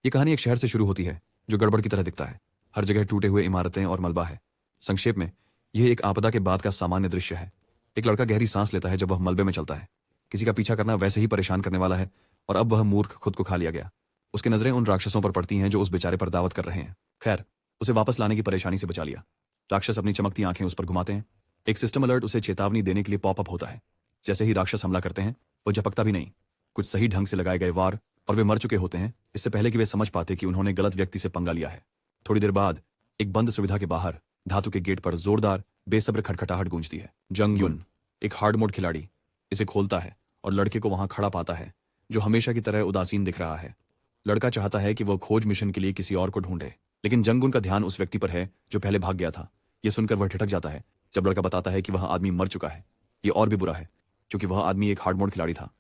ये कहानी एक शहर से शुरू होती है जो गड़बड़ की तरह दिखता है। हर जगह टूटे हुए इमारतें और मलबा है। संक्षेप में, यह एक आपदा के बाद का सामान्य दृश्य है। एक लड़का गहरी सांस लेता है जब वह मलबे में चलता है। किसी का पीछा करना वैसे ही परेशान करने वाला है, और अब वह मूर्ख खुद को खा लिया गया। उसकी नजरें उन राक्षसों पर पड़ती हैं जो उस बेचारे पर दावत कर रहे हैं। खैर, उसे वापस लाने की परेशानी से बचा लिया। राक्षस अपनी चमकती आंखें उस पर घुमाते हैं। एक सिस्टम अलर्ट उसे चेतावनी देने के लिए पॉपअप होता है। जैसे ही राक्षस हमला करते हैं, वो झपकता भी नहीं। कुछ सही ढंग से लगाए गए वार, और वे मर चुके होते हैं इससे पहले कि वे समझ पाते कि उन्होंने गलत व्यक्ति से पंगा लिया है। थोड़ी देर बाद एक बंद सुविधा के बाहर धातु के गेट पर जोरदार बेसब्र खटखटाहट गूंजती है। जंग युन, एक हार्ड मोड खिलाड़ी, इसे खोलता है और लड़के को वहां खड़ा पाता है जो हमेशा की तरह उदासीन दिख रहा है। लड़का चाहता है कि वह खोज मिशन के लिए किसी और को ढूंढे, लेकिन जंगुन का ध्यान उस व्यक्ति पर है जो पहले भाग गया था। यह सुनकर वह ठिठक जाता है जब लड़का बताता है कि वह आदमी मर चुका है। यह और भी बुरा है क्योंकि वह आदमी एक हार्ड मोड खिलाड़ी था।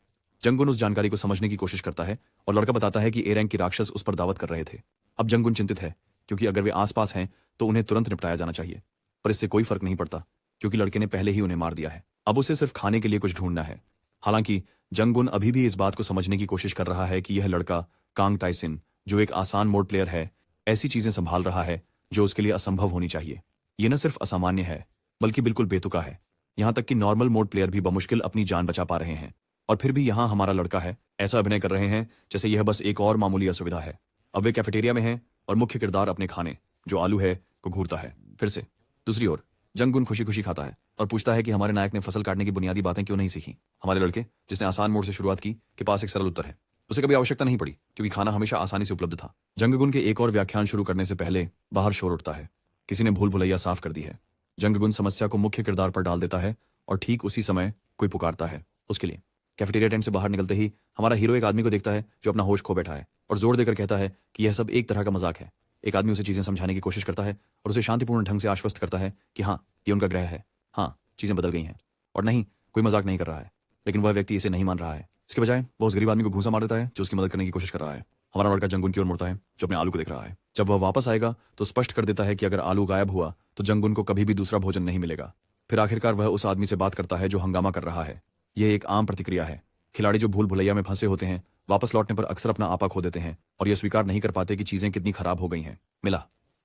जंगुन उस जानकारी को समझने की कोशिश करता है और लड़का बताता है कि ए रैंक के राक्षस उस पर दावत कर रहे थे। अब जंगुन चिंतित है क्योंकि अगर वे आसपास हैं तो उन्हें तुरंत निपटाया जाना चाहिए, पर इससे कोई फर्क नहीं पड़ता क्योंकि लड़के ने पहले ही उन्हें मार दिया है। अब उसे सिर्फ खाने के लिए कुछ ढूंढना है। हालांकि जंगुन अभी भी इस बात को समझने की कोशिश कर रहा है कि यह लड़का कांग ताइसिन, जो एक आसान मोड प्लेयर है, ऐसी चीजें संभाल रहा है जो उसके लिए असंभव होनी चाहिए। यह न सिर्फ असामान्य है बल्कि बिल्कुल बेतुका है। यहां तक कि नॉर्मल मोड प्लेयर भी बमुश्किल अपनी जान बचा पा रहे हैं, और फिर भी यहां हमारा लड़का है ऐसा अभिनय कर रहे हैं जैसे यह बस एक और मामूली असुविधा है। अब वे कैफेटेरिया में हैं और मुख्य किरदार अपने खाने, जो आलू है, को घूरता है। फिर से दूसरी ओर जंगुन खुशी खुशी खाता है और पूछता है कि हमारे नायक ने फसल काटने की बुनियादी बातें क्यों नहीं सीखी। हमारे लड़के, जिसने आसान मोड से शुरुआत की, के पास एक सरल उत्तर है। उसे कभी आवश्यकता नहीं पड़ी क्योंकि खाना हमेशा आसानी से उपलब्ध था। जंगगुन के एक और व्याख्यान शुरू करने से पहले बाहर शोर उठता है। किसी ने भूल भुलैया साफ कर दी है। जंगगुन समस्या को मुख्य किरदार पर डाल देता है और ठीक उसी समय कोई पुकारता है उसके लिए। कैफेटेरिया टेंट से बाहर निकलते ही हमारा हीरो एक आदमी को देखता है जो अपना होश खो बैठा है और जोर देकर कहता है कि यह सब एक तरह का मजाक है। एक आदमी उसे चीजें समझाने की कोशिश करता है और उसे शांतिपूर्ण ढंग से आश्वस्त करता है कि हाँ, ये उनका ग्रह है, हाँ, चीजें बदल गई हैं, और नहीं, कोई मजाक नहीं कर रहा है। लेकिन वह व्यक्ति इसे नहीं मान रहा है। इसके बजाय वह उस गरीब आदमी को घूंसा मार देता है जो उसकी मदद करने की कोशिश कर रहा है। हमारा लड़का जंगुन की ओर मुड़ता है जो अपने आलू को देख रहा है। जब वह वापस आएगा तो स्पष्ट कर देता है कि अगर आलू गायब हुआ तो जंगुन को कभी भी दूसरा भोजन नहीं मिलेगा। फिर आखिरकार वह उस आदमी से बात करता है जो हंगामा कर रहा है। यह एक आम प्रतिक्रिया है। खिलाड़ी जो भूल भुलैया में फंसे होते हैं वापस लौटने पर अक्सर अपना आपा खो देते हैं और यह स्वीकार नहीं कर पाते कि चीजें कितनी खराब हो गई हैं। मिला,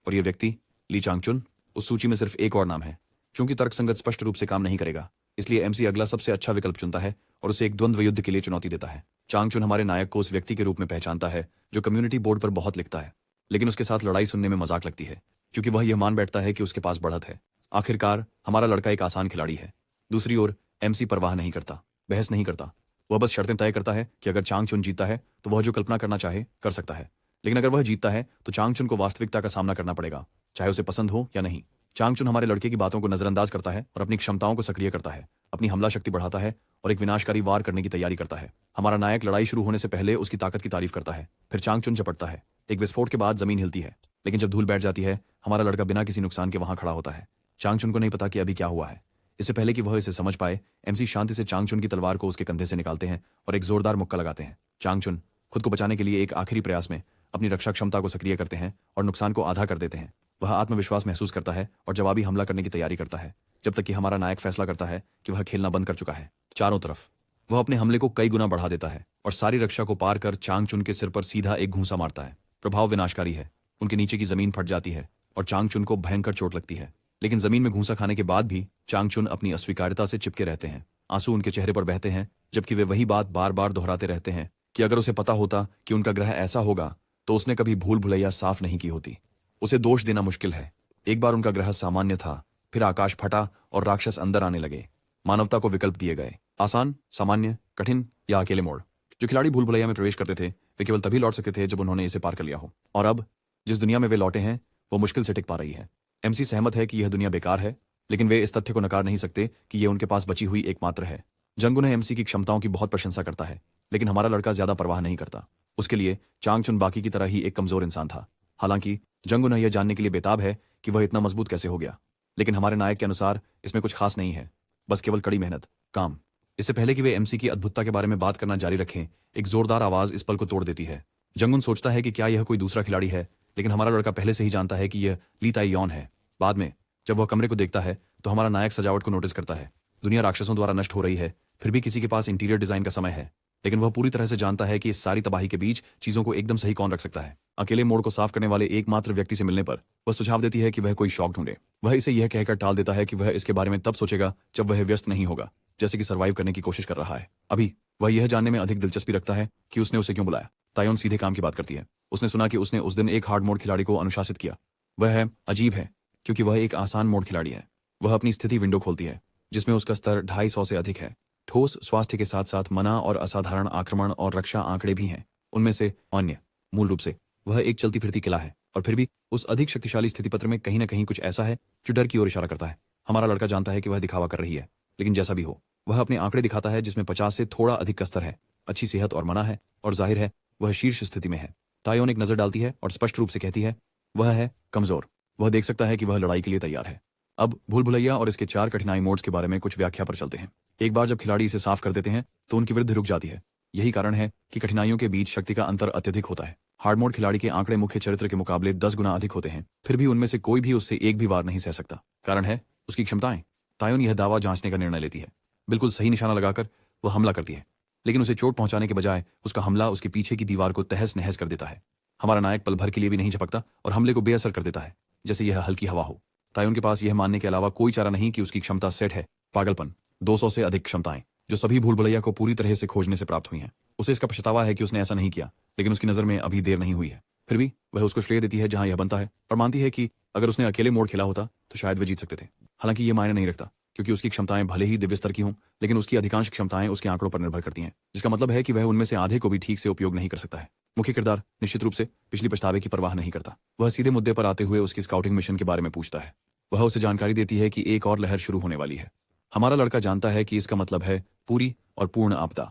और यह व्यक्ति ली चांगचुन उस सूची में सिर्फ एक और नाम है। चूंकि तर्कसंगत स्पष्ट रूप से काम नहीं करेगा, इसलिए एमसी अगला सबसे अच्छा विकल्प चुनता है और उसे एक द्वंद्व युद्ध के लिए चुनौती देता है। चांगचुन हमारे नायक को उस व्यक्ति के रूप में पहचानता है जो कम्युनिटी बोर्ड पर बहुत लिखता है, लेकिन उसके साथ लड़ाई सुनने में मजाक लगती है क्योंकि वह यह मान बैठता है कि उसके पास बढ़त है। आखिरकार हमारा लड़का एक आसान खिलाड़ी है। दूसरी ओर एमसी परवाह नहीं करता, बहस नहीं करता। वह बस शर्तें तय करता है कि अगर चांगचुन जीतता है तो वह जो कल्पना करना चाहे कर सकता है, लेकिन अगर वह जीतता है तो चांगचुन को वास्तविकता का सामना करना पड़ेगा, चाहे उसे पसंद हो या नहीं। चांगचुन हमारे लड़के की बातों को नजरअंदाज करता है और अपनी क्षमताओं को सक्रिय करता है, अपनी हमला शक्ति बढ़ाता है और एक विनाशकारी वार करने की तैयारी करता है। हमारा नायक लड़ाई शुरू होने से पहले उसकी ताकत की तारीफ करता है। फिर चांगचुन झपटता है। एक विस्फोट के बाद जमीन हिलती है, लेकिन जब धूल बैठ जाती है हमारा लड़का बिना किसी नुकसान के वहां खड़ा होता है। चांगचुन को नहीं पता कि अभी क्या हुआ है। इससे पहले कि वह इसे समझ पाए, एमसी शांति से चांगचुन की तलवार को उसके कंधे से निकालते हैं और एक जोरदार मुक्का लगाते हैं। चांगचुन खुद को बचाने के लिए एक आखिरी प्रयास में अपनी रक्षा क्षमता को सक्रिय करते हैं और नुकसान को आधा कर देते हैं। वह आत्मविश्वास महसूस करता है और जवाबी हमला करने की तैयारी करता है, जब तक कि हमारा नायक फैसला करता है कि वह खेलना बंद कर चुका है। चारों तरफ वह अपने हमले को कई गुना बढ़ा देता है और सारी रक्षा को पार कर चांगचुन के सिर पर सीधा एक घूंसा मारता है। प्रभाव विनाशकारी है। उनके नीचे की जमीन फट जाती है और चांगचुन को भयंकर चोट लगती है, लेकिन जमीन में घूंसा खाने के बाद भी चांगचुन अपनी अस्वीकार्यता से चिपके रहते हैं। आंसू उनके चेहरे पर बहते हैं, जबकि वे वही बात बार बार दोहराते रहते हैं कि अगर उसे पता होता कि उनका ग्रह ऐसा होगा तो उसने कभी भूल भुलैया साफ नहीं की होती। उसे दोष देना मुश्किल है। एक बार उनका ग्रह सामान्य था, फिर आकाश फटा और राक्षस अंदर आने लगे। मानवता को विकल्प दिए गए, आसान, सामान्य, कठिन या अकेले मोड़। जो खिलाड़ी भूल भुलैया में प्रवेश करते थे वे केवल तभी लौट सकते थे जब उन्होंने इसे पार कर लिया हो, और अब जिस दुनिया में वे लौटे हैं वो मुश्किल से टिक पा रही है। एमसी सहमत है कि यह दुनिया बेकार है, लेकिन वे इस तथ्य को नकार नहीं सकते कि यह उनके पास बची हुई एकमात्र है। जंगुन एमसी की क्षमताओं की बहुत प्रशंसा करता है, लेकिन हमारा लड़का ज्यादा परवाह नहीं करता। उसके लिए चांगचुन बाकी की तरह ही एक कमजोर इंसान था। हालांकि जंगुन यह जानने के लिए बेताब है कि वह इतना मजबूत कैसे हो गया, लेकिन हमारे नायक के अनुसार इसमें कुछ खास नहीं है, बस केवल कड़ी मेहनत, काम। इससे पहले कि वे एमसी की अद्भुतता के बारे में बात करना जारी रखें, एक जोरदार आवाज इस पल को तोड़ देती है। जंगुन सोचता है कि क्या यह कोई दूसरा खिलाड़ी है, लेकिन हमारा लड़का पहले से ही जानता है कि यह ली ताइयोन है। बाद में जब वह कमरे को देखता है तो हमारा नायक सजावट को नोटिस करता है। दुनिया राक्षसों द्वारा नष्ट हो रही है, फिर भी किसी के पास इंटीरियर डिजाइन का समय है। लेकिन वह पूरी तरह से जानता है कि इस सारी तबाही के बीच चीजों को एकदम सही कौन रख सकता है। अकेले मोड़ को साफ करने वाले एकमात्र व्यक्ति से मिलने पर वह सुझाव देती है कि वह कोई शौक ढूंढे। वह इसे यह कहकर टाल देता है कि वह इसके बारे में तब सोचेगा जब वह व्यस्त नहीं होगा, जैसे कि सर्वाइव करने की कोशिश कर रहा है। अभी वह यह जानने में अधिक दिलचस्पी रखता है कि उसने उसे क्यों बुलाया। तायोन सीधे काम की बात करती है। उसने सुना कि उसने उस दिन एक हार्ड मोड खिलाड़ी को अनुशासित किया। वह अजीब है क्योंकि वह एक आसान मोड खिलाड़ी है। वह अपनी स्थिति विंडो खोलती है जिसमें उसका स्तर 250 से अधिक है। ठोस स्वास्थ्य के साथ साथ मना और असाधारण आक्रमण और रक्षा आंकड़े भी हैं। उनमें से अन्य मूल रूप से वह एक चलती फिरती किला है, और फिर भी उस अधिक शक्तिशाली स्थिति पत्र में कहीं न कहीं कुछ ऐसा है जो डर की ओर इशारा करता है। हमारा लड़का जानता है कि वह दिखावा कर रही है, लेकिन जैसा भी हो वह अपने आंकड़े दिखाता है जिसमें 50 से थोड़ा अधिक का स्तर है, अच्छी सेहत और मना है, और जाहिर है वह शीर्ष स्थिति में है। तायोन एक नजर डालती है और स्पष्ट रूप से कहती है वह है कमजोर। वह देख सकता है कि वह लड़ाई के लिए तैयार है। अब भूल भुलैया और इसके 4 कठिनाई मोड्स के बारे में कुछ व्याख्या पर चलते हैं। एक बार जब खिलाड़ी इसे साफ कर देते हैं तो उनकी वृद्धि रुक जाती है। यही कारण है कि कठिनाइयों के बीच शक्ति का अंतर अत्यधिक होता है। हार्ड मोड खिलाड़ी के आंकड़े मुख्य चरित्र के मुकाबले 10 गुना अधिक होते हैं, फिर भी उनमें से कोई भी उससे एक भी वार नहीं सह सकता। कारण है उसकी क्षमताएं। तायोन यह दावा जांचने का निर्णय लेती है। बिल्कुल सही निशाना लगाकर वह हमला करती है, लेकिन उसे चोट पहुंचाने के बजाय उसका हमला उसके पीछे की दीवार को तहस नहस कर देता है। हमारा नायक पल भर के लिए भी नहीं झपकता और हमले को बेअसर कर देता है, जैसे यह हल्की हवा हो। तायोन के पास यह मानने के अलावा कोई चारा नहीं कि उसकी क्षमता सेट है। पागलपन। 200 से अधिक क्षमताएं जो सभी भूल भुलैया को पूरी तरह से खोजने से प्राप्त हुई हैं। उसे इसका पछतावा है कि उसने ऐसा नहीं किया, लेकिन उसकी नजर में अभी देर नहीं हुई है। फिर भी वह उसको श्रेय देती है जहां यह बनता है, और मानती है कि अगर उसने अकेले मोड़ खेला होता तो शायद वे जीत सकते थे। हालांकि ये मायने नहीं रखता, क्योंकि उसकी क्षमताएं भले ही दिव्य स्तर की हों, लेकिन उसकी अधिकांश क्षमताएं उसके आंकड़ों पर निर्भर करती हैं, जिसका मतलब है कि वह उनमें से आधे को भी ठीक से उपयोग नहीं कर सकता है। मुख्य किरदार निश्चित रूप से पिछली पछतावे की परवाह नहीं करता। वह सीधे मुद्दे पर आते हुए उसकी स्काउटिंग मिशन के बारे में पूछता है। वह उसे जानकारी देती है कि एक और लहर शुरू होने वाली है। हमारा लड़का जानता है कि इसका मतलब है पूरी और पूर्ण आपदा।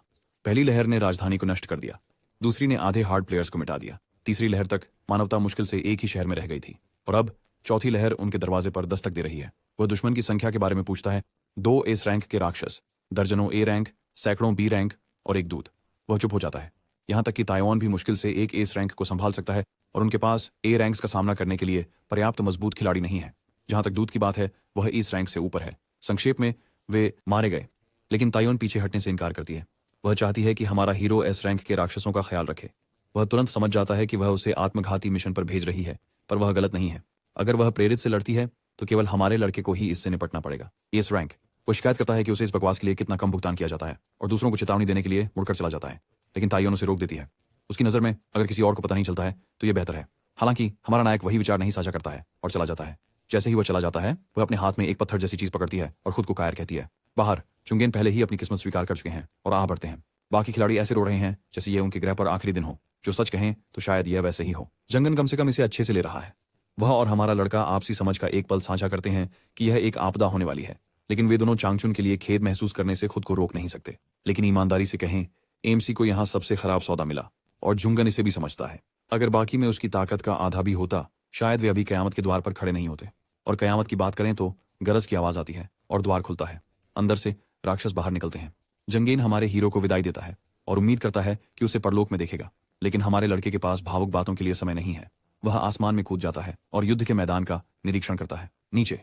पहली लहर ने राजधानी को नष्ट कर दिया, दूसरी ने आधे हार्ड प्लेयर्स को मिटा दिया, तीसरी लहर तक मानवता मुश्किल से एक ही शहर में रह गई थी, और अब चौथी लहर उनके दरवाजे पर दस्तक दे रही है। वह दुश्मन की संख्या के बारे में पूछता है। 2 एस रैंक के राक्षस, दर्जनों ए रैंक, सैकड़ों बी रैंक और एक दूत। वह चुप हो जाता है। यहां तक कि ताइवान भी मुश्किल से एक एस रैंक को संभाल सकता है, और उनके पास ए रैंक्स का सामना करने के लिए पर्याप्त मजबूत खिलाड़ी नहीं है। जहां तक दूत की बात है वह इस रैंक से ऊपर है। संक्षेप में वे मारे गए, लेकिन तायोन पीछे हटने से इनकार करती है। वह चाहती है कि हमारा हीरो एस रैंक के राक्षसों का ख्याल रखे। वह तुरंत समझ जाता है कि वह उसे आत्मघाती मिशन पर भेज रही है, पर वह गलत नहीं है। अगर वह प्रेरित से लड़ती है तो केवल हमारे लड़के को ही इससे निपटना पड़ेगा। S rank. वो शिकायत करता है कि उसे इस बकवास के लिए कितना कम भुगतान किया जाता है, और दूसरों को चेतावनी देने के लिए मुड़कर चला जाता है, लेकिन तायोन उसे रोक देती है। उसकी नजर में अगर किसी और को पता नहीं चलता है तो यह बेहतर है। हालांकि हमारा नायक वही विचार नहीं साझा करता है और चला जाता है। जैसे ही वह चला जाता है वह अपने हाथ में एक पत्थर जैसी चीज पकड़ती है और खुद को कायर कहती है। बाहर चुंगेन पहले ही अपनी किस्मत स्वीकार कर चुके हैं और आह बढ़ते हैं। बाकी खिलाड़ी ऐसे रो रहे हैं जैसे ये उनके ग्रह पर आखिरी दिन हो। जो सच कहें तो शायद यह वैसे ही हो। जंगन कम से कम इसे अच्छे से ले रहा है। वह और हमारा लड़का आपसी समझ का एक पल साझा करते हैं कि यह एक आपदा होने वाली है, लेकिन वे दोनों चांगचुन के लिए खेद महसूस करने से खुद को रोक नहीं सकते। लेकिन ईमानदारी से कहें, एमसी को यहाँ सबसे खराब सौदा मिला, और जुंगन इसे भी समझता है। अगर बाकी में उसकी ताकत का आधा भी होता, शायद वे अभी कयामत के द्वार पर खड़े नहीं होते। और कयामत की बात करें तो गरज की आवाज आती है और द्वार खुलता है। अंदर से राक्षस बाहर निकलते हैं। जंगीन हमारे हीरो को विदाई देता है और उम्मीद करता है कि उसे परलोक में देखेगा, लेकिन हमारे लड़के के पास भावुक बातों के लिए समय नहीं है। वह आसमान में कूद जाता है और युद्ध के मैदान का निरीक्षण करता है। नीचे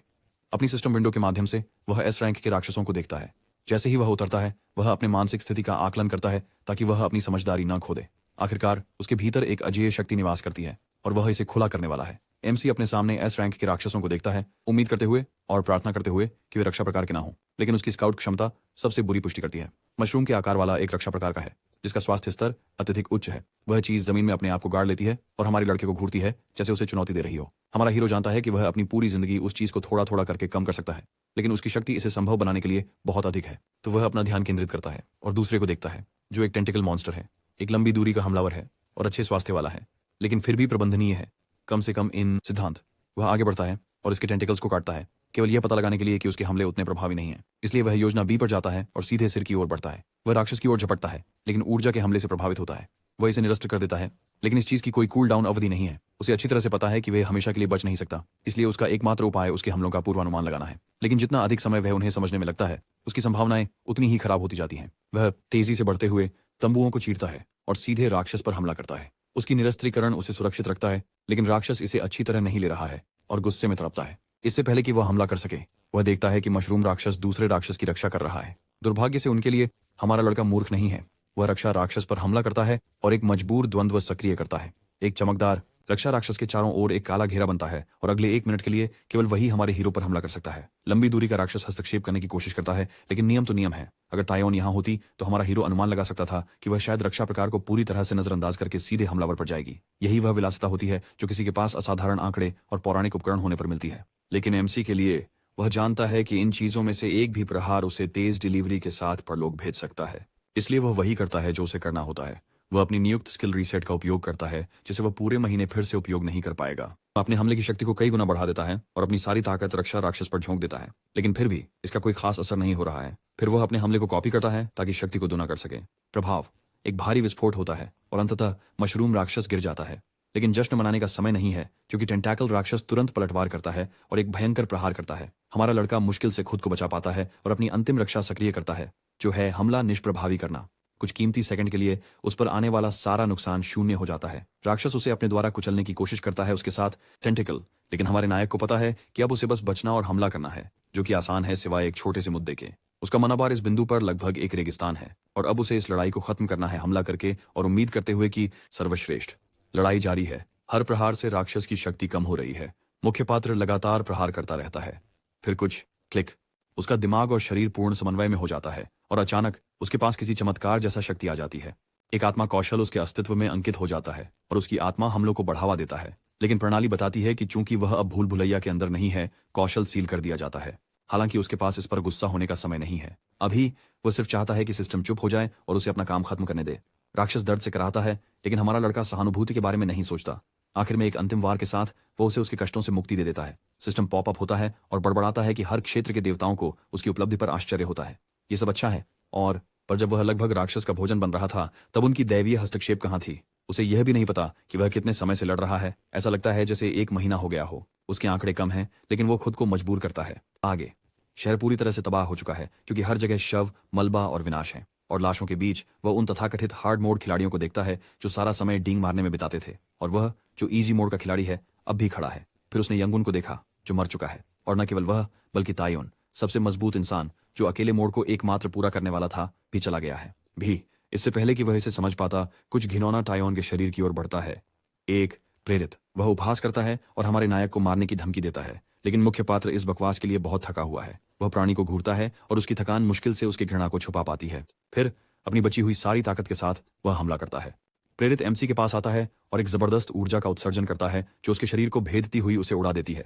अपनी सिस्टम विंडो के माध्यम से वह एस रैंक के राक्षसों को देखता है। जैसे ही वह उतरता है वह अपने मानसिक स्थिति का आकलन करता है ताकि वह अपनी समझदारी न खो दे। आखिरकार उसके भीतर एक अजेय शक्ति निवास करती है और वह इसे खुला करने वाला है। एमसी अपने सामने एस रैंक के राक्षसों को देखता है, उम्मीद करते हुए और प्रार्थना करते हुए कि वे रक्षा प्रकार के ना हो, लेकिन उसकी स्काउट क्षमता सबसे बुरी पुष्टि करती है। मशरूम के आकार वाला एक रक्षा प्रकार का है जिसका स्वास्थ्य स्तर अत्यधिक उच्च है। वह चीज जमीन में अपने आप को गाड़ लेती है और हमारे लड़के को घूरती है जैसे उसे चुनौती दे रही हो। हमारा हीरो जानता है कि वह अपनी पूरी जिंदगी उस चीज को थोड़ा थोड़ा करके कम कर सकता है, लेकिन उसकी शक्ति इसे संभव बनाने के लिए बहुत अधिक है। तो वह अपना ध्यान केंद्रित करता है और दूसरे को देखता है जो एक टेंटिकल मॉन्स्टर है, एक लंबी दूरी का हमलावर है और अच्छे स्वास्थ्य वाला है, लेकिन फिर भी प्रबंधनीय है, कम से कम इन सिद्धांत। वह आगे बढ़ता है और इसके टेंटिकल्स को काटता है, केवल यह पता लगाने के लिए कि उसके हमले उतने प्रभावी नहीं हैं। इसलिए वह योजना बी पर जाता है और सीधे सिर की ओर बढ़ता है। वह राक्षस की ओर झपटता है, लेकिन ऊर्जा के हमले से प्रभावित होता है। वह इसे निरस्त कर देता है, लेकिन इस चीज की कोई कूल डाउन अवधि नहीं है। उसे अच्छी तरह से पता है कि वह हमेशा के लिए बच नहीं सकता, इसलिए उसका एकमात्र उपाय उसके हमलों का पूर्वानुमान लगाना है। लेकिन जितना अधिक समय वह उन्हें समझने में लगता है, उसकी संभावनाएं उतनी ही खराब होती जाती हैं। वह तेजी से बढ़ते हुए तंबुओं को चीरता है और सीधे राक्षस पर हमला करता है। उसकी निरस्त्रीकरण उसे सुरक्षित रखता है, लेकिन राक्षस इसे अच्छी तरह नहीं ले रहा है और गुस्से में तड़पता है। इससे पहले कि वह हमला कर सके, वह देखता है कि मशरूम राक्षस दूसरे राक्षस की रक्षा कर रहा है। दुर्भाग्य से उनके लिए हमारा लड़का मूर्ख नहीं है। वह रक्षा राक्षस पर हमला करता है और एक मजबूर द्वंद्व सक्रिय करता है। एक चमकदार रक्षा राक्षस के चारों ओर एक काला घेरा बनता है और अगले 1 मिनट के लिए केवल वही हमारे हीरो पर हमला कर सकता है। लंबी दूरी का राक्षस हस्तक्षेप करने की कोशिश करता है, लेकिन नियम तो नियम है। अगर तायोन यहाँ होती तो हमारा हीरो अनुमान लगा सकता था कि वह शायद रक्षा प्रकार को पूरी तरह से नजरअंदाज करके सीधे हमलावर पर जाएगी। यही वह विलासिता होती है जो किसी के पास असाधारण आंकड़े और पौराणिक उपकरण होने पर मिलती है। लेकिन एमसी के लिए वह जानता है कि इन चीजों में से एक भी प्रहार उसे तेज डिलीवरी के साथ परलोक भेज सकता है। इसलिए वह वही करता है जो उसे करना होता है। वह अपनी नियुक्त स्किल रीसेट का उपयोग करता है, जिसे वह पूरे महीने फिर से उपयोग नहीं कर पाएगा। वह अपने हमले की शक्ति को कई गुना बढ़ा देता है और अपनी सारी ताकत रक्षा राक्षस पर झोंक देता है, लेकिन फिर भी इसका कोई खास असर नहीं हो रहा है। फिर वह अपने हमले को कॉपी करता है ताकि शक्ति को दुना कर सके। प्रभाव: एक भारी विस्फोट होता है और अंततः मशरूम राक्षस गिर जाता है। लेकिन जश्न मनाने का समय नहीं है, क्योंकि टेंटाकल राक्षस तुरंत पलटवार करता है और एक भयंकर प्रहार करता है। हमारा लड़का मुश्किल से खुद को बचा पाता है और अपनी अंतिम रक्षा सक्रिय करता है, जो है हमला निष्प्रभावी करना। कुछ कीमती सेकंड के लिए उस पर आने वाला सारा नुकसान शून्य हो जाता है। राक्षस उसे अपने द्वारा कुचलने की कोशिश करता है, उसके साथ टेंटिकल। लेकिन हमारे नायक को पता है कि अब उसे बस बचना और हमला करना है, जो कि आसान है सिवाय एक छोटे से मुद्दे के। उसका मनाबार इस बिंदु पर लगभग एक रेगिस्तान है और अब उसे इस लड़ाई को खत्म करना है, हमला करके और उम्मीद करते हुए कि सर्वश्रेष्ठ। लड़ाई जारी है। हर प्रहार से राक्षस की शक्ति कम हो रही है। मुख्य पात्र लगातार प्रहार करता रहता है। फिर कुछ क्लिक, उसका दिमाग और शरीर पूर्ण समन्वय में हो जाता है और अचानक उसके पास किसी चमत्कार जैसा शक्ति आ जाती है। एक आत्मा कौशल उसके अस्तित्व में अंकित हो जाता है और उसकी आत्मा हमलों को बढ़ावा देता है। लेकिन प्रणाली बताती है कि चूंकि वह अब भूल भुलैया के अंदर नहीं है, कौशल सील कर दिया जाता है। हालांकि उसके पास इस पर गुस्सा होने का समय नहीं है। अभी वह सिर्फ चाहता है कि सिस्टम चुप हो जाए और उसे अपना काम खत्म करने दे। राक्षस दर्द से कराहता है, लेकिन हमारा लड़का सहानुभूति के बारे में नहीं सोचता। आखिर में एक अंतिम वार के साथ वो उसे उसके कष्टों से मुक्ति दे देता है। सिस्टम पॉप अप होता है और बड़बड़ाता है कि हर क्षेत्र के देवताओं को उसकी उपलब्धि पर आश्चर्य होता है। ये सब अच्छा है, और पर जब वह लगभग राक्षस का भोजन बन रहा था, तब उनकी दैवीय हस्तक्षेप कहाँ थी। उसे यह भी नहीं पता कि वह कितने समय से लड़ रहा है। ऐसा लगता है जैसे 1 महीना हो गया हो। उसके आंकड़े कम हैं, लेकिन वो खुद को मजबूर करता है। आगे शहर पूरी तरह से तबाह हो चुका है, क्योंकि हर जगह शव, मलबा और विनाश है। और लाशों के बीच वह उन तथाकथित हार्ड मोड खिलाड़ियों को देखता है जो सारा समय डींग मारने में बिताते थे, और वह जो इजी मोड का खिलाड़ी है अब भी खड़ा है। फिर उसने यंगुन को देखा जो मर चुका है, और न केवल वह बल्कि तायोन, सबसे मजबूत इंसान जो अकेले मोड को एकमात्र पूरा करने वाला था, भी चला गया है। भी इससे पहले कि वह इसे समझ पाता, कुछ घिनौना तायोन के शरीर की ओर बढ़ता है। एक प्रेरित, वह उपहास करता है और हमारे नायक को मारने की धमकी देता है। लेकिन मुख्य पात्र इस बकवास के लिए बहुत थका हुआ है। वह प्राणी को घूरता है और उसकी थकान मुश्किल से उसकी घृणा को छुपा पाती है। फिर अपनी बची हुई सारी ताकत के साथ वह हमला करता है। प्रेरित एमसी के पास आता है और एक जबरदस्त ऊर्जा का उत्सर्जन करता है जो उसके शरीर को भेदती हुई उसे उड़ा देती है।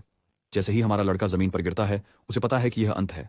जैसे ही हमारा लड़का जमीन पर गिरता है, उसे पता है कि यह अंत है।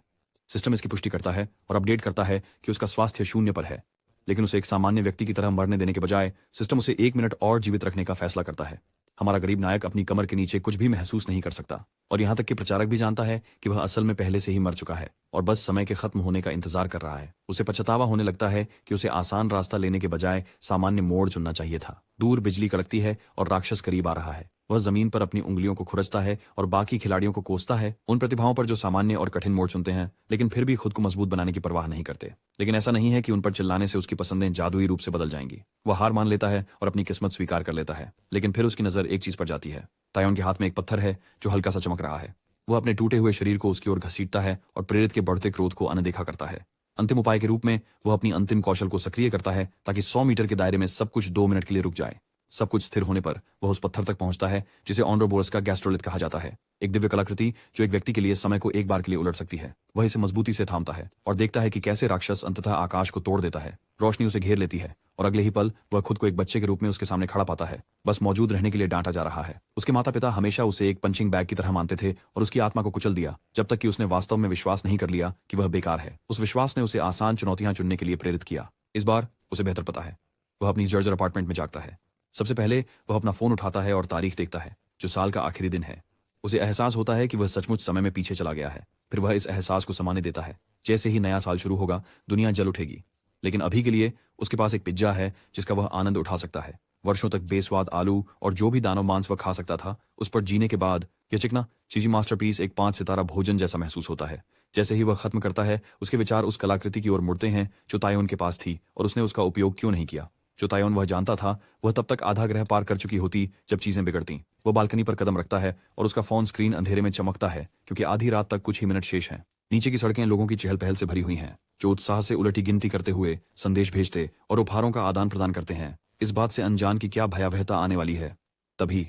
सिस्टम इसकी पुष्टि करता है और अपडेट करता है कि उसका स्वास्थ्य 0 पर है। लेकिन उसे एक सामान्य व्यक्ति की तरह मरने देने के बजाय सिस्टम उसे 1 मिनट और जीवित रखने का फैसला करता है। हमारा गरीब नायक अपनी कमर के नीचे कुछ भी महसूस नहीं कर सकता, और यहाँ तक कि प्रचारक भी जानता है कि वह असल में पहले से ही मर चुका है और बस समय के खत्म होने का इंतजार कर रहा है। उसे पछतावा होने लगता है कि उसे आसान रास्ता लेने के बजाय सामान्य मोड़ चुनना चाहिए था। दूर बिजली कड़कती है और राक्षस करीब आ रहा है। वह जमीन पर अपनी उंगलियों को खुरचता है और बाकी खिलाड़ियों को कोसता है, उन प्रतिभाओं पर जो सामान्य और कठिन मोड़ चुनते हैं, लेकिन फिर भी खुद को मजबूत बनाने की परवाह नहीं करते। लेकिन ऐसा नहीं है कि उन पर चिल्लाने से उसकी पसंदें जादुई रूप से बदल जाएंगी। वह हार मान लेता है और अपनी किस्मत स्वीकार कर लेता है। लेकिन फिर उसकी नजर एक चीज पर जाती है। तायोन के हाथ में एक पत्थर है जो हल्का सा चमक रहा है। वह अपने टूटे हुए शरीर को उसकी ओर घसीटता है और प्रेरित के बढ़ते क्रोध को अनदेखा करता है। अंतिम उपाय के रूप में वह अपनी अंतिम कौशल को सक्रिय करता है ताकि 100 मीटर के दायरे में सब कुछ 2 मिनट के लिए रुक जाए। सब कुछ स्थिर होने पर वह उस पत्थर तक पहुंचता है जिसे ऑन्ड्रोबोरस का गैस्ट्रोलिथ कहा जाता है, एक दिव्य कलाकृति जो एक व्यक्ति के लिए समय को एक बार के लिए उलट सकती है। वह इसे मजबूती से थामता है और देखता है कि कैसे राक्षस अंततः आकाश को तोड़ देता है। रोशनी उसे घेर लेती है और अगले ही पल वह खुद को एक बच्चे के रूप में उसके सामने खड़ा पाता है, बस मौजूद रहने के लिए डांटा जा रहा है। उसके माता पिता हमेशा उसे एक पंचिंग बैग की तरह मानते थे और उसकी आत्मा को कुचल दिया, जब तक कि उसने वास्तव में विश्वास नहीं कर लिया कि वह बेकार है। उस विश्वास ने उसे आसान चुनौतियां चुनने के लिए प्रेरित किया। इस बार उसे बेहतर पता है। वह अपनी जर्जर अपार्टमेंट में जागता है। सबसे पहले वह अपना फोन उठाता है और तारीख देखता है, जो साल का आखिरी दिन है। उसे एहसास होता है कि वह सचमुच समय में पीछे चला गया है। फिर वह इस एहसास को समाने देता है। जैसे ही नया साल शुरू होगा, दुनिया जल उठेगी। लेकिन अभी के लिए उसके पास एक पिज्जा है जिसका वह आनंद उठा सकता है। वर्षों तक बेस्वाद आलू और जो भी दानव मांस वह खा सकता था, उस पर जीने के बाद यह चिकना चीजी मास्टरपीस एक 5 सितारा भोजन जैसा महसूस होता है। जैसे ही वह खत्म करता है, उसके विचार उस कलाकृति की ओर मुड़ते हैं जो तायोन के पास थी और उसने उसका उपयोग क्यों नहीं किया। जो तायोन वह जानता था वह तब तक आधा ग्रह पार कर चुकी होती जब चीजें बिगड़ती। वह बालकनी पर कदम रखता है और उसका फोन स्क्रीन अंधेरे में चमकता है क्योंकि आधी रात तक कुछ ही मिनट शेष हैं। नीचे की सड़कें लोगों की चहल पहल से भरी हुई हैं, जो उत्साह से उलटी गिनती करते हुए संदेश भेजते और उपहारों का आदान प्रदान करते हैं, इस बात से अनजान की क्या भयावहता आने वाली है। तभी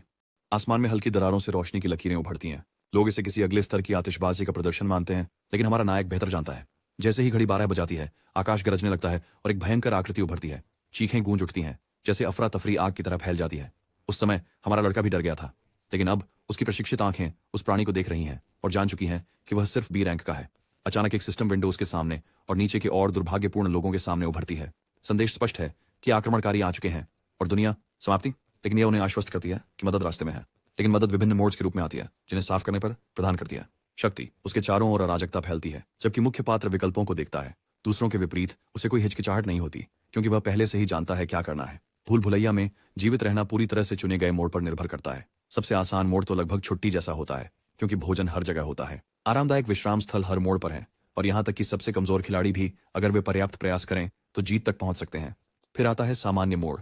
आसमान में हल्की दरारों से रोशनी की लकीरें उभरती हैं। लोग इसे किसी अगले स्तर की आतिशबाजी का प्रदर्शन मानते हैं, लेकिन हमारा नायक बेहतर जानता है। जैसे ही घड़ी 12 बजाती है, आकाश गरजने लगता है और एक भयंकर आकृति उभरती है। चीखें गूंज उठती हैं, जैसे अफरा तफरी आग की तरह फैल जाती है। उस समय हमारा लड़का भी डर गया था, लेकिन अब उसकी प्रशिक्षित आंखें उस प्राणी को देख रही हैं और जान चुकी हैं कि वह सिर्फ बी रैंक का है। अचानक एक सिस्टम विंडो उसके सामने और नीचे के और दुर्भाग्यपूर्ण लोगों के सामने उभरती है। संदेश स्पष्ट है कि आक्रमणकारी आ चुके हैं और दुनिया समाप्ति। लेकिन यह उन्हें आश्वस्त करती है कि मदद रास्ते में है। लेकिन मदद विभिन्न मोड्स के रूप में आती है, जिन्हें साफ करने पर प्रदान करती है। शक्ति उसके चारों ओर अराजकता फैलती है, जबकि मुख्य पात्र विकल्पों को देखता है। दूसरों के विपरीत उसे कोई हिचकिचाहट नहीं होती, क्योंकि वह पहले से ही जानता है क्या करना है। भूल भुलैया में जीवित रहना पूरी तरह से चुने गए मोड पर निर्भर करता है। सबसे आसान मोड तो लगभग छुट्टी जैसा होता है, क्योंकि भोजन हर जगह होता है। आरामदायक विश्राम स्थल हर मोड़ पर है, और यहाँ तक कि सबसे कमजोर खिलाड़ी भी अगर वे पर्याप्त प्रयास करें तो जीत तक पहुंच सकते हैं। फिर आता है सामान्य मोड़।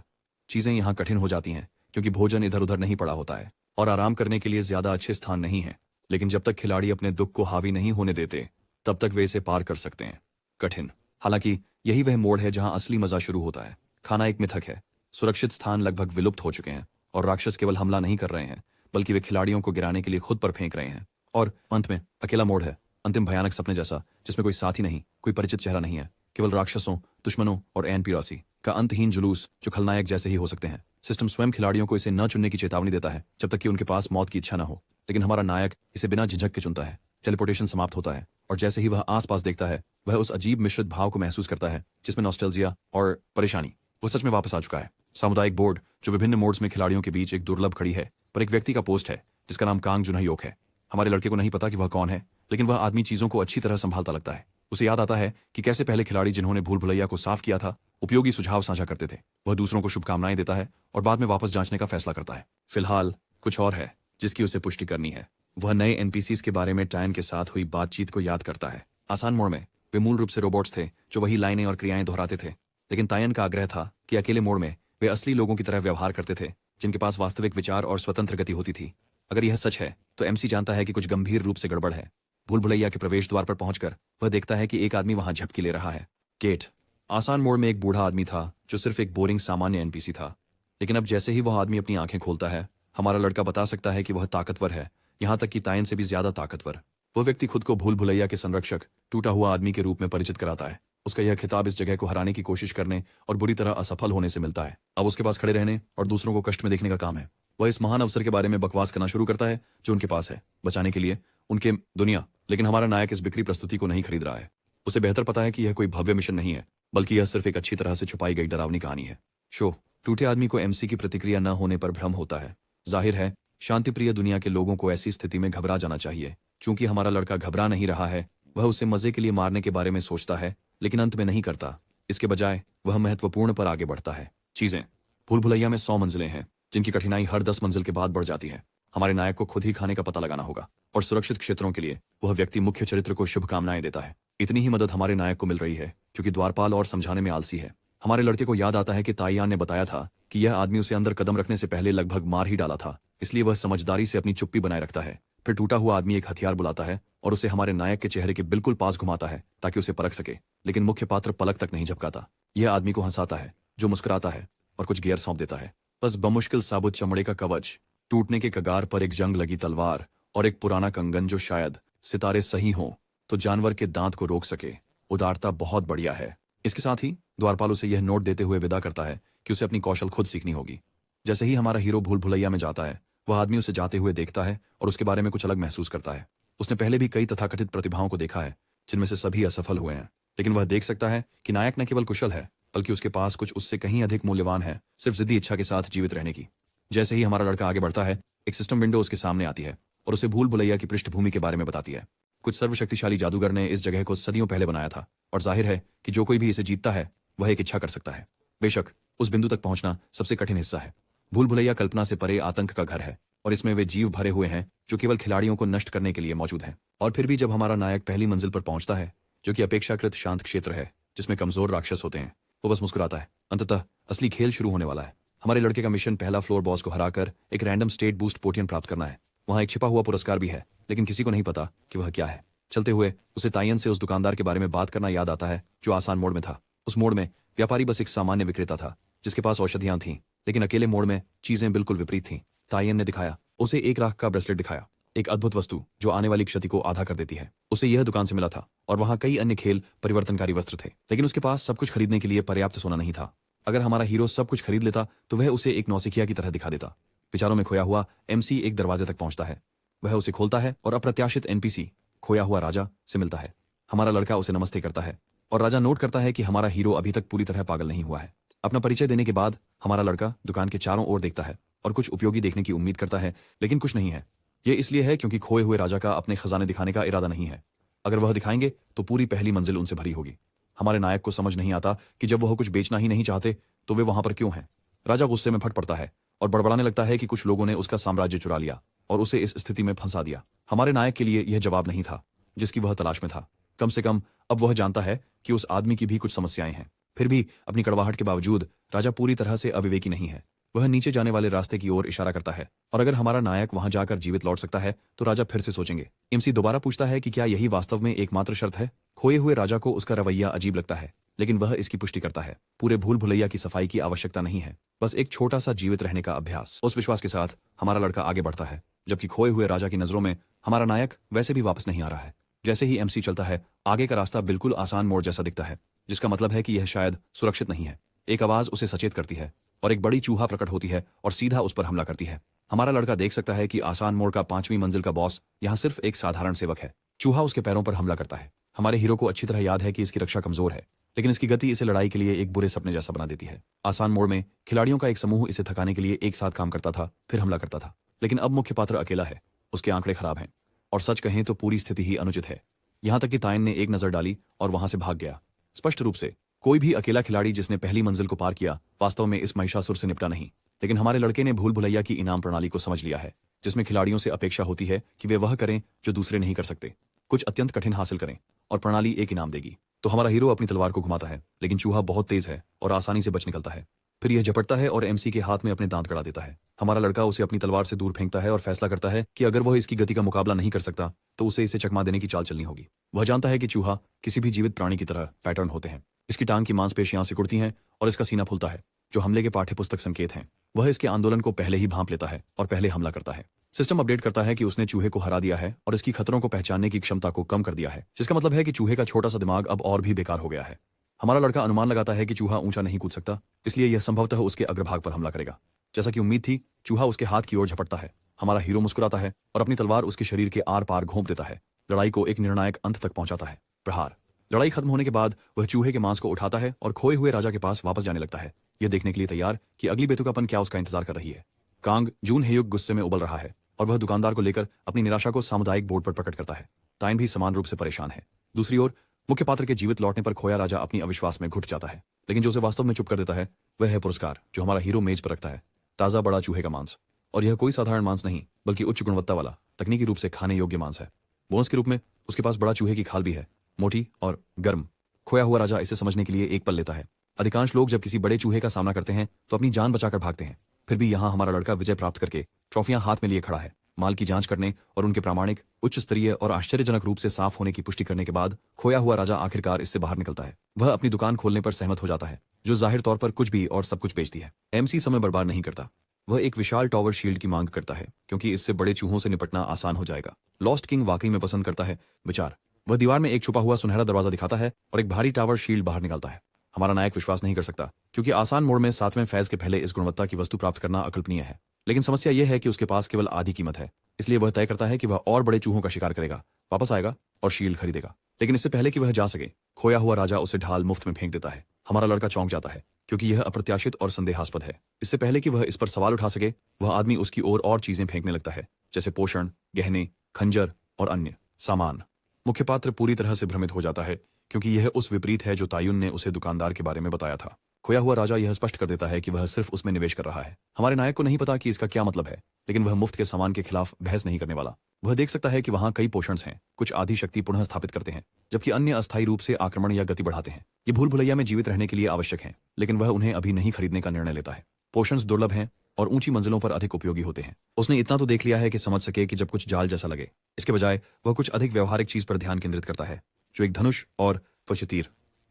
चीजें यहाँ कठिन हो जाती हैं, क्योंकि भोजन इधर उधर नहीं पड़ा होता है और आराम करने के लिए ज्यादा अच्छे स्थान नहीं है। लेकिन जब तक खिलाड़ी अपने दुख को हावी नहीं होने देते, तब तक वे इसे पार कर सकते हैं। कठिन, हालांकि यही वह मोड़ है जहां असली मजा शुरू होता है। खाना एक मिथक है। सुरक्षित स्थान लगभग विलुप्त हो चुके हैं और राक्षस केवल हमला नहीं कर रहे हैं, बल्कि वे खिलाड़ियों को गिराने के लिए खुद पर फेंक रहे हैं। और अंत में अकेला मोड़ है, अंतिम भयानक सपने जैसा, जिसमें कोई साथी नहीं, कोई परिचित चेहरा नहीं है, केवल राक्षसों, दुश्मनों और एनपी राशि का अंतहीन जुलूस, जो खलनायक जैसे ही हो सकते हैं। सिस्टम स्वयं खिलाड़ियों को इसे न चुनने की चेतावनी देता है जब तक कि उनके पास मौत की इच्छा न हो, लेकिन हमारा नायक इसे बिना झिझक के चुनता है। टेलीपोर्टेशन समाप्त होता है और जैसे ही वह आसपास देखता है, वह उस अजीब मिश्रित भाव को महसूस करता है जिसमें नॉस्टैल्जिया और परेशानी। वो सच में वापस आ चुका है। सामुदायिक बोर्ड, जो विभिन्न मोड्स में खिलाड़ियों के बीच एक दुर्लभ खड़ी है, पर एक व्यक्ति का पोस्ट है जिसका नाम कांग जुनहयोक है। हमारे लड़के को नहीं पता कि वह कौन है, लेकिन वह आदमी चीजों को अच्छी तरह संभालता लगता है। उसे याद आता है कि कैसे पहले खिलाड़ी जिन्होंने भूल भुलैया को साफ किया था, उपयोगी सुझाव साझा करते थे। वह दूसरों को शुभकामनाएं देता है और बाद में वापस जांचने का फैसला करता है। फिलहाल कुछ और है जिसकी उसे पुष्टि करनी है। वह नए एनपीसीज के बारे में टायन के साथ हुई बातचीत को याद करता है। आसान मोड़ में वे मूल रूप से रोबोट्स थे जो वही लाइनें और क्रियाएं दोहराते थे, लेकिन तायन का आग्रह था कि अकेले मोड़ में वे असली लोगों की तरह व्यवहार करते थे, जिनके पास वास्तविक विचार और स्वतंत्र गति होती थी। अगर यह सच है तो एमसी जानता है कि कुछ गंभीर रूप से गड़बड़ है। भूल भुलैया के प्रवेश द्वार पर पहुंचकर वह देखता है कि एक आदमी वहां झपकी ले रहा है। केट। आसान मोड़ में एक बूढ़ा आदमी था जो सिर्फ एक बोरिंग सामान्य एनपीसी था, लेकिन अब जैसे ही वह आदमी अपनी आंखें खोलता है, हमारा लड़का बता सकता है कि वह ताकतवर है, यहाँ तक कि तायन से भी ज्यादा ताकतवर। वह व्यक्ति खुद को भूल भुलैया के संरक्षक, टूटा हुआ आदमी के रूप में परिचित कराता है। उसका यह खिताब इस जगह को हराने की कोशिश करने और बुरी तरह असफल होने से मिलता है। अब उसके पास खड़े रहने और दूसरों को कष्ट में देखने का काम है। वह इस महान अवसर के बारे में बकवास करना शुरू करता है जो उनके पास है, बचाने के लिए उनके दुनिया। लेकिन हमारा नायक इस बिक्री प्रस्तुति को नहीं खरीद रहा है। उसे बेहतर पता है कि यह कोई भव्य मिशन नहीं है, बल्कि यह सिर्फ एक अच्छी तरह से छुपाई गई डरावनी कहानी है। शो। टूटे आदमी को एमसी की प्रतिक्रिया न होने पर भ्रम होता है। जाहिर है शांतिप्रिय दुनिया के लोगों को ऐसी स्थिति में घबरा जाना चाहिए। चूंकि हमारा लड़का घबरा नहीं रहा है, वह उसे मजे के लिए मारने के बारे में सोचता है, लेकिन अंत में नहीं करता। इसके बजाय वह महत्वपूर्ण पर आगे बढ़ता है। चीजें। भूल भुलैया में 100 मंजिलें हैं, जिनकी कठिनाई हर 10 मंजिल के बाद बढ़ जाती है। हमारे नायक को खुद ही खाने का पता लगाना होगा और सुरक्षित क्षेत्रों के लिए वह व्यक्ति मुख्य चरित्र को शुभकामनाएं देता है। इतनी ही मदद हमारे नायक को मिल रही है क्योंकि द्वारपाल और समझाने में आलसी है। हमारे लड़के को याद आता है कि ताइयान ने बताया था कि यह आदमी उसे अंदर कदम रखने से पहले लगभग मार ही डाला था, इसलिए वह समझदारी से अपनी चुप्पी बनाए रखता है। फिर टूटा हुआ आदमी एक हथियार बुलाता है और उसे हमारे नायक के चेहरे के बिल्कुल पास घुमाता है ताकि उसे परख सके, लेकिन मुख्य पात्र पलक तक नहीं झपकाता। यह आदमी को हंसाता है, जो मुस्कुराता है और कुछ गियर सौंप देता है। बस बमुश्किल साबुत चमड़े का कवच, टूटने के कगार पर एक जंग लगी तलवार और एक पुराना कंगन जो शायद सितारे सही हों तो जानवर के दांत को रोक सके। उदारता बहुत बढ़िया है। इसके साथ ही द्वारपाल उसे यह नोट देते हुए विदा करता है कि उसे अपनी कौशल खुद सीखनी होगी। जैसे ही हमारा हीरो भूल भुलैया में जाता है, वह आदमी उसे जाते हुए देखता है और उसके बारे में कुछ अलग महसूस करता है। उसने पहले भी कई तथाकथित प्रतिभाओं को देखा है, जिनमें से सभी असफल हुए हैं, लेकिन वह देख सकता है कि नायक न केवल कुशल है, बल्कि उसके पास कुछ उससे कहीं अधिक मूल्यवान है, सिर्फ जिद्दी इच्छा के साथ जीवित रहने की। जैसे ही हमारा लड़का आगे बढ़ता है, एक सिस्टम विंडो उसके सामने आती है और उसे भूल भुलैया की पृष्ठभूमि के बारे में बताती है। कुछ सर्वशक्तिशाली जादूगर ने इस जगह को सदियों पहले बनाया था और जाहिर है कि जो कोई भी इसे जीतता है वह एक इच्छा कर सकता है। बेशक उस बिंदु तक पहुंचना सबसे कठिन हिस्सा है। भूल भुलैया कल्पना से परे आतंक का घर है और इसमें वे जीव भरे हुए हैं जो केवल खिलाड़ियों को नष्ट करने के लिए मौजूद हैं। और फिर भी जब हमारा नायक पहली मंजिल पर पहुंचता है, जो कि अपेक्षाकृत शांत क्षेत्र है जिसमें कमजोर राक्षस होते हैं, वो बस मुस्कुराता है। अंततः असली खेल शुरू होने वाला है। हमारे लड़के का मिशन पहला फ्लोर बॉस को हराकर एक रैंडम स्टेट बूस्ट पोटियन प्राप्त करना है। वहां एक छिपा हुआ पुरस्कार भी है, लेकिन किसी को नहीं पता कि वह क्या है। चलते हुए उसे तायन से उस दुकानदार के बारे में बात करना याद आता है जो आसान मोड़ में था। उस मोड़ में व्यापारी बस एक सामान्य विक्रेता था जिसके पास औषधियां थीं, लेकिन अकेले मोड़ में चीजें बिल्कुल विपरीत थीं। तायन ने दिखाया उसे एक राख का ब्रेसलेट दिखाया, एक अद्भुत वस्तु जो आने वाली क्षति को आधा कर देती है। उसे यह दुकान से मिला था और वहां कई अन्य खेल परिवर्तनकारी वस्त्र थे, लेकिन उसके पास सब कुछ खरीदने के लिए पर्याप्त सोना नहीं था। अगर हमारा हीरो सब कुछ खरीद लेता तो वह उसे एक नौसिखिया की तरह दिखा देता। विचारों में खोया हुआ एमसी एक दरवाजे तक पहुंचता है। वह उसे खोलता है और अप्रत्याशित एनपीसी खोया हुआ राजा से मिलता है। हमारा लड़का उसे नमस्ते करता है और राजा नोट करता है कि हमारा हीरो अभी तक पूरी तरह पागल नहीं हुआ है। अपना परिचय देने के बाद हमारा लड़का दुकान के चारों ओर देखता है और कुछ उपयोगी देखने की उम्मीद करता है, लेकिन कुछ नहीं है। यह इसलिए है क्योंकि खोए हुए राजा का अपने खजाने दिखाने का इरादा नहीं है। अगर वह दिखाएंगे तो पूरी पहली मंजिल उनसे भरी होगी। हमारे नायक को समझ नहीं आता कि जब वह कुछ बेचना ही नहीं चाहते तो वे वहां पर क्यों हैं। राजा गुस्से में फट पड़ता है और बड़बड़ाने लगता है कि कुछ लोगों ने उसका साम्राज्य चुरा लिया और उसे इस स्थिति में फंसा दिया। हमारे नायक के लिए यह जवाब नहीं था जिसकी वह तलाश में था। कम से कम अब वह जानता है कि उस आदमी की भी कुछ समस्याएं हैं। फिर भी अपनी कड़वाहट के बावजूद राजा पूरी तरह से अविवेकी नहीं है। वह नीचे जाने वाले रास्ते की ओर इशारा करता है और अगर हमारा नायक वहां जाकर जीवित लौट सकता है तो राजा फिर से सोचेंगे। एमसी दोबारा पूछता है कि क्या यही वास्तव में एकमात्र शर्त है। खोए हुए राजा को उसका रवैया अजीब लगता है, लेकिन वह इसकी पुष्टि करता है पूरे भूल भुलैया की सफाई की आवश्यकता नहीं है, बस एक छोटा सा जीवित रहने का अभ्यास। उस विश्वास के साथ हमारा लड़का आगे बढ़ता है, जबकि खोए हुए राजा की नजरों में हमारा नायक वैसे भी वापस नहीं आ रहा है। जैसे ही एमसी चलता है आगे का रास्ता बिल्कुल आसान मोड़ जैसा दिखता है, जिसका मतलब है कि यह शायद सुरक्षित नहीं है। एक आवाज उसे सचेत करती है और एक बड़ी चूहा प्रकट होती है और सीधा उस पर हमला करती है। हमारा लड़का देख सकता है कि आसान मोड़ का 5वीं मंजिल का बॉस यहाँ सिर्फ एक साधारण सेवक है। चूहा उसके पैरों पर हमला करता है। हमारे हीरो को अच्छी तरह याद है कि इसकी रक्षा कमजोर है, लेकिन इसकी गति इसे लड़ाई के लिए एक बुरे सपने जैसा बना देती है। आसान मोड़ में खिलाड़ियों का एक समूह इसे थकाने के लिए एक साथ काम करता था, फिर हमला करता था, लेकिन अब मुख्य पात्र अकेला है। उसके आंकड़े खराब हैं और सच कहें तो पूरी स्थिति ही अनुचित है। यहां तक कि तायन ने एक नजर डाली और वहां से भाग गया। स्पष्ट रूप से कोई भी अकेला खिलाड़ी जिसने पहली मंजिल को पार किया वास्तव में इस महिषासुर से निपटा नहीं, लेकिन हमारे लड़के ने भूल भुलैया की इनाम प्रणाली को समझ लिया है, जिसमें खिलाड़ियों से अपेक्षा होती है कि वे वह करें जो दूसरे नहीं कर सकते, कुछ अत्यंत कठिन हासिल करें और प्रणाली एक इनाम देगी। तो हमारा हीरो अपनी तलवार को घुमाता है, लेकिन चूहा बहुत तेज है और आसानी से बच निकलता है। फिर यह झपटता है और एमसी के हाथ में अपने दांत गड़ा देता है। हमारा लड़का उसे अपनी तलवार से दूर फेंकता है और फैसला करता है कि अगर वह इसकी गति का मुकाबला नहीं कर सकता तो उसे इसे चकमा देने की चाल चलनी होगी। वह जानता है कि चूहा किसी भी जीवित प्राणी की तरह पैटर्न होते हैं। इसकी टांग की मांसपेशियां सिकुड़ती हैं और इसका सीना फूलता है, जो हमले के पाठ्यपुस्तक संकेत हैं। वह इसके आंदोलन को पहले ही भांप लेता है और पहले हमला करता है। सिस्टम अपडेट करता है कि उसने चूहे को हरा दिया है और इसकी खतरों को पहचानने की क्षमता को कम कर दिया है, जिसका मतलब है कि चूहे का छोटा सा दिमाग अब और भी बेकार हो गया है। हमारा लड़का अनुमान लगाता है कि चूहा ऊंचा नहीं कूद सकता, इसलिए यह संभवतः उसके अग्रभाग पर हमला करेगा। जैसा कि उम्मीद थी, चूहा उसके हाथ की ओर झपटता है। हमारा हीरो मुस्कुराता है और अपनी तलवार उसके शरीर के आर पार घोंप देता है। लड़ाई को एक निर्णायक अंत तक पहुंचाता है। प्रहार। लड़ाई खत्म होने के बाद वह चूहे के मांस को उठाता है और खोए हुए राजा के पास वापस जाने लगता है, यह देखने के लिए तैयार कि अगली बेतुकापन क्या उसका इंतजार कर रही है। कांग जून हेयुग गुस्से में उबल रहा है और वह दुकानदार को लेकर अपनी निराशा को सामुदायिक बोर्ड पर प्रकट करता है। ताइन भी समान रूप से परेशान है। दूसरी ओर मुख्य पात्र के जीवित लौटने पर खोया राजा अपनी अविश्वास में घुट जाता है, लेकिन जो उसे वास्तव में चुप कर देता है वह है पुरस्कार जो हमारा हीरो मेज पर रखता है। ताजा बड़ा चूहे का मांस, और यह कोई साधारण मांस नहीं बल्कि उच्च गुणवत्ता वाला तकनीकी रूप से खाने योग्य मांस है। बोनस के रूप में उसके पास बड़ा चूहे की खाल भी है, मोटी और गर्म। खोया हुआ राजा इसे समझने के लिए एक पल लेता है। अधिकांश लोग जब किसी बड़े चूहे का सामना करते हैं तो अपनी जान बचाकर भागते हैं, फिर भी यहाँ हमारा लड़का विजय प्राप्त करके ट्रॉफियां हाथ में लिए खड़ा है। माल की जांच करने और उनके प्रामाणिक, उच्च स्तरीय और आश्चर्यजनक रूप से साफ होने की पुष्टि करने के बाद खोया हुआ राजा आखिरकार इससे बाहर निकलता है। वह अपनी दुकान खोलने पर सहमत हो जाता है, जो जाहिर तौर पर कुछ भी और सब कुछ बेचती है। एमसी समय बर्बाद नहीं करता। वह एक विशाल टॉवर शील्ड की मांग करता है क्योंकि इससे बड़े चूहों से निपटना आसान हो जाएगा। लॉस्ट किंग वाकई में पसंद करता है विचार। वह दीवार में एक छुपा हुआ सुनहरा दरवाजा दिखाता है और एक भारी टावर शील्ड बाहर निकलता है। हमारा नायक विश्वास नहीं कर सकता क्योंकि आसान मोड़ में 7वें फैज के पहले इस गुणवत्ता की वस्तु प्राप्त करना अकल्पनीय है। लेकिन समस्या यह है कि उसके पास केवल आधी कीमत है, इसलिए वह तय करता है कि वह और बड़े चूहों का शिकार करेगा, वापस आएगा और शील्ड खरीदेगा। लेकिन इससे पहले कि वह जा सके, खोया हुआ राजा उसे ढाल मुफ्त में फेंक देता है। हमारा लड़का चौंक जाता है क्योंकि यह अप्रत्याशित और संदेहास्पद है। इससे पहले कि वह इस पर सवाल उठा सके, वह आदमी उसकी ओर और चीजें फेंकने लगता है, जैसे पोषण, गहने, खंजर और अन्य सामान। मुख्य पात्र पूरी तरह से भ्रमित हो जाता है क्योंकि यह उस विपरीत है जो तायुन ने उसे दुकानदार के बारे में बताया था। खोया हुआ राजा यह स्पष्ट कर देता है कि वह सिर्फ उसमें निवेश कर रहा है। हमारे नायक को नहीं पता कि इसका क्या मतलब है, लेकिन वह मुफ्त के सामान के खिलाफ बहस नहीं करने वाला। वह देख सकता है कि वहां कई पोषण्स हैं, कुछ आधी शक्ति पुनः स्थापित करते हैं जबकि अन्य अस्थायी रूप से आक्रमण या गति बढ़ाते हैं। ये भूल भुलैया में जीवित रहने के लिए आवश्यक हैं, लेकिन वह उन्हें अभी नहीं खरीदने का निर्णय लेता है। पोषण्स दुर्लभ हैं और ऊंची मंजिलों पर अधिक उपयोगी होते हैं। उसने इतना तो देख लिया है कि समझ सके कि जब कुछ जाल जैसा लगे। इसके बजाय वह कुछ अधिक व्यवहारिक चीज पर ध्यान केंद्रित करता है, जो एक धनुष और तीर।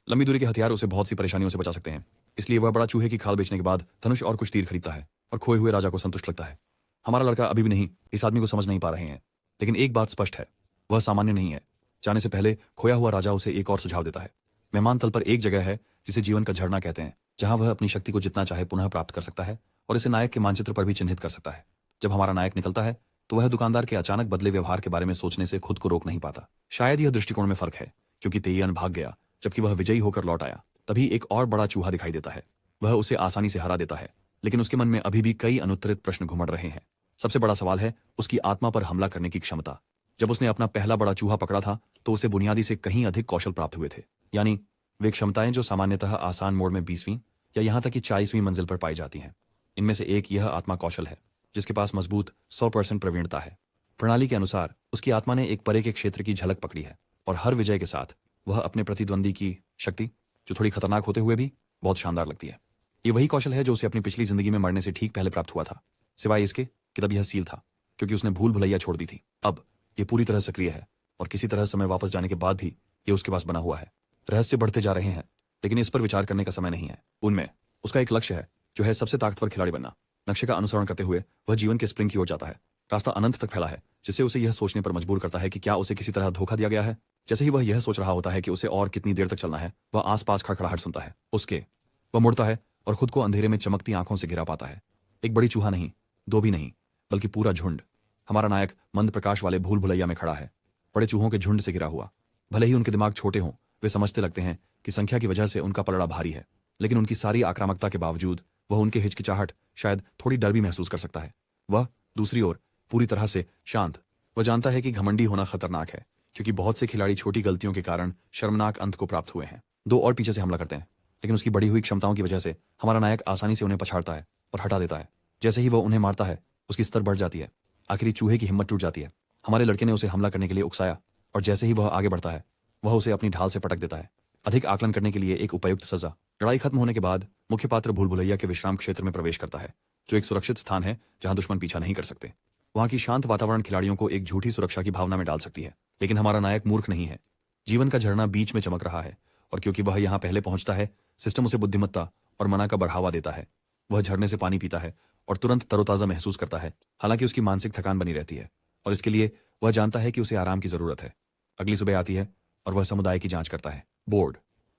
लंबी दूरी के हथियार उसे बहुत सी परेशानियों से बचा सकते हैं, इसलिए वह बड़ा चूहे की खाल बेचने के बाद धनुष और कुछ तीर खरीदता है और खोए हुए राजा को संतुष्ट लगता है। हमारा लड़का अभी भी नहीं इस आदमी को समझ नहीं पा रहे हैं, लेकिन एक बात स्पष्ट है, वह सामान्य नहीं है। जाने से पहले खोया हुआ राजा उसे एक और सुझाव देता है। मेहमान तल पर एक जगह है जिसे जीवन का झरना कहते हैं, जहां वह अपनी शक्ति को जितना चाहे पुनः प्राप्त कर सकता है और इसे नायक के मानचित्र पर भी चिन्हित कर सकता है। जब हमारा नायक निकलता है तो वह दुकानदार के अचानक बदले व्यवहार के बारे में सोचने से खुद को रोक नहीं पाता। शायद यह दृष्टिकोण में फर्क है, क्योंकि तेयन भाग गया जबकि वह विजयी होकर लौट आया। तभी एक और बड़ा चूहा दिखाई देता है। वह उसे आसानी से हरा देता है, लेकिन उसके मन में अभी भी कई अनुत्तरित प्रश्न घुमड़ रहे हैं। सबसे बड़ा सवाल है उसकी आत्मा पर हमला करने की क्षमता। जब उसने अपना पहला बड़ा चूहा पकड़ा था तो उसे बुनियादी से कहीं अधिक कौशल प्राप्त हुए थे, यानी वे क्षमताएं जो सामान्यतः आसान मोड में 20वीं या यहां तक कि 40वीं मंजिल पर पाई जाती हैं। इनमें से एक यह आत्मा कौशल है जिसके पास मजबूत 100% प्रवीणता है। प्रणाली के अनुसार उसकी आत्मा ने एक परे के क्षेत्र की झलक पकड़ी है और हर विजय के साथ वह अपने प्रतिद्वंदी की शक्ति, जो थोड़ी खतरनाक होते हुए भी बहुत शानदार लगती है। ये वही कौशल है जो उसे अपनी पिछली जिंदगी में मरने से ठीक पहले प्राप्त हुआ था, सिवाय इसके कि तब यह सील था क्योंकि उसने भूल भुलैया छोड़ दी थी। अब ये पूरी तरह सक्रिय है और किसी तरह समय वापस जाने के बाद भी ये उसके पास बना हुआ है। रहस्य बढ़ते जा रहे हैं, लेकिन इस पर विचार करने का समय नहीं है। उनमें उसका एक लक्ष्य है, जो है सबसे ताकतवर खिलाड़ी बनना। नक्शे का अनुसरण करते हुए वह जीवन के स्प्रिंग की ओर जाता है। रास्ता अनंत तक फैला है, जिससे उसे यह सोचने पर मजबूर करता है कि क्या उसे किसी तरह धोखा दिया गया है। जैसे ही वह यह सोच रहा होता है कि उसे और कितनी देर तक चलना है, वह आसपास खड़खड़ाहट सुनता है। वह मुड़ता है और खुद को अंधेरे में चमकती आंखों से घिरा पाता है। एक बड़ी चूहा नहीं, दो भी नहीं, बल्कि पूरा झुंड। हमारा नायक मंद प्रकाश वाले भूल भुलैया में खड़ा है, बड़े चूहों के झुंड से घिरा हुआ। भले ही उनके दिमाग छोटे हों, वे समझते लगते हैं कि संख्या की वजह से उनका पलड़ा भारी है, लेकिन उनकी सारी आक्रामकता के बावजूद वह उनके हिचकिचाहट, शायद थोड़ी डर भी महसूस कर सकता है। वह दूसरी ओर पूरी तरह से शांत। वह जानता है कि घमंडी होना खतरनाक है, क्योंकि बहुत से खिलाड़ी छोटी गलतियों के कारण शर्मनाक अंत को प्राप्त हुए हैं। दो और पीछे से हमला करते हैं, लेकिन उसकी बढ़ी हुई क्षमताओं की वजह से हमारा नायक आसानी से उन्हें पछाड़ता है और हटा देता है। जैसे ही वह उन्हें मारता है, उसकी स्तर बढ़ जाती है। आखिरी चूहे की हिम्मत टूट जाती है। हमारे लड़के ने उसे हमला करने के लिए उकसाया और जैसे ही वह आगे बढ़ता है, वह उसे अपनी ढाल से पटक देता है। अधिक आकलन करने के लिए एक उपयुक्त सजा। लड़ाई खत्म होने के बाद मुख्य पात्र भूल भुलैया के विश्राम क्षेत्र में प्रवेश करता है, जो एक सुरक्षित स्थान है जहां दुश्मन पीछा नहीं कर सकते। वहां की शांत वातावरण खिलाड़ियों को एक झूठी सुरक्षा की भावना में डाल सकती है, लेकिन हमारा नायक मूर्ख नहीं है। जीवन का झरना बीच में चमक रहा है, और क्योंकि वह यहां पहले पहुंचता है, सिस्टम उसे बुद्धिमत्ता और मना का बढ़ावा देता है। वह झरने से पानी पीता है और तुरंत तरोताजा महसूस करता है, हालांकि उसकी मानसिक थकान बनी रहती है, और इसके लिए वह जानता है कि उसे आराम की जरूरत है। अगली सुबह आती है और वह समुदाय की जांच करता है। बोर्ड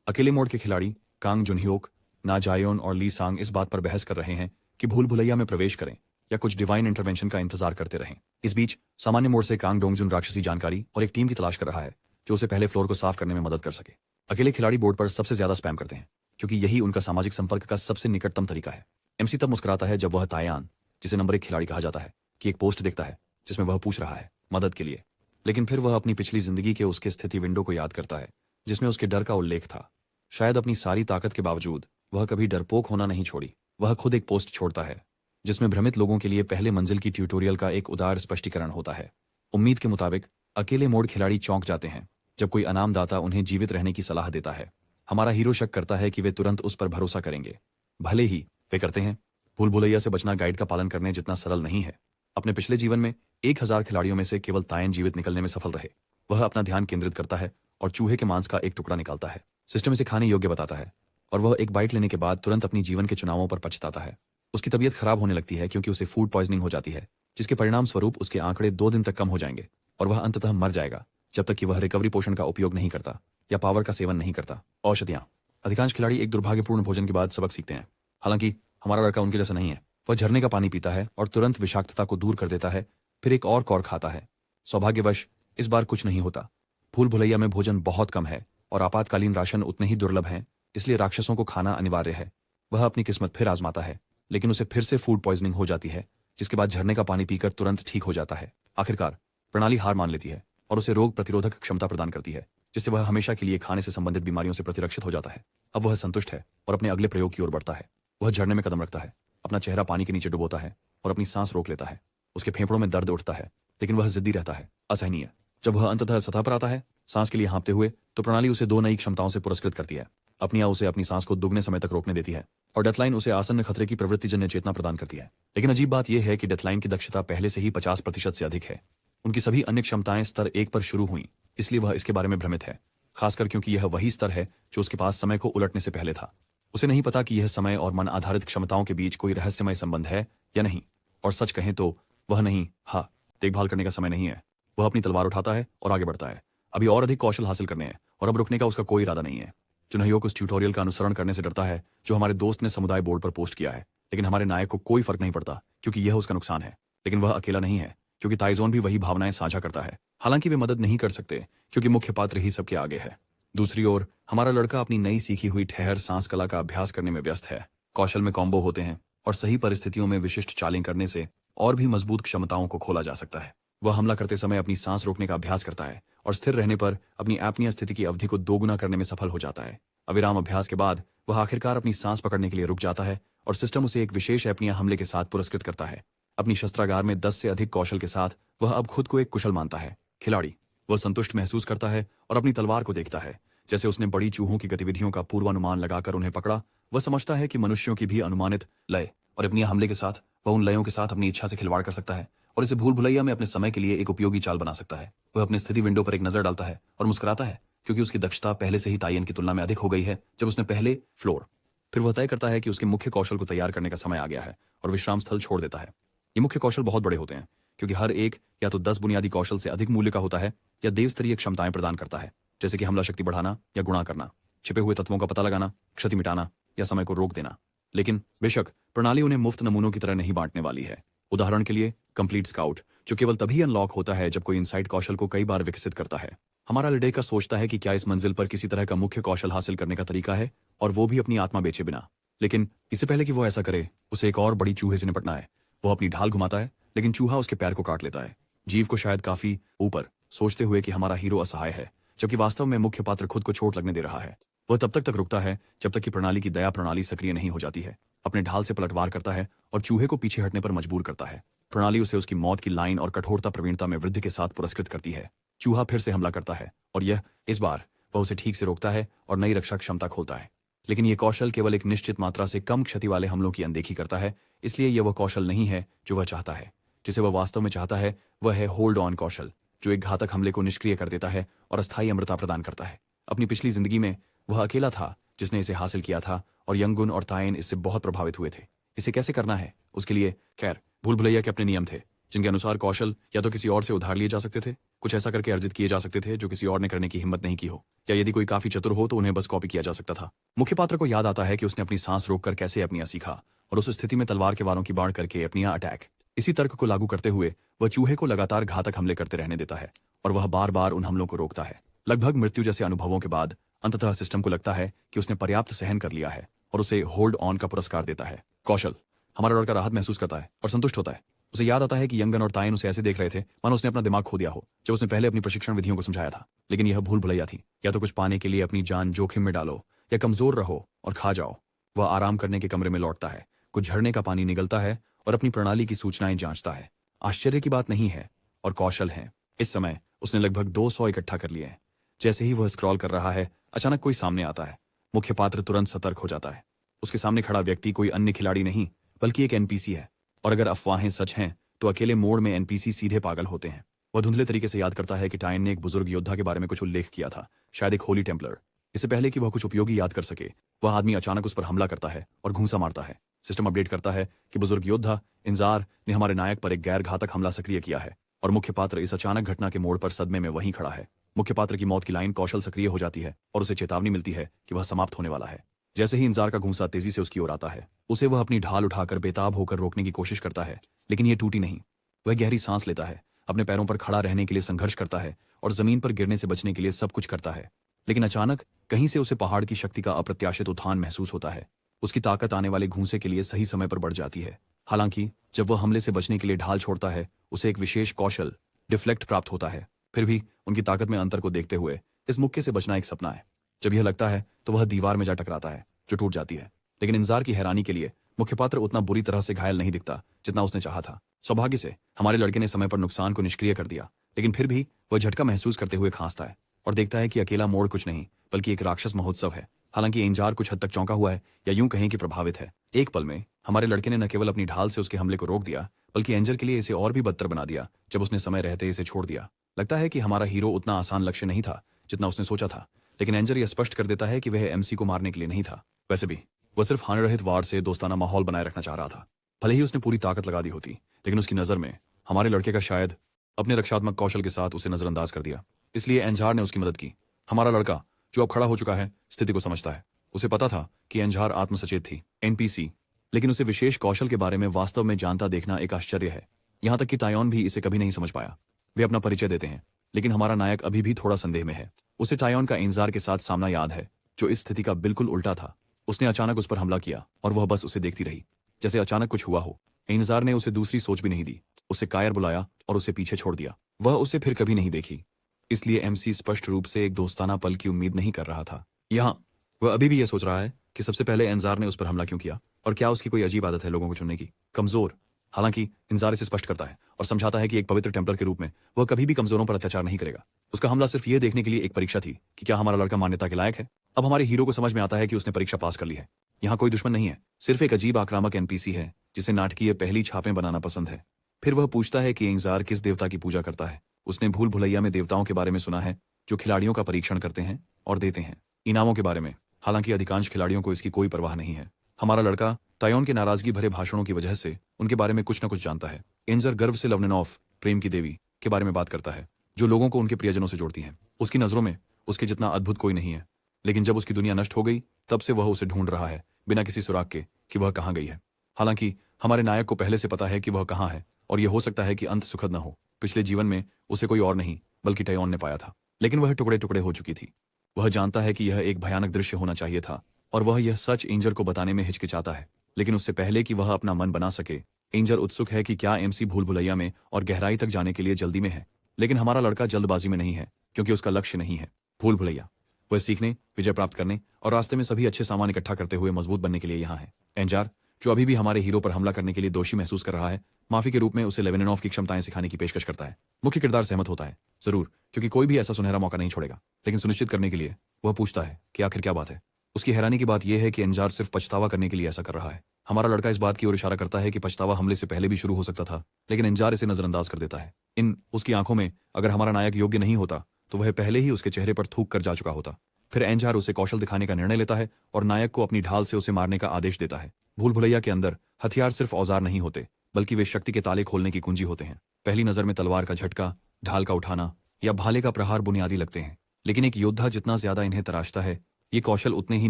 अकेले मोड के खिलाड़ी कांग जुनह्योक, ना जायोन और ली सांग इस बात पर बहस कर रहे हैं कि भूल भुलैया में प्रवेश करें या कुछ डिवाइन इंटरवेंशन का इंतजार करते रहें। इस बीच सामान्य मोड से कांग डोंगजुन राक्षसी जानकारी और एक टीम की तलाश कर रहा है जो उसे पहले फ्लोर को साफ करने में मदद कर सके। अकेले खिलाड़ी बोर्ड पर सबसे ज्यादा स्पैम करते हैं, क्योंकि यही उनका सामाजिक संपर्क का सबसे निकटतम तरीका है। एमसी तब मुस्कुराता है जब वह तायान, जिसे नंबर 1 खिलाड़ी कहा जाता है, की एक पोस्ट देखता है जिसमें वह पूछ रहा है मदद के लिए। लेकिन फिर वह अपनी पिछली जिंदगी के उसके स्थिति विंडो को याद करता है, जिसमें उसके डर का उल्लेख था। शायद अपनी सारी ताकत के बावजूद वह कभी डरपोक होना नहीं छोड़ी। वह खुद एक पोस्ट छोड़ता है जिसमें भ्रमित लोगों के लिए पहले मंजिल की ट्यूटोरियल का एक उदार स्पष्टीकरण होता है। उम्मीद के मुताबिक अकेले मोड खिलाड़ी चौंक जाते हैं जब कोई अनामदाता उन्हें जीवित रहने की सलाह देता है। हमारा हीरो शक करता है कि वे तुरंत उस पर भरोसा करेंगे, भले ही वे करते हैं। भूल भुलैया से बचना गाइड का पालन करने जितना सरल नहीं है। अपने पिछले जीवन में 1000 खिलाड़ियों में से केवल तायन जीवित निकलने में सफल रहे। वह अपना ध्यान केंद्रित करता है और चूहे के मांस का एक टुकड़ा निकालता है। सिस्टम इसे खाने योग्य बताता है और वह एक बाइट लेने के बाद तुरंत अपनी जीवन के चुनावों पर पछताता है। उसकी तबीयत खराब होने लगती है क्योंकि उसे फूड पॉइजनिंग हो जाती है, जिसके परिणाम स्वरूप उसके आंकड़े 2 दिन तक कम हो जाएंगे और वह अंततः मर जाएगा जब तक कि वह रिकवरी पोषण का उपयोग नहीं करता या पावर का सेवन नहीं करता। औषधियां अधिकांश खिलाड़ी एक दुर्भाग्यपूर्ण भोजन के बाद सबक सीखते हैं। हालांकि हमारा लड़का उनके जैसा नहीं है। वह झरने का पानी पीता है और तुरंत विषाक्तता को दूर कर देता है, फिर एक और कौर खाता है। सौभाग्यवश इस बार कुछ नहीं होता। भूल भुलैया में भोजन बहुत कम है और आपातकालीन राशन उतने ही दुर्लभ हैं, इसलिए राक्षसों को खाना अनिवार्य है। वह अपनी किस्मत फिर आजमाता है, लेकिन उसे फिर से फूड पॉइजनिंग हो जाती है, जिसके बाद झरने का पानी पीकर तुरंत ठीक हो जाता है। आखिरकार प्रणाली हार मान लेती है और उसे रोग प्रतिरोधक क्षमता प्रदान करती है, जिससे वह हमेशा के लिए खाने से संबंधित बीमारियों से प्रतिरक्षित हो जाता है। अब वह संतुष्ट है और अपने अगले प्रयोग की ओर बढ़ता है। वह झरने में कदम रखता है, अपना चेहरा पानी के नीचे डुबोता है और अपनी सांस रोक लेता है। उसके फेफड़ों में दर्द उठता है, लेकिन वह जिद्दी रहता है, असहनीय। जब वह अंततः सतह पर आता है, सांस के लिए हाँफते हुए, तो प्रणाली उसे 2 नई क्षमताओं से पुरस्कृत करती है। अपनिया उसे अपनी सांस को दुगने समय तक रोकने देती है और डेथलाइन उसे आसन्न खतरे की प्रवृत्तिजन्य चेतना प्रदान करती है। लेकिन अजीब बात यह है कि डेथलाइन की दक्षता पहले से ही 50% से अधिक है। उनकी सभी अन्य क्षमताएं स्तर 1 पर शुरू हुई, इसलिए वह इसके बारे में भ्रमित है, खासकर क्योंकि यह वही स्तर है जो उसके पास समय को उलटने से पहले था। उसे नहीं पता कि यह समय और मन आधारित क्षमताओं के बीच कोई रहस्यमय संबंध है या नहीं। और सच कहें तो वह नहीं, हाँ, देखभाल करने का समय नहीं है। वह अपनी तलवार उठाता है और आगे बढ़ता है। अभी और अधिक कौशल हासिल करने हैं और अब रुकने का उसका कोई इरादा नहीं है। चुनहयोक उस ट्यूटोरियल का अनुसरण करने से डरता है जो हमारे दोस्त ने समुदाय बोर्ड पर पोस्ट किया है, लेकिन हमारे नायक को कोई फर्क नहीं पड़ता क्योंकि यह उसका नुकसान है। लेकिन वह अकेला नहीं है क्योंकि ताइजोन भी वही भावनाएं साझा करता है। हालांकि वे मदद नहीं कर सकते क्योंकि मुख्य पात्र ही सबके आगे है। दूसरी ओर हमारा लड़का अपनी नई सीखी हुई ठहर सांस कला का अभ्यास करने में व्यस्त है। कौशल में कॉम्बो होते हैं और सही परिस्थितियों में विशिष्ट चालें करने से और भी मजबूत क्षमताओं को खोला जा सकता है। वह हमला करते समय अपनी सांस रोकने का अभ्यास करता है और स्थिर रहने पर अपनी एपनिया स्थिति की अवधि को दोगुना करने में सफल हो जाता है। अविराम अभ्यास के बाद वह आखिरकार अपनी सांस पकड़ने के लिए रुक जाता है और सिस्टम उसे एक विशेष एपनिया हमले के साथ पुरस्कृत करता है। अपनी शस्त्रागार में 10 से अधिक कौशल के साथ वह अब खुद को एक कुशल मानता है खिलाड़ी। वह संतुष्ट महसूस करता है और अपनी तलवार को देखता है। जैसे उसने बड़ी चूहों की गतिविधियों का पूर्वानुमान लगाकर उन्हें पकड़ा, वह समझता है कि मनुष्यों की भी अनुमानित लय और अपनी हमले के साथ वह उन लयों के साथ अपनी इच्छा से खिलवाड़ कर सकता है और इसे भूल भुलैया में अपने समय के लिए एक उपयोगी चाल बना सकता है। वह अपनी स्थिति विंडो पर एक नजर डालता है और मुस्कुराता है क्योंकि उसकी दक्षता पहले से ही तायन की तुलना में अधिक हो गई है जब उसने पहले फ्लोर। फिर वह तय करता है कि उसके मुख्य कौशल को तैयार करने का समय आ गया है और विश्राम स्थल छोड़ देता है। ये मुख्य कौशल बहुत बड़े होते हैं क्योंकि हर एक या तो 10 बुनियादी कौशल से अधिक मूल्य का होता है या देवस्तरीय क्षमताएं प्रदान करता है, जैसे कि हमला शक्ति बढ़ाना या गुणा करना, छिपे हुए तत्वों का पता लगाना, क्षति मिटाना या समय को रोक देना। लेकिन बेशक प्रणाली उन्हें मुफ्त नमूनों की तरह नहीं बांटने वाली है। उदाहरण के लिए कंप्लीट स्काउट, जो केवल तभी अनलॉक होता है जब कोई इनसाइड कौशल को कई बार विकसित करता है। हमारा लिडेका सोचता है कि क्या इस मंजिल पर किसी तरह का मुख्य कौशल हासिल करने का तरीका है, और वो भी अपनी आत्मा बेचे बिना। लेकिन इससे पहले कि वो ऐसा करे, उसे एक और बड़ी चूहे से निपटना है। वो अपनी ढाल घुमाता है, लेकिन चूहा उसके पैर को काट लेता है। जीव को शायद काफी ऊपर सोचते हुए कि हमारा हीरो असहाय है, जबकि वास्तव में मुख्य पात्र खुद को चोट लगने दे रहा है। वह तब तक रुकता है जब तक कि प्रणाली की दया प्रणाली सक्रिय नहीं हो जाती है। अपने ढाल से पलटवार करता है और चूहे को पीछे हटने पर मजबूर करता है। प्रणाली उसे उसकी मौत की लाइन और कठोरता प्रवीणता में वृद्धि के साथ पुरस्कृत करती है। चूहा फिर से हमला करता है और इस बार वह उसे ठीक से रोकता है और नई रक्षा क्षमता खोलता है। लेकिन यह कौशल केवल एक निश्चित मात्रा से कम क्षति वाले हमलों की अनदेखी करता है, इसलिए यह वह कौशल नहीं है जो वह चाहता है। जिसे वह वास्तव में चाहता है वह है होल्ड ऑन कौशल, जो एक घातक हमले को निष्क्रिय कर देता है और अस्थायी अमृता प्रदान करता है। अपनी पिछली जिंदगी में वह अकेला था जिसने इसे हासिल किया था और यंगुन और तायन इससे बहुत प्रभावित हुए थे। इसे कैसे करना है उसके लिए खैर भूल भुलैया के अपने नियम थे, जिनके अनुसार कौशल या तो किसी और से उधार लिए जा सकते थे, कुछ ऐसा करके अर्जित किए जा सकते थे जो किसी और ने करने की हिम्मत नहीं की हो, या यदि कोई काफी चतुर हो तो उन्हें बस कॉपी किया जा सकता था। मुख्य पात्र को याद आता है कि उसने अपनी सांस रोककर कैसे अपनिया सीखा और उस स्थिति में तलवार के वारों की बाढ़ करके अपनिया अटैक। इसी तर्क को लागू करते हुए वह चूहे को लगातार घातक हमले करते रहने देता है और वह बार बार उन हमलों को रोकता है। लगभग मृत्यु जैसे अनुभवों के बाद अंततः सिस्टम को लगता है कि उसने पर्याप्त सहन कर लिया है और उसे होल्ड ऑन का पुरस्कार देता है। कौशल, हमारा लड़का राहत महसूस करता है और संतुष्ट होता है। उसे याद आता है कि यंगन और तायन उसे ऐसे देख रहे थे मानो उसने अपना दिमाग खो दिया हो जब उसने पहले अपनी प्रशिक्षण विधियों को समझाया था। लेकिन यह भूल भुलैया थी। या तो कुछ पाने के लिए अपनी जान जोखिम में डालो या कमजोर रहो और खा जाओ। वह आराम करने के कमरे में लौटता है, कुछ झरने का पानी निगलता है और अपनी प्रणाली की सूचनाएं जांचता है। आश्चर्य की बात नहीं है और कौशल है। इस समय उसने लगभग 200 इकट्ठा कर लिए हैं। जैसे ही वह स्क्रॉल कर रहा है, अचानक कोई सामने आता है। मुख्य पात्र तुरंत सतर्क हो जाता है। उसके सामने खड़ा व्यक्ति कोई अन्य खिलाड़ी नहीं बल्कि एक एनपीसी है, और अगर अफवाहें सच हैं तो अकेले मोड़ में एनपीसी सीधे पागल होते हैं। वह धुंधले तरीके से याद करता है कि टाइन ने एक बुजुर्ग योद्धा के बारे में कुछ उल्लेख किया था, शायद एक होली टेम्पलर। इससे पहले कि वह कुछ उपयोगी याद कर सके, वह आदमी अचानक उस पर हमला करता है और घूंसा मारता है। सिस्टम अपडेट करता है कि बुजुर्ग योद्धा इंजार ने हमारे नायक पर एक गैर घातक हमला सक्रिय किया है और मुख्य पात्र इस अचानक घटना के मोड़ पर सदमे में वहीं खड़ा है। मुख्य पात्र की मौत की लाइन कौशल सक्रिय हो जाती है और उसे चेतावनी मिलती है कि वह समाप्त होने वाला है। जैसे ही इंजार का घूंसा तेजी से उसकी ओर आता है, उसे वह अपनी ढाल उठाकर बेताब होकर रोकने की कोशिश करता है, लेकिन यह टूटी नहीं। वह गहरी सांस लेता है, अपने पैरों पर खड़ा रहने के लिए संघर्ष करता है और जमीन पर गिरने से बचने के लिए सब कुछ करता है। लेकिन अचानक कहीं से उसे पहाड़ की शक्ति का अप्रत्याशित उत्थान महसूस होता है। उसकी ताकत आने वाले घूंसे के लिए सही समय पर बढ़ जाती है। हालांकि जब वह हमले से बचने के लिए ढाल छोड़ता है, उसे एक विशेष कौशल डिफ्लेक्ट प्राप्त होता है। फिर भी उनकी ताकत में अंतर को देखते हुए इस मुक्के से बचना एक सपना है। जब यह लगता है तो वह दीवार में जा टकराता है जो टूट जाती है। लेकिन इंजार की हैरानी के लिए मुख्य पात्र उतना बुरी तरह से घायल नहीं दिखता जितना उसने चाहा था। सौभाग्य से हमारे लड़के ने समय पर नुकसान को निष्क्रिय कर दिया, लेकिन फिर भी वह झटका महसूस करते हुए खांसता है और देखता है कि अकेला मोड़ कुछ नहीं बल्कि एक राक्षस महोत्सव है। हालांकि एंजार कुछ हद तक चौंका हुआ है, या यूं कहें कि प्रभावित है। एक पल में हमारे लड़के ने न केवल अपनी ढाल से उसके हमले को रोक दिया, बल्कि एंजर के लिए इसे और भी बदतर बना दिया जब उसने समय रहते इसे छोड़ दिया। लगता है कि हमारा हीरो उतना आसान लक्ष्य नहीं था जितना उसने सोचा था, लेकिन एंजर यह स्पष्ट कर देता है कि वह एमसी को मारने के लिए नहीं था। वैसे भी वह सिर्फ हानिरहित वार से दोस्ताना माहौल बनाए रखना चाह रहा था। भले ही उसने पूरी ताकत लगा दी होती, लेकिन उसकी नजर में हमारे लड़के का शायद अपने रक्षात्मक कौशल के साथ उसे नजरअंदाज कर दिया। इसलिए एंजार ने उसकी मदद की। हमारा लड़का, जो अब खड़ा हो चुका है, स्थिति को समझता है। उसे पता था कि एंजार आत्मसचेत थी, एनपीसी, लेकिन उसे विशेष कौशल के बारे में वास्तव में जानता देखना एक आश्चर्य है। यहां तक कि टायोन भी इसे कभी नहीं समझ पाया। वे अपना परिचय देते हैं, लेकिन हमारा नायक अभी भी थोड़ा संदेह में है। उसे टायोन का एंजार के साथ सामना याद है, जो इस स्थिति का बिल्कुल उल्टा था। उसने अचानक उस पर हमला किया और वह बस उसे देखती रही, जैसे अचानक कुछ हुआ हो। एंजार ने उसे दूसरी सोच भी नहीं दी, उसे कायर बुलाया और उसे पीछे छोड़ दिया। वह उसे फिर कभी नहीं देखी। इसलिए एमसी स्पष्ट रूप से एक दोस्ताना पल की उम्मीद नहीं कर रहा था। यहाँ वह अभी भी यह सोच रहा है कि सबसे पहले एंजार ने उस पर हमला क्यों किया, और क्या उसकी कोई अजीब आदत है लोगों को चुनने की, कमजोर। हालांकि इंजार इसे स्पष्ट करता है और समझाता है कि एक पवित्र टेम्पलर के रूप में वह कभी भी कमजोरों पर अत्याचार नहीं करेगा। उसका हमला सिर्फ यह देखने के लिए एक परीक्षा थी कि क्या हमारा लड़का मान्यता के लायक है। अब हमारे हीरो को समझ में आता है कि उसने परीक्षा पास कर ली है। यहाँ कोई दुश्मन नहीं है, सिर्फ एक अजीब आक्रामक एनपीसी है जिसे नाटकीय पहली छापें बनाना पसंद है। फिर वह पूछता है कि इंजार किस देवता की पूजा करता है। उसने भूल भुलैया में देवताओं के बारे में सुना है जो खिलाड़ियों का परीक्षण करते हैं और देते हैं इनामों के बारे में। हालांकि अधिकांश खिलाड़ियों को इसकी कोई परवाह नहीं है। हमारा लड़का तायोन के नाराजगी भरे भाषणों की वजह से उनके बारे में कुछ न कुछ जानता है। एंजर गर्व से लवनेनॉफ, प्रेम की देवी, के बारे में बात करता है, जो लोगों को उनके प्रियजनों से जोड़ती है। उसकी नजरों में उसके जितना अद्भुत कोई नहीं है, लेकिन जब उसकी दुनिया नष्ट हो गई तब से वह उसे ढूंढ रहा है, बिना किसी सुराग के कि वह कहाँ गई है। हालांकि हमारे नायक को पहले से पता है कि वह कहाँ है, और यह हो सकता है कि अंत सुखद न हो। पिछले जीवन में उसे कोई और नहीं बल्कि टायोन ने पाया था, लेकिन वह टुकड़े टुकड़े हो चुकी थी। वह जानता है कि यह एक भयानक दृश्य होना चाहिए था, और वह यह सच एंजर को बताने में हिचकिचाता है। लेकिन उससे पहले कि वह अपना मन बना सके, एंजर उत्सुक है कि क्या एमसी भूल भुलैया में और गहराई तक जाने के लिए जल्दी में है। लेकिन हमारा लड़का जल्दबाजी में नहीं है, क्योंकि उसका लक्ष्य नहीं है भूल भुलैया। वह सीखने, विजय प्राप्त करने और रास्ते में सभी अच्छे सामान इकट्ठा करते हुए मजबूत बनने के लिए यहाँ है। एंजार, जो अभी भी हमारे हीरो पर हमला करने के लिए दोषी महसूस कर रहा है, माफी के रूप में उसे लेवेनिनॉफ की क्षमताएं सिखाने की पेशकश करता है। मुख्य किरदार सहमत होता है, जरूर, क्योंकि कोई भी ऐसा सुनहरा मौका नहीं छोड़ेगा। लेकिन सुनिश्चित करने के लिए वह पूछता है कि आखिर क्या बात है। उसकी हैरानी की बात यह है कि एंजार सिर्फ पछतावा करने के लिए ऐसा कर रहा है। हमारा लड़का इस बात की ओर इशारा करता है कि पछतावा हमले से पहले भी शुरू हो सकता था, लेकिन एंजार इसे नजरअंदाज कर देता है। उसकी आंखों में अगर हमारा नायक योग्य नहीं होता तो वह पहले ही उसके चेहरे पर थूक कर जा चुका होता। फिर एंजार उसे कौशल दिखाने का निर्णय लेता है और नायक को अपनी ढाल से उसे मारने का आदेश देता है। भूल भुलैया के अंदर हथियार सिर्फ औजार नहीं होते, बल्कि वे शक्ति के ताले खोलने की कुंजी होते हैं। पहली नजर में तलवार का झटका, ढाल का उठाना या भाले का प्रहार बुनियादी लगते हैं, लेकिन एक योद्धा जितना ज्यादा इन्हें तराशता है, ये कौशल उतने ही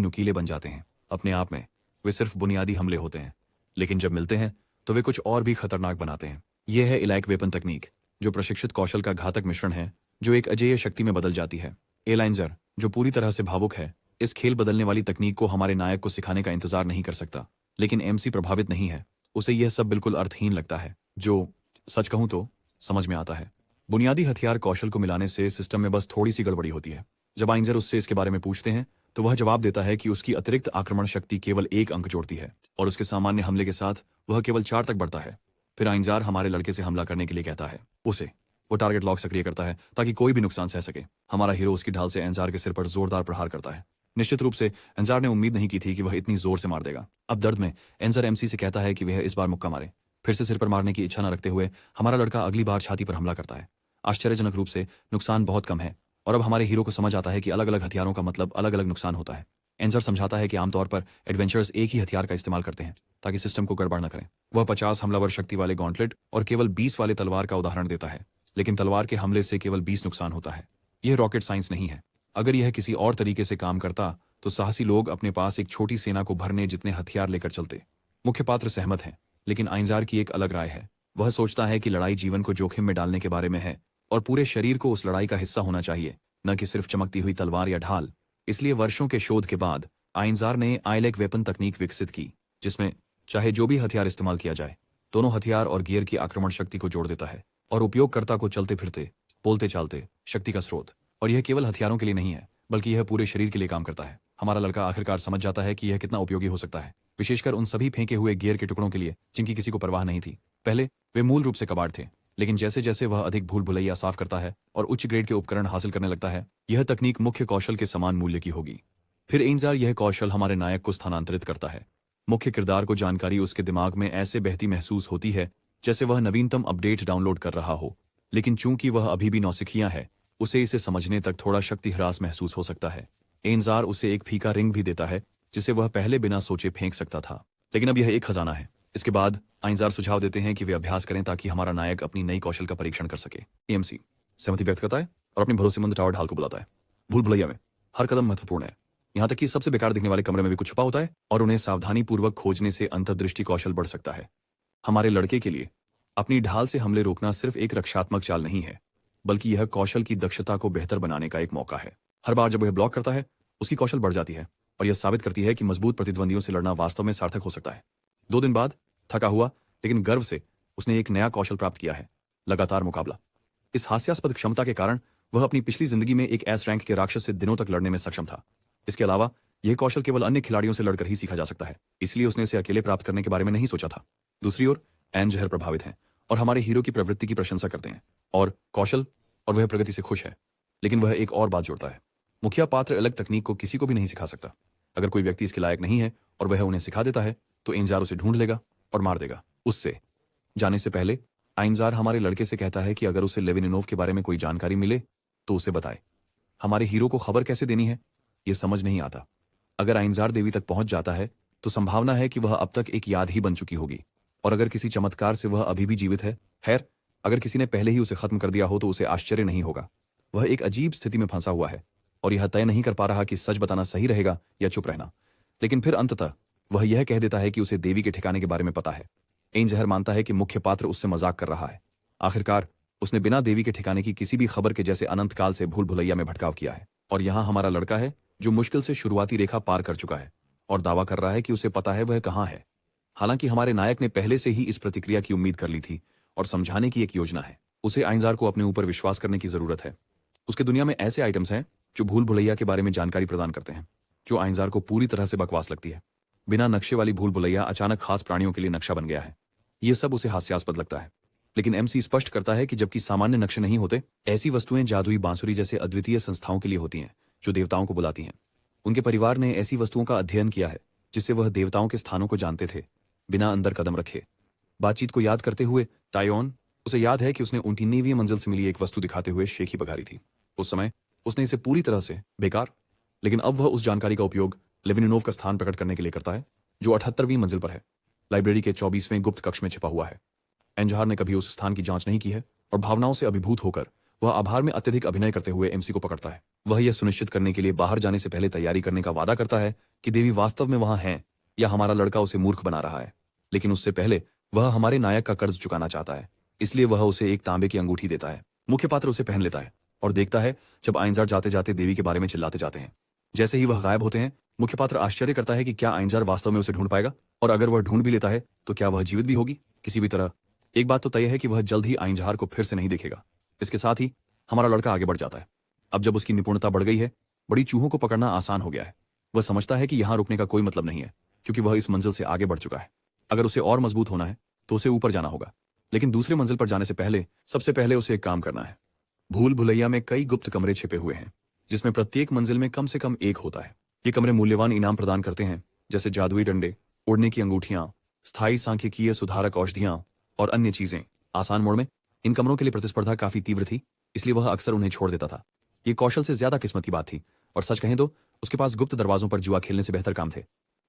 नुकीले बन जाते हैं। अपने आप में वे सिर्फ बुनियादी हमले होते हैं, लेकिन जब मिलते हैं तो वे कुछ और भी खतरनाक बनाते हैं। यह है इलाइक वेपन तकनीक, जो प्रशिक्षित कौशल का घातक मिश्रण है, जो एक अजेय शक्ति में बदल जाती है। एलाइंजर, जो पूरी तरह से भावुक है, इस खेल बदलने वाली तकनीक को हमारे नायक को सिखाने का इंतजार नहीं कर सकता। लेकिन एमसी प्रभावित नहीं है, उसे यह सब बिल्कुल अर्थहीन लगता है, जो सच कहूं तो समझ में आता है। बुनियादी हथियार कौशल को मिलाने से सिस्टम में बस थोड़ी सी गड़बड़ी होती है। जब आइंजर उससे इसके बारे में पूछते हैं तो वह जवाब देता है कि उसकी अतिरिक्त आक्रमण शक्ति केवल 1 अंक जोड़ती है और उसके सामान्य हमले के साथ वह केवल 4 तक बढ़ता है। फिर आइंजार हमारे लड़के से हमला करने के लिए कहता है। वो टारगेट लॉक सक्रिय करता है ताकि कोई भी नुकसान सह सके। हमारा हीरो उसकी ढाल से एंजार के सिर पर जोरदार प्रहार करता है। निश्चित रूप से एंजार ने उम्मीद नहीं की थी कि वह इतनी जोर से मार देगा। अब दर्द में एंजार एमसी से कहता है कि वह इस बार मुक्का मारे। फिर से सिर पर मारने की इच्छा न रखते हुए हमारा लड़का अगली बार छाती पर हमला करता है। आश्चर्यजनक रूप से नुकसान बहुत कम है, और अब हमारे हीरो को समझ आता है कि अलग अलग हथियारों का मतलब अलग अलग नुकसान होता है। एंजर समझाता है कि आमतौर पर एडवेंचर्स एक ही हथियार का इस्तेमाल करते हैं ताकि सिस्टम को गड़बड़ न करें। वह 50 हमलावर शक्ति वाले गॉन्टलेट और केवल 20 वाले तलवार का उदाहरण देता है, लेकिन तलवार के हमले से केवल 20 नुकसान होता है। यह रॉकेट साइंस नहीं है। अगर यह किसी और तरीके से काम करता तो साहसी लोग अपने पास एक छोटी सेना को भरने जितने हथियार लेकर चलते। मुख्य पात्र सहमत हैं, लेकिन आइंजार की एक अलग राय है। वह सोचता है कि लड़ाई जीवन को जोखिम में डालने के बारे में है और पूरे शरीर को उस लड़ाई का हिस्सा होना चाहिए, न कि सिर्फ चमकती हुई तलवार या ढाल। इसलिए वर्षों के शोध के बाद आइंजार ने आइलेक वेपन तकनीक विकसित की, जिसमें चाहे जो भी हथियार इस्तेमाल किया जाए, दोनों हथियार और गियर की आक्रमण शक्ति को जोड़ देता है और उपयोगकर्ता को चलते फिरते, बोलते चालते शक्ति का स्रोत। और यह केवल हथियारों के लिए नहीं है, बल्कि यह पूरे शरीर के लिए काम करता है। हमारा लड़का आखिरकार समझ जाता है कि यह कितना उपयोगी हो सकता है, विशेषकर उन सभी फेंके हुए गियर के टुकड़ों के लिए जिनकी किसी को परवाह नहीं थी। पहले वे मूल रूप से कबाड़ थे, लेकिन जैसे जैसे वह अधिक भूल भुलैया साफ करता है और उच्च ग्रेड के उपकरण हासिल करने लगता है, यह तकनीक मुख्य कौशल के समान मूल्य की होगी। फिर एनजार यह कौशल हमारे नायक को स्थानांतरित करता है। मुख्य किरदार को जानकारी उसके दिमाग में ऐसे बहती महसूस होती है जैसे वह नवीनतम अपडेट डाउनलोड कर रहा हो, लेकिन चूंकि वह अभी भी नौसिखिया है, उसे इसे समझने तक थोड़ा शक्ति ह्रास महसूस हो सकता है। एनजार उसे एक फीका रिंग भी देता है जिसे वह पहले बिना सोचे फेंक सकता था, लेकिन अब यह एक खजाना है। इसके बाद आइंजार सुझाव देते हैं कि वे अभ्यास करें ताकि हमारा नायक अपनी नई कौशल का परीक्षण कर सके। एएमसी सहमति व्यक्त करता है और अपने भरोसेमंद टावर ढाल को बुलाता है। भूल भुलैया में हर कदम महत्वपूर्ण है, यहाँ तक कि सबसे बेकार दिखने वाले कमरे में भी कुछ छुपा होता है और उन्हें सावधानीपूर्वक खोजने से अंतर्दृष्टि कौशल बढ़ सकता है। हमारे लड़के के लिए अपनी ढाल से हमले रोकना सिर्फ एक रक्षात्मक चाल नहीं है, बल्कि यह कौशल की दक्षता को बेहतर बनाने का एक मौका है। हर बार जब वह ब्लॉक करता है, उसकी कौशल बढ़ जाती है और यह साबित करती है कि मजबूत प्रतिद्वंदियों से लड़ना वास्तव में सार्थक हो सकता है। 2 दिन बाद थका हुआ लेकिन गर्व से उसने एक नया कौशल प्राप्त किया है, लगातार मुकाबला। इस हास्यास्पद क्षमता के कारण वह अपनी पिछली जिंदगी में एक एस रैंक के राक्षस से दिनों तक लड़ने में सक्षम था। इसके अलावा यह कौशल केवल अन्य खिलाड़ियों से लड़कर ही सीखा जा सकता है, इसलिए उसने इसे अकेले प्राप्त करने के बारे में नहीं सोचा था। दूसरी ओर एन जहर प्रभावित हैं और हमारे हीरो की प्रवृत्ति की प्रशंसा करते हैं और कौशल और वह प्रगति से खुश है, लेकिन वह एक और बात जोड़ता है। मुखिया पात्र अलग तकनीक को किसी को भी नहीं सिखा सकता। अगर कोई व्यक्ति इसके लायक नहीं है और वह उन्हें सिखा देता है तो एनजार उसे ढूंढ लेगा और मार देगा। उससे जाने से पहले आइंजार हमारे लड़के से कहता है कि अगर उसे लेविनिनोव के बारे में कोई जानकारी मिले तो उसे बताए। हमारे हीरो को खबर कैसे देनी है यह समझ नहीं आता। अगर आइंजार देवी तक पहुंच जाता है तो संभावना है कि वह अब तक एक याद ही बन चुकी होगी, और अगर किसी चमत्कार से वह अभी भी जीवित है, खैर अगर किसी ने पहले ही उसे खत्म कर दिया हो तो उसे आश्चर्य नहीं होगा। वह एक अजीब स्थिति में फंसा हुआ है और यह तय नहीं कर पा रहा कि सच बताना सही रहेगा या चुप रहना, लेकिन फिर अंततः वह यह कह देता है कि उसे देवी के ठिकाने के बारे में पता है। एन जहर मानता है कि मुख्य पात्र उससे मजाक कर रहा है। आखिरकार उसने बिना देवी के ठिकाने की किसी भी खबर के जैसे अनंत काल से भूल भुलैया में भटकाव किया है, और यहाँ हमारा लड़का है जो मुश्किल से शुरुआती रेखा पार कर चुका है और दावा कर रहा है कि उसे पता है वह कहाँ है। हालांकि हमारे नायक ने पहले से ही इस प्रतिक्रिया की उम्मीद कर ली थी और समझाने की एक योजना है। उसे आइंजार को अपने ऊपर विश्वास करने की जरूरत है। उसके दुनिया में ऐसे आइटम्स हैं जो भूल भुलैया के बारे में जानकारी प्रदान करते हैं, जो आइंजार को पूरी तरह से बकवास लगती है। बिना नक्शे वाली भूल भुलैया अचानक खास प्राणियों के लिए नक्शा बन गया है। यह सब उसे हास्यास्पद लगता है, लेकिन एमसी स्पष्ट करता है कि जबकि सामान्य नक्शे नहीं होते, ऐसी वस्तुएं जादुई बांसुरी जैसे अद्वितीय संस्थाओं के लिए होती हैं जो देवताओं को बुलाती हैं। उनके परिवार ने ऐसी वस्तुओं का अध्ययन किया है जिससे वह देवताओं के स्थानों को जानते थे बिना अंदर कदम रखे। बातचीत को याद करते हुए टायोन उसे याद है कि उसने 19वीं मंजिल से मिली एक वस्तु दिखाते हुए शेखी बघारी थी। उस समय उसने इसे पूरी तरह से बेकार, लेकिन अब वह उस जानकारी का उपयोग लेविनिनोव का स्थान प्रकट करने के लिए करता है जो 78वीं मंजिल पर है, लाइब्रेरी के 24वें गुप्त कक्ष में छिपा हुआ है। एनजहार ने कभी उस स्थान की जांच नहीं की है और भावनाओं से अभिभूत होकर वह आभार में अत्यधिक अभिनय करते हुए एमसी को पकड़ता है। वह यह सुनिश्चित करने के लिए बाहर जाने से पहले तैयारी करने का वादा करता है कि देवी वास्तव में वहां है या हमारा लड़का उसे मूर्ख बना रहा है, लेकिन उससे पहले वह हमारे नायक का कर्ज चुकाना चाहता है, इसलिए वह उसे एक तांबे की अंगूठी देता है। मुख्य पात्र उसे पहन लेता है और देखता है जब आइंजार जाते जाते देवी के बारे में चिल्लाते जाते हैं। जैसे ही वह गायब होते हैं, मुख्य पात्र आश्चर्य करता है कि क्या आइंजार वास्तव में उसे ढूंढ पाएगा, और अगर वह ढूंढ भी लेता है तो क्या वह जीवित भी होगी किसी भी तरह। एक बात तो तय है कि वह जल्द ही आइंजार को फिर से नहीं देखेगा। इसके साथ ही हमारा लड़का आगे बढ़ जाता है। अब जब उसकी निपुणता बढ़ गई है, बड़ी चूहों को पकड़ना आसान हो गया है। वह समझता है कि यहां रुकने का कोई मतलब नहीं है क्योंकि वह इस मंजिल से आगे बढ़ चुका है। अगर उसे और मजबूत होना है तो उसे ऊपर जाना होगा, लेकिन दूसरे मंजिल पर जाने से पहले सबसे पहले उसे एक काम करना है। भूल भुलैया में कई गुप्त कमरे छिपे हुए हैं जिसमें प्रत्येक मंजिल में कम से कम एक होता है। ये कमरे मूल्यवान इनाम प्रदान करते हैं, जैसे जादुई डंडे, उड़ने की अंगूठियां, स्थायी सांख्यिकीय सुधारक औषधियां और अन्य चीजें। आसान मोड़ में इन कमरों के लिए प्रतिस्पर्धा काफी तीव्र थी, इसलिए वह अक्सर उन्हें छोड़ देता था। ये कौशल से ज्यादा किस्मत की बात थी, और सच कहें तो उसके पास गुप्त दरवाजों पर जुआ खेलने से बेहतर काम थे।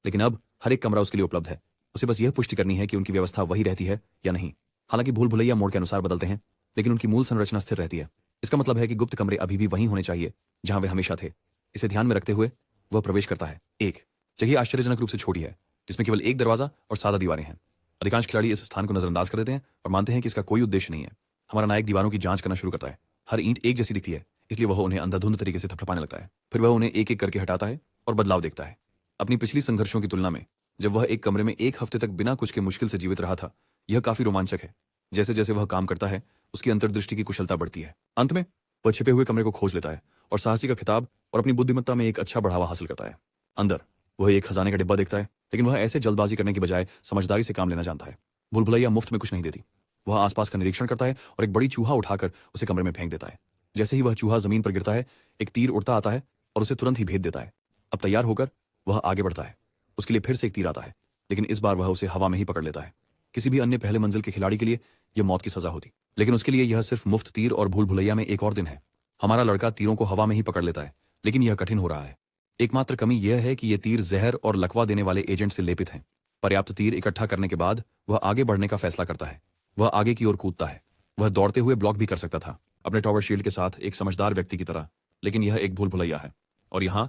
लेकिन अब हर एक कमरा उसके लिए उपलब्ध है। उसे बस यह पुष्टि करनी है कि उनकी व्यवस्था वही रहती है या नहीं। हालांकि भूल भुलैया मोड़ के अनुसार बदलते हैं, लेकिन उनकी मूल संरचना स्थिर रहती है। इसका मतलब है कि गुप्त कमरे अभी भी वहीं होने चाहिए जहां वे हमेशा थे। इसे ध्यान में रखते हुए वह प्रवेश करता है। एक जगह आश्चर्यजनक रूप से छोटी है, जिसमें केवल एक दरवाजा और सादा दीवारें हैं। अधिकांश खिलाड़ी इस स्थान को नजरअंदाज कर देते हैं और मानते हैं कि इसका कोई उद्देश्य नहीं है। हमारा नायक दीवारों की जांच करना शुरू करता है। हर ईंट एक जैसी दिखती है, इसलिए वह उन्हें अंधाधुंध तरीके से थपथपाने लगता है। फिर वह उन्हें एक एक करके हटाता है और बदलाव देखता है। अपनी पिछली संघर्षों की तुलना में जब वह एक कमरे में एक हफ्ते तक बिना कुछ के मुश्किल से जीवित रहा था, यह काफी रोमांचक है। जैसे जैसे वह काम करता है, उसकी अंतर्दृष्टि की कुशलता बढ़ती है। अंत में वह छिपे हुए कमरे को खोज लेता है और साहसी का खिताब और अपनी बुद्धिमत्ता में एक अच्छा बढ़ावा हासिल करता है। अंदर वह एक खजाने का डिब्बा देखता है, लेकिन वह ऐसे जल्दबाजी करने की बजाय समझदारी से काम लेना जानता है। भूलभुलैया मुफ्त में कुछ नहीं देती। वह आसपास का निरीक्षण करता है और एक बड़ी चूहा उठाकर उसे कमरे में फेंक देता है। जैसे ही वह चूहा जमीन पर गिरता है, एक तीर उड़ता आता है और उसे तुरंत ही भेद देता है। अब तैयार होकर वह आगे बढ़ता है। उसके लिए फिर से एक तीर आता है, लेकिन इस बार वह उसे हवा में ही पकड़ लेता है। किसी भी अन्य पहले मंजिल के खिलाड़ी के लिए यह मौत की सजा होती, लेकिन उसके लिए यह सिर्फ मुफ्त तीर और भूल भुलैया में एक और दिन है। हमारा लड़का तीरों को हवा में ही पकड़ लेता है, लेकिन यह कठिन हो रहा है। एकमात्र कमी यह है कि ये तीर जहर और लकवा देने वाले एजेंट से लेपित हैं। पर्याप्त तीर इकट्ठा करने के बाद वह आगे बढ़ने का फैसला करता है। वह आगे की ओर कूदता है। वह दौड़ते हुए ब्लॉक भी कर सकता था, अपने टॉवर शील्ड के साथ एक समझदार व्यक्ति की तरह, लेकिन यह एक भूल भुलैया है और यहाँ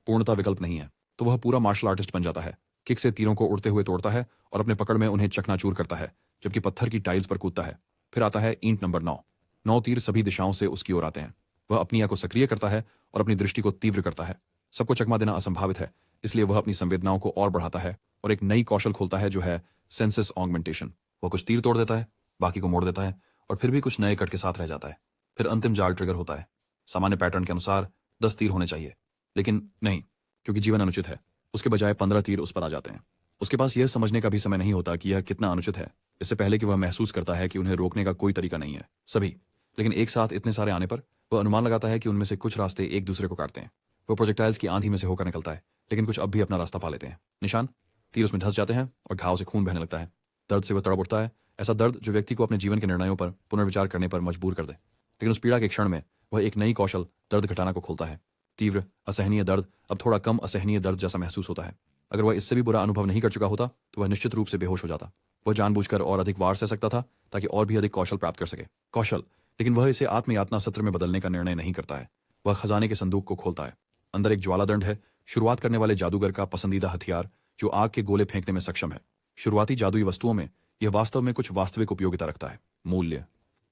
पूर्णता विकल्प नहीं है। तो वह पूरा मार्शल आर्टिस्ट बन जाता है। किक से तीरों को उड़ते हुए तोड़ता है और अपने पकड़ में उन्हें चकनाचूर करता है, जबकि पत्थर की टाइल्स पर कूदता है। फिर आता है ईंट नंबर 9। 9 तीर सभी दिशाओं से उसकी ओर आते हैं। वह अपनी आंख को सक्रिय करता है और अपनी दृष्टि को तीव्र करता है। सबको चकमा देना असंभावित है, इसलिए वह अपनी संवेदनाओं को और बढ़ाता है और एक नई कौशल खोलता है, जो है सेंसस ऑगमेंटेशन। वह कुछ तीर तोड़ देता है, बाकी को मोड़ देता है और फिर भी कुछ नए कट के साथ रह जाता है। फिर अंतिम जाल ट्रिगर होता है। सामान्य पैटर्न के अनुसार 10 तीर होने चाहिए, लेकिन नहीं, क्योंकि जीवन अनुचित है। उसके बजाय 15 तीर उस पर आ जाते हैं। उसके पास यह समझने का भी समय नहीं होता कि यह कितना अनुचित है, इससे पहले कि वह महसूस करता है कि उन्हें रोकने का कोई तरीका नहीं है। सभी, लेकिन एक साथ इतने सारे आने पर वह अनुमान लगाता है कि उनमें से कुछ रास्ते एक दूसरे को काटते हैं। वह प्रोजेक्टाइल्स की आंधी में से होकर निकलता है, लेकिन कुछ अब भी अपना रास्ता पा लेते हैं। निशान तीर उसमें धंस जाते हैं और घाव से खून बहने लगता है। दर्द से वह तड़प उठता है, ऐसा दर्द जो व्यक्ति को अपने जीवन के निर्णयों पर पुनर्विचार करने पर मजबूर कर दे। लेकिन उस पीड़ा के क्षण में वह एक नई कौशल दर्द घटाना को खोलता है। तीव्र असहनीय दर्द अब थोड़ा कम असहनीय दर्द जैसा महसूस होता है। अगर वह इससे भी बुरा अनुभव नहीं कर चुका होता तो वह निश्चित रूप से बेहोश हो जाता। वह जानबूझकर और अधिक वार सह सकता था ताकि और भी अधिक कौशल प्राप्त कर सके। कौशल, लेकिन वह इसे आत्मयातना सत्र में बदलने का निर्णय नहीं करता है। वह खजाने के संदूक को खोलता है। अंदर एक ज्वालादंड है, शुरुआत करने वाले जादूगर का पसंदीदा हथियार, जो आग के गोले फेंकने में सक्षम है। शुरुआती जादुई वस्तुओं में यह वास्तव में कुछ वास्तविक उपयोगिता रखता है। मूल्य,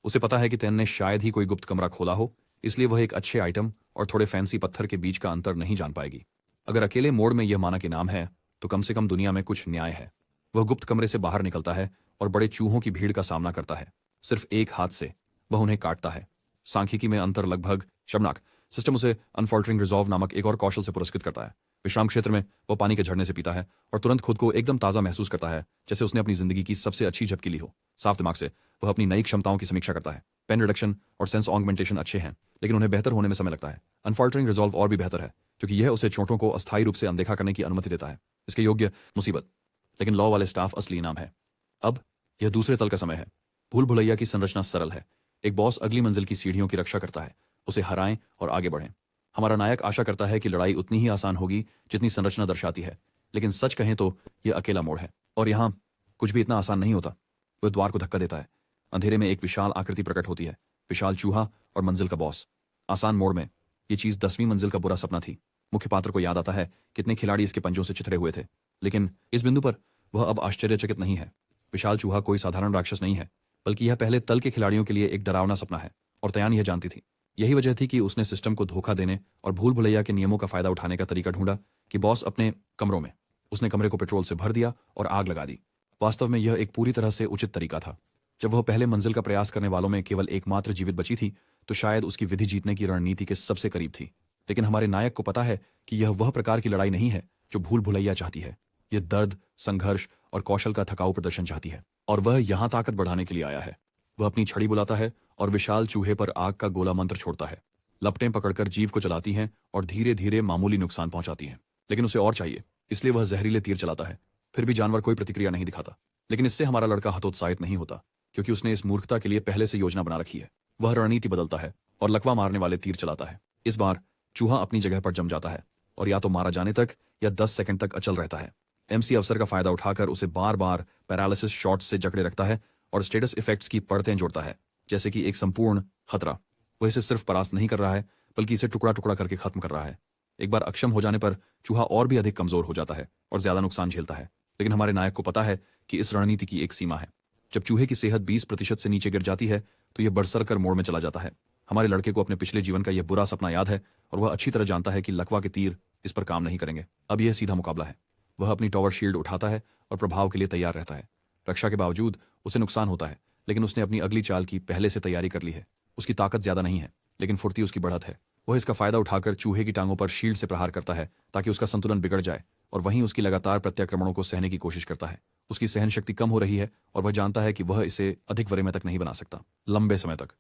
उसे पता है कि तेन ने शायद ही कोई गुप्त कमरा खोला हो, इसलिए वह एक अच्छे आइटम और थोड़े फैंसी पत्थर के बीच का अंतर नहीं जान पाएगी। अगर अकेले मोड़ में यह माना कि नाम है, तो कम से कम दुनिया में कुछ न्याय है। वह गुप्त कमरे से बाहर निकलता है और बड़े चूहों की भीड़ का सामना करता है। सिर्फ एक हाथ से वह उन्हें काटता है। सांख्यिकी में अंतर लगभग शर्मनाक। सिस्टम उसे अनफॉल्टरिंग रिजॉल्व नामक एक और कौशल से पुरस्कृत करता है। विश्राम क्षेत्र में वह पानी के झरने से पीता है और तुरंत खुद को एकदम ताज़ा महसूस करता है, जैसे उसने अपनी जिंदगी की सबसे अच्छी झपकी ली हो। साफ दिमाग से वह अपनी नई क्षमताओं की समीक्षा करता है। पेन रिडक्शन और सेंस ऑगमेंटेशन अच्छे हैं, लेकिन उन्हें बेहतर होने में समय लगता है। अनफॉल्टरिंग रिजॉल्व और भी बेहतर है, क्योंकि यह उसे चोटों को अस्थायी रूप से अनदेखा करने की अनुमति देता है। इसके योग्य मुसीबत, लेकिन लॉ वाले स्टाफ असली इनाम है। अब यह दूसरे तल का समय है। भूल भुलैया की संरचना सरल है। एक बॉस अगली मंजिल की सीढ़ियों की रक्षा करता है, उसे हराएं और आगे बढ़ें। हमारा नायक आशा करता है कि लड़ाई उतनी ही आसान होगी जितनी संरचना दर्शाती है, लेकिन सच कहें तो यह अकेला मोड़ है और यहाँ कुछ भी इतना आसान नहीं होता। वह द्वार को धक्का देता है। अंधेरे में एक विशाल आकृति प्रकट होती है, विशाल चूहा और मंजिल का बॉस। आसान मोड़ में यह चीज 10वीं मंजिल का बुरा सपना थी। मुख्य पात्र को याद आता है कितने खिलाड़ी इसके पंजों से चिथड़े हुए थे, लेकिन इस बिंदु पर वह अब आश्चर्यचकित नहीं है। विशाल चूहा कोई साधारण राक्षस नहीं है, बल्कि यह पहले तल के खिलाड़ियों के लिए एक डरावना सपना है। और तयान यह जानती थी। यही वजह थी कि उसने सिस्टम को धोखा देने और भूल भुलैया के नियमों का फायदा उठाने का तरीका ढूंढा कि बॉस अपने कमरों में। उसने कमरे को पेट्रोल से भर दिया और आग लगा दी। वास्तव में यह एक पूरी तरह से उचित तरीका था। जब वह पहले मंजिल का प्रयास करने वालों में केवल एकमात्र जीवित बची थी, तो शायद उसकी विधि जीतने की रणनीति के सबसे करीब थी। लेकिन हमारे नायक को पता है कि यह वह प्रकार की लड़ाई नहीं है जो भूल भुलैया चाहती है। यह दर्द, संघर्ष और कौशल का थकाऊ प्रदर्शन चाहती है, और वह यहां ताकत बढ़ाने के लिए आया है। वह अपनी छड़ी बुलाता है और विशाल चूहे पर आग का गोला मंत्र छोड़ता है। लपटें पकड़कर जीव को चलाती हैं और धीरे धीरे मामूली नुकसान पहुंचाती हैं, लेकिन उसे और चाहिए, इसलिए वह जहरीले तीर चलाता है। फिर भी जानवर कोई प्रतिक्रिया नहीं दिखाता, लेकिन इससे हमारा लड़का हतोत्साहित नहीं होता, क्योंकि उसने इस मूर्खता के लिए पहले से योजना बना रखी है। वह रणनीति बदलता है और लकवा मारने वाले तीर चलाता है। इस बार चूहा अपनी जगह पर जम जाता है और या तो मारा जाने तक या 10 सेकंड तक अचल रहता है। एमसी अवसर का फायदा उठाकर उसे बार बार पैरालिसिस शॉट्स से जकड़े रखता है और स्टेटस इफेक्ट्स की परतें जोड़ता है, जैसे कि एक संपूर्ण खतरा। वह इसे सिर्फ परास्त नहीं कर रहा है, बल्कि इसे टुकड़ा टुकड़ा करके खत्म कर रहा है। एक बार अक्षम हो जाने पर चूहा और भी अधिक कमजोर हो जाता है और ज्यादा नुकसान झेलता है। लेकिन हमारे नायक को पता है कि इस रणनीति की एक सीमा है। जब चूहे की सेहत 20% से नीचे गिर जाती है, तो यह बरसरकर मोड़ में चला जाता है। हमारे लड़के को अपने पिछले जीवन का यह बुरा सपना याद है और वह अच्छी तरह जानता है कि लकवा के तीर इस पर काम नहीं करेंगे। अब यह सीधा मुकाबला है। वह अपनी टॉवर शील्ड उठाता है और प्रभाव के लिए तैयार रहता है। रक्षा के बावजूद उसे नुकसान होता है, लेकिन उसने अपनी अगली चाल की पहले से तैयारी कर ली है। उसकी ताकत ज्यादा नहीं है, लेकिन फुर्ती उसकी बढ़त है। वह इसका फायदा उठाकर चूहे की टांगों पर शील्ड से प्रहार करता है ताकि उसका संतुलन बिगड़ जाए, और वहीं उसकी लगातार प्रत्याक्रमणों को सहने की कोशिश करता है। उसकी सहन शक्ति कम हो रही है और वह जानता है कि वह इसे अधिक वरीयता तक नहीं बना सकता, लंबे समय तक।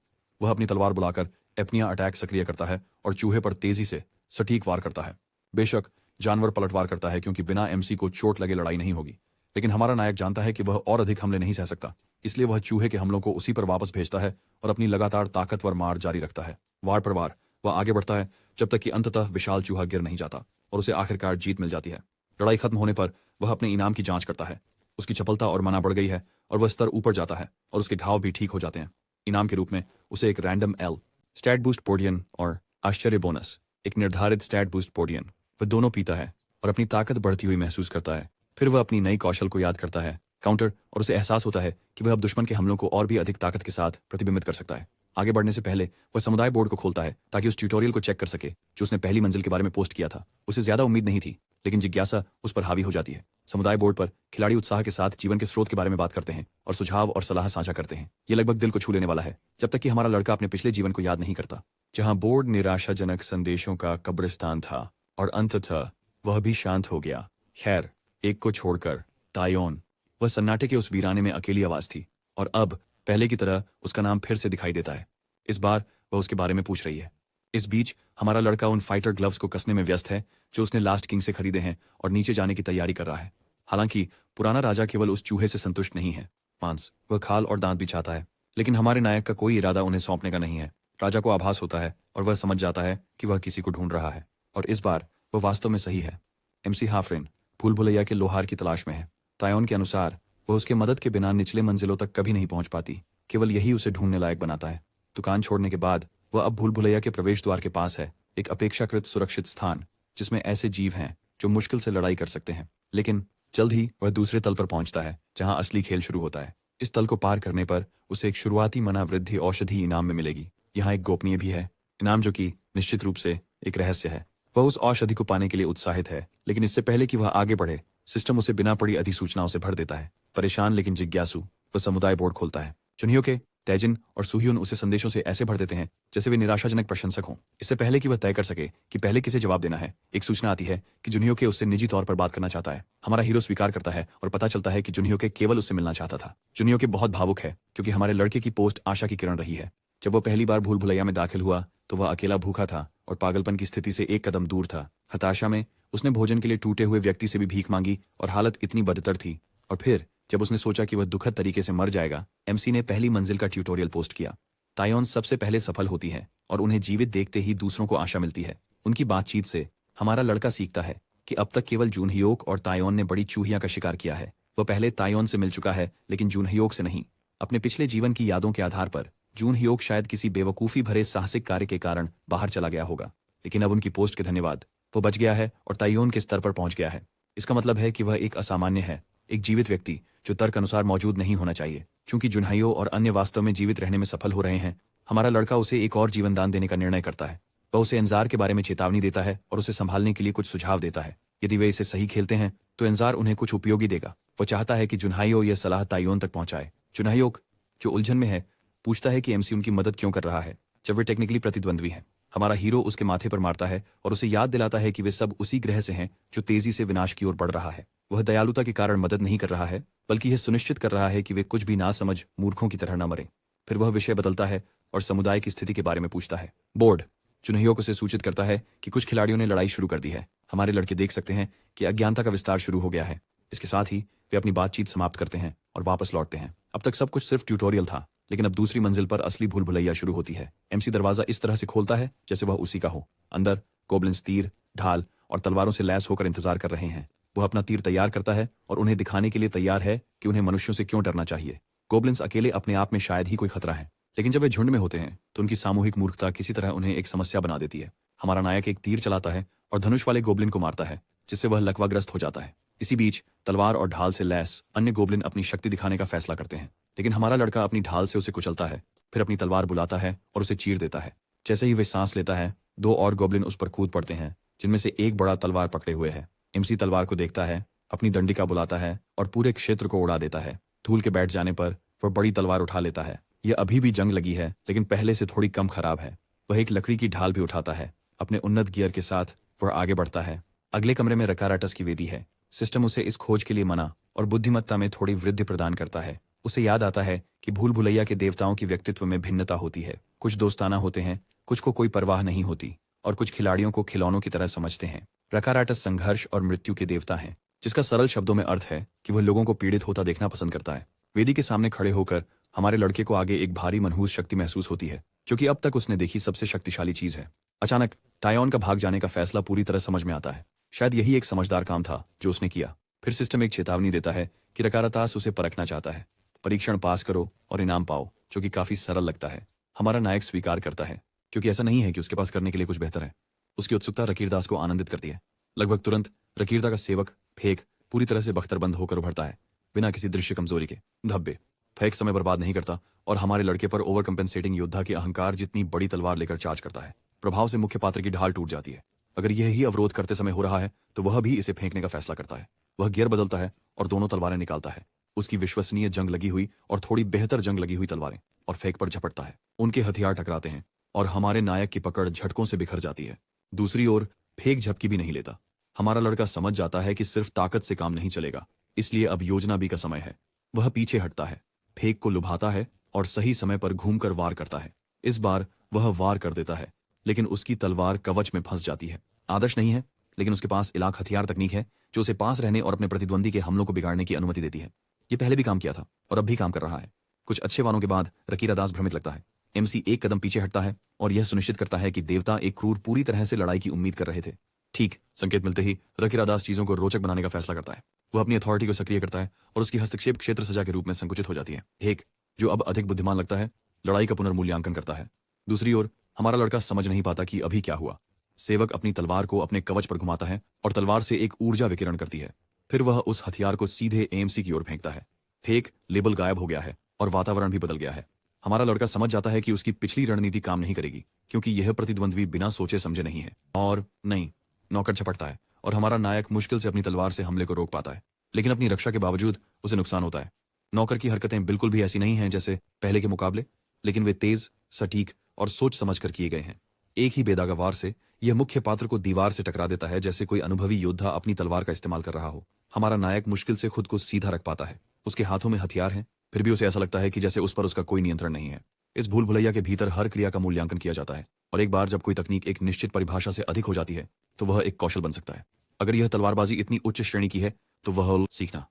वह अपनी तलवार बुलाकर एपनिया अटैक सक्रिय करता है और चूहे पर तेजी से सटीक वार करता है। बेशक जानवर पलटवार करता है क्योंकि बिना एमसी को चोट लगे लड़ाई नहीं होगी, लेकिन हमारा नायक जानता है कि वह और अधिक हमले नहीं सह सकता, इसलिए वह चूहे के हमलों को उसी पर वापस भेजता है और अपनी लगातार ताकतवर मार जारी रखता है। वार पर वार वह आगे बढ़ता है जब तक कि अंततः विशाल चूहा गिर नहीं जाता और उसे आखिरकार जीत मिल जाती है। लड़ाई खत्म होने पर वह अपने इनाम की जांच करता है। उसकी चपलता और मना बढ़ गई है और वह स्तर ऊपर जाता है और उसके घाव भी ठीक हो जाते हैं। इनाम के रूप में उसे एक रैंडम एल स्टैट बूस्ट पोडियन और आश्चर्य बोनस, एक निर्धारित स्टैट बूस्ट पोडियन, वह दोनों पीता है और अपनी ताकत बढ़ती हुई महसूस करता है। फिर वह अपनी नई कौशल को याद करता है, काउंटर, और उसे एहसास होता है कि वह अब दुश्मन के हमलों को और भी अधिक ताकत के साथ प्रतिबिंबित कर सकता है। आगे बढ़ने से पहले वह समुदाय बोर्ड को खोलता है ताकि उस ट्यूटोरियल को चेक कर सके जो उसने पहली मंजिल के बारे में पोस्ट किया था। उसे ज्यादा उम्मीद नहीं थी, लेकिन जिज्ञासा उस पर हावी हो जाती है। समुदाय बोर्ड पर खिलाड़ी उत्साह के साथ जीवन के स्रोत के बारे में बात करते हैं और सुझाव और सलाह साझा करते हैं। ये लगभग दिल को छू लेने वाला है, जब तक कि हमारा लड़का अपने पिछले जीवन को याद नहीं करता, जहां बोर्ड निराशाजनक संदेशों का कब्रिस्तान था और अंततः वह भी शांत हो गया। खैर, एक को छोड़कर तायोन, वह सन्नाटे के उस वीराने में अकेली आवाज थी और अब पहले की तरह उसका नाम फिर से दिखाई देता है। इस बार वह उसके बारे में पूछ रही है। इस बीच हमारा लड़का उन फाइटर ग्लव्स को कसने में व्यस्त है जो उसने लास्ट किंग से खरीदे हैं और नीचे जाने की तैयारी कर रहा है। हालांकि पुराना राजा केवल उस चूहे से संतुष्ट नहीं है, मांस, वह खाल और दांत भी चाहता है, लेकिन हमारे नायक का कोई इरादा उन्हें सौंपने का नहीं है। राजा को आभास होता है और वह समझ जाता है कि वह किसी को ढूंढ रहा है, और इस बार वह वास्तव में सही है। एमसी हाफरेन भूल भुलैया के लोहार की तलाश में है। तायोन के अनुसार वह उसके मदद के बिना निचले मंजिलों तक कभी नहीं पहुंच पाती, केवल यही उसे ढूंढने लायक बनाता है। दुकान छोड़ने के बाद वह अब भूल भुलैया के प्रवेश द्वार के पास है, एक अपेक्षाकृत सुरक्षित स्थान जिसमें ऐसे जीव हैं जो मुश्किल से लड़ाई कर सकते हैं। लेकिन जल्द ही वह दूसरे तल पर पहुंचता है जहां असली खेल शुरू होता है। इस तल को पार करने पर उसे एक शुरुआती मना वृद्धि औषधि इनाम में मिलेगी। यहाँ एक गोपनीय भी है इनाम, जो कि निश्चित रूप से एक रहस्य है। वह उस औषधि को पाने के लिए उत्साहित है, लेकिन इससे पहले कि वह आगे बढ़े, सिस्टम उसे बिना पड़ी अधिसूचनाओं से भर देता है। परेशान लेकिन जिज्ञासु वह समुदाय बोर्ड खोलता है। चुनियो के तैजिन और सुहियोन उसे संदेशों से ऐसे भर देते हैं जैसे वे निराशाजनक प्रशंसक हों। इससे पहले कि वह तय कर सके कि पहले किसे जवाब देना है, एक सूचना आती है कि जुनियो के उससे निजी तौर पर बात करना चाहता है। हमारा हीरो स्वीकार करता है और पता चलता है कि जुनियो के केवल उससे मिलना चाहता था। जुनियो के बहुत भावुक है क्योंकि हमारे लड़के की पोस्ट आशा की किरण रही है। जब वह पहली बार भूल भुलैया में दाखिल हुआ तो वह अकेला भूखा था और पागलपन की स्थिति से एक कदम दूर था। हताशा में उसने भोजन के लिए टूटे हुए व्यक्ति से भी भीख मांगी और हालत इतनी बदतर थी। और फिर जब उसने सोचा कि वह दुखद तरीके से मर जाएगा, एमसी ने पहली मंजिल का ट्यूटोरियल पोस्ट किया। तायोन सबसे पहले सफल होती है और उन्हें जीवित देखते ही दूसरों को आशा मिलती है। उनकी बातचीत से हमारा लड़का सीखता है कि अब तक केवल जूनहियोक और तायोन ने बड़ी चूहिया का शिकार किया है। वह पहले तायोन से मिल चुका है लेकिन जूनहियोक से नहीं। अपने पिछले जीवन की यादों के आधार पर जूनहियोक शायद किसी बेवकूफी भरे साहसिक कार्य के कारण बाहर चला गया होगा, लेकिन अब उनकी पोस्ट के धन्यवाद वो बच गया है और तायोन के स्तर पर पहुंच गया है। इसका मतलब है कि वह एक असामान्य है, एक जीवित व्यक्ति जो तर्क अनुसार मौजूद नहीं होना चाहिए। चूंकि जुनहाइयो और अन्य वास्तव में जीवित रहने में सफल हो रहे हैं, हमारा लड़का उसे एक और जीवन दान देने का निर्णय करता है। वह उसे एंजार के बारे में चेतावनी देता है और उसे संभालने के लिए कुछ सुझाव देता है। यदि वे इसे सही खेलते हैं तो एंजार उन्हें कुछ उपयोगी देगा। वह चाहता है कि जुनहाइयो यह सलाह तायोन तक पहुंचाए। जुनहाइयोक, जो उलझन में है, पूछता है कि एमसी उनकी मदद क्यों कर रहा है जब वे टेक्निकली प्रतिद्वंद्वी हैं। हमारा हीरो उसके माथे पर मारता है और उसे याद दिलाता है कि वे सब उसी ग्रह से हैं जो तेजी से विनाश की ओर बढ़ रहा है। वह दयालुता के कारण मदद नहीं कर रहा है, बल्कि यह सुनिश्चित कर रहा है कि वे कुछ भी ना समझ मूर्खों की तरह न मरें। फिर वह विषय बदलता है और समुदाय की स्थिति के बारे में पूछता है। बोर्ड जुनहियोक उसे सूचित करता है कि कुछ खिलाड़ियों ने लड़ाई शुरू कर दी है। हमारे लड़के देख सकते हैं कि अज्ञानता का विस्तार शुरू हो गया है। इसके साथ ही वे अपनी बातचीत समाप्त करते हैं और वापस लौटते हैं। अब तक सब कुछ सिर्फ ट्यूटोरियल था, लेकिन अब दूसरी मंजिल पर असली भूल भुलैया शुरू होती है। एमसी दरवाजा इस तरह से खोलता है जैसे वह उसी का हो। अंदर गोब्लिन्स तीर, ढाल और तलवारों से लैस होकर इंतजार कर रहे हैं। वह अपना तीर तैयार करता है और उन्हें दिखाने के लिए तैयार है कि उन्हें मनुष्यों से क्यों डरना चाहिए। गोब्लिन्स अकेले अपने आप में शायद ही कोई खतरा है, लेकिन जब वे झुंड में होते हैं तो उनकी सामूहिक मूर्खता किसी तरह उन्हें एक समस्या बना देती है। हमारा नायक एक तीर चलाता है और धनुष वाले गोब्लिन को मारता है, जिससे वह लकवाग्रस्त हो जाता है। इसी बीच तलवार और ढाल से लैस अन्य गोब्लिन अपनी शक्ति दिखाने का फैसला करते हैं, लेकिन हमारा लड़का अपनी ढाल से उसे कुचलता है, फिर अपनी तलवार बुलाता है और उसे चीर देता है। जैसे ही वे सांस लेता है, दो और गोब्लिन उस पर कूद पड़ते हैं, जिनमें से एक बड़ा तलवार पकड़े हुए है। एमसी तलवार को देखता है, अपनी दंडिका बुलाता है और पूरे क्षेत्र को उड़ा देता है। धूल के बैठ जाने पर वह बड़ी तलवार उठा लेता है। यह अभी भी जंग लगी है, लेकिन पहले से थोड़ी कम खराब है। वह एक लकड़ी की ढाल भी उठाता है। अपने उन्नत गियर के साथ वह आगे बढ़ता है। अगले कमरे में रकाराटस की वेदी है। सिस्टम उसे इस खोज के लिए मना और बुद्धिमत्ता में थोड़ी वृद्धि प्रदान करता है। उसे याद आता है कि भूल भुलैया के देवताओं की व्यक्तित्व में भिन्नता होती है। कुछ दोस्ताना होते हैं, कुछ को कोई परवाह नहीं होती, और कुछ खिलाड़ियों को खिलौनों की तरह समझते हैं। रकाराटस संघर्ष और मृत्यु के देवता हैं, जिसका सरल शब्दों में अर्थ है कि वह लोगों को पीड़ित होता देखना पसंद करता है। वेदी के सामने खड़े होकर हमारे लड़के को आगे एक भारी मनहूस शक्ति महसूस होती है, जो कि अब तक उसने देखी सबसे शक्तिशाली चीज है। अचानक टायोन का भाग जाने का फैसला पूरी तरह समझ में आता है। शायद यही एक समझदार काम था जो उसने किया। फिर सिस्टम एक चेतावनी देता है कि रकारातास उसे परखना चाहता है। परीक्षण पास करो और इनाम पाओ, जो कि काफी सरल लगता है। हमारा नायक स्वीकार करता है, क्योंकि ऐसा नहीं है कि उसके पास करने के लिए कुछ बेहतर है। उसकी उत्सुकता रकीरदास को आनंदित करती है। लगभग तुरंत रकीरदा का सेवक फेक पूरी तरह से बख्तरबंद होकर उभरता है, बिना किसी दृश्य कमजोरी के। धब्बे फेक समय बर्बाद नहीं करता और हमारे लड़के पर ओवर कंपेंसेटिंग योद्धा के अहंकार जितनी बड़ी तलवार लेकर चार्ज करता है। प्रभाव से मुख्य पात्र की ढाल टूट जाती है। अगर यह ही अवरोध करते समय हो रहा है तो वह भी इसे फेंकने का फैसला करता है। वह गियर बदलता है और दोनों तलवारें निकालता है, उसकी विश्वसनीय जंग लगी हुई और थोड़ी बेहतर जंग लगी हुई तलवारें, और फेक पर झपटता है। उनके हथियार टकराते हैं और हमारे नायक की पकड़ झटकों से बिखर जाती है। दूसरी ओर फेक झपकी भी नहीं लेता। हमारा लड़का समझ जाता है कि सिर्फ ताकत से काम नहीं चलेगा, इसलिए अब योजना भी का समय है। वह पीछे हटता है, फेक को लुभाता है और सही समय पर घूमकर वार करता है। इस बार वह वार कर देता है, लेकिन उसकी तलवार कवच में फंस जाती है। आदर्श नहीं है, लेकिन उसके पास इलाक हथियार तकनीक है जो उसे पास रहने और अपने प्रतिद्वंदी के हमलों को बिगाड़ने की अनुमति देती है। ये पहले भी काम किया था और अब भी काम कर रहा है। कुछ अच्छे वारों के बाद रकीरादास भ्रमित लगता है। एमसी एक कदम पीछे हटता है और यह सुनिश्चित करता है कि देवता एक क्रूर पूरी तरह से लड़ाई की उम्मीद कर रहे थे। ठीक संकेत मिलते ही रकीरादास चीजों को रोचक बनाने का फैसला करता है। वह अपनी अथॉरिटी को सक्रिय करता है और उसकी हस्तक्षेप क्षेत्र सजा के रूप में संकुचित हो जाती है। एक जो अब अधिक बुद्धिमान लगता है, लड़ाई का पुनर्मूल्यांकन करता है। दूसरी ओर हमारा लड़का समझ नहीं पाता कि अभी क्या हुआ। सेवक अपनी तलवार को अपने कवच पर घुमाता है और तलवार से एक ऊर्जा विकिरण करती है। फिर वह उस हथियार को सीधे एएमसी की ओर फेंकता है। फेक लेबल गायब हो गया है और वातावरण भी बदल गया है। हमारा लड़का समझ जाता है कि उसकी पिछली रणनीति काम नहीं करेगी, क्योंकि यह प्रतिद्वंद्वी बिना सोचे समझे नहीं है। और नहीं, नौकर झपटता है और हमारा नायक मुश्किल से अपनी तलवार से हमले को रोक पाता है, लेकिन अपनी रक्षा के बावजूद उसे नुकसान होता है। नौकर की हरकतें बिल्कुल भी ऐसी नहीं हैं जैसे पहले के मुकाबले, लेकिन वे तेज, सटीक और सोच समझ कर किए गए हैं। एक ही बेदागा वार से यह मुख्य पात्र को दीवार से टकरा देता है, जैसे कोई अनुभवी योद्धा अपनी तलवार का इस्तेमाल कर रहा हो। हमारा नायक मुश्किल से खुद को सीधा रख पाता है। उसके हाथों में हथियार हैं, फिर भी उसे ऐसा लगता है कि जैसे उस पर उसका कोई नियंत्रण नहीं है। इस भूल भुलैया के भीतर हर क्रिया का मूल्यांकन किया जाता है, और एक बार जब कोई तकनीक एक निश्चित परिभाषा से अधिक हो जाती है तो वह एक कौशल बन सकता है। अगर यह तलवारबाजी इतनी उच्च श्रेणी की है तो वह सीखना।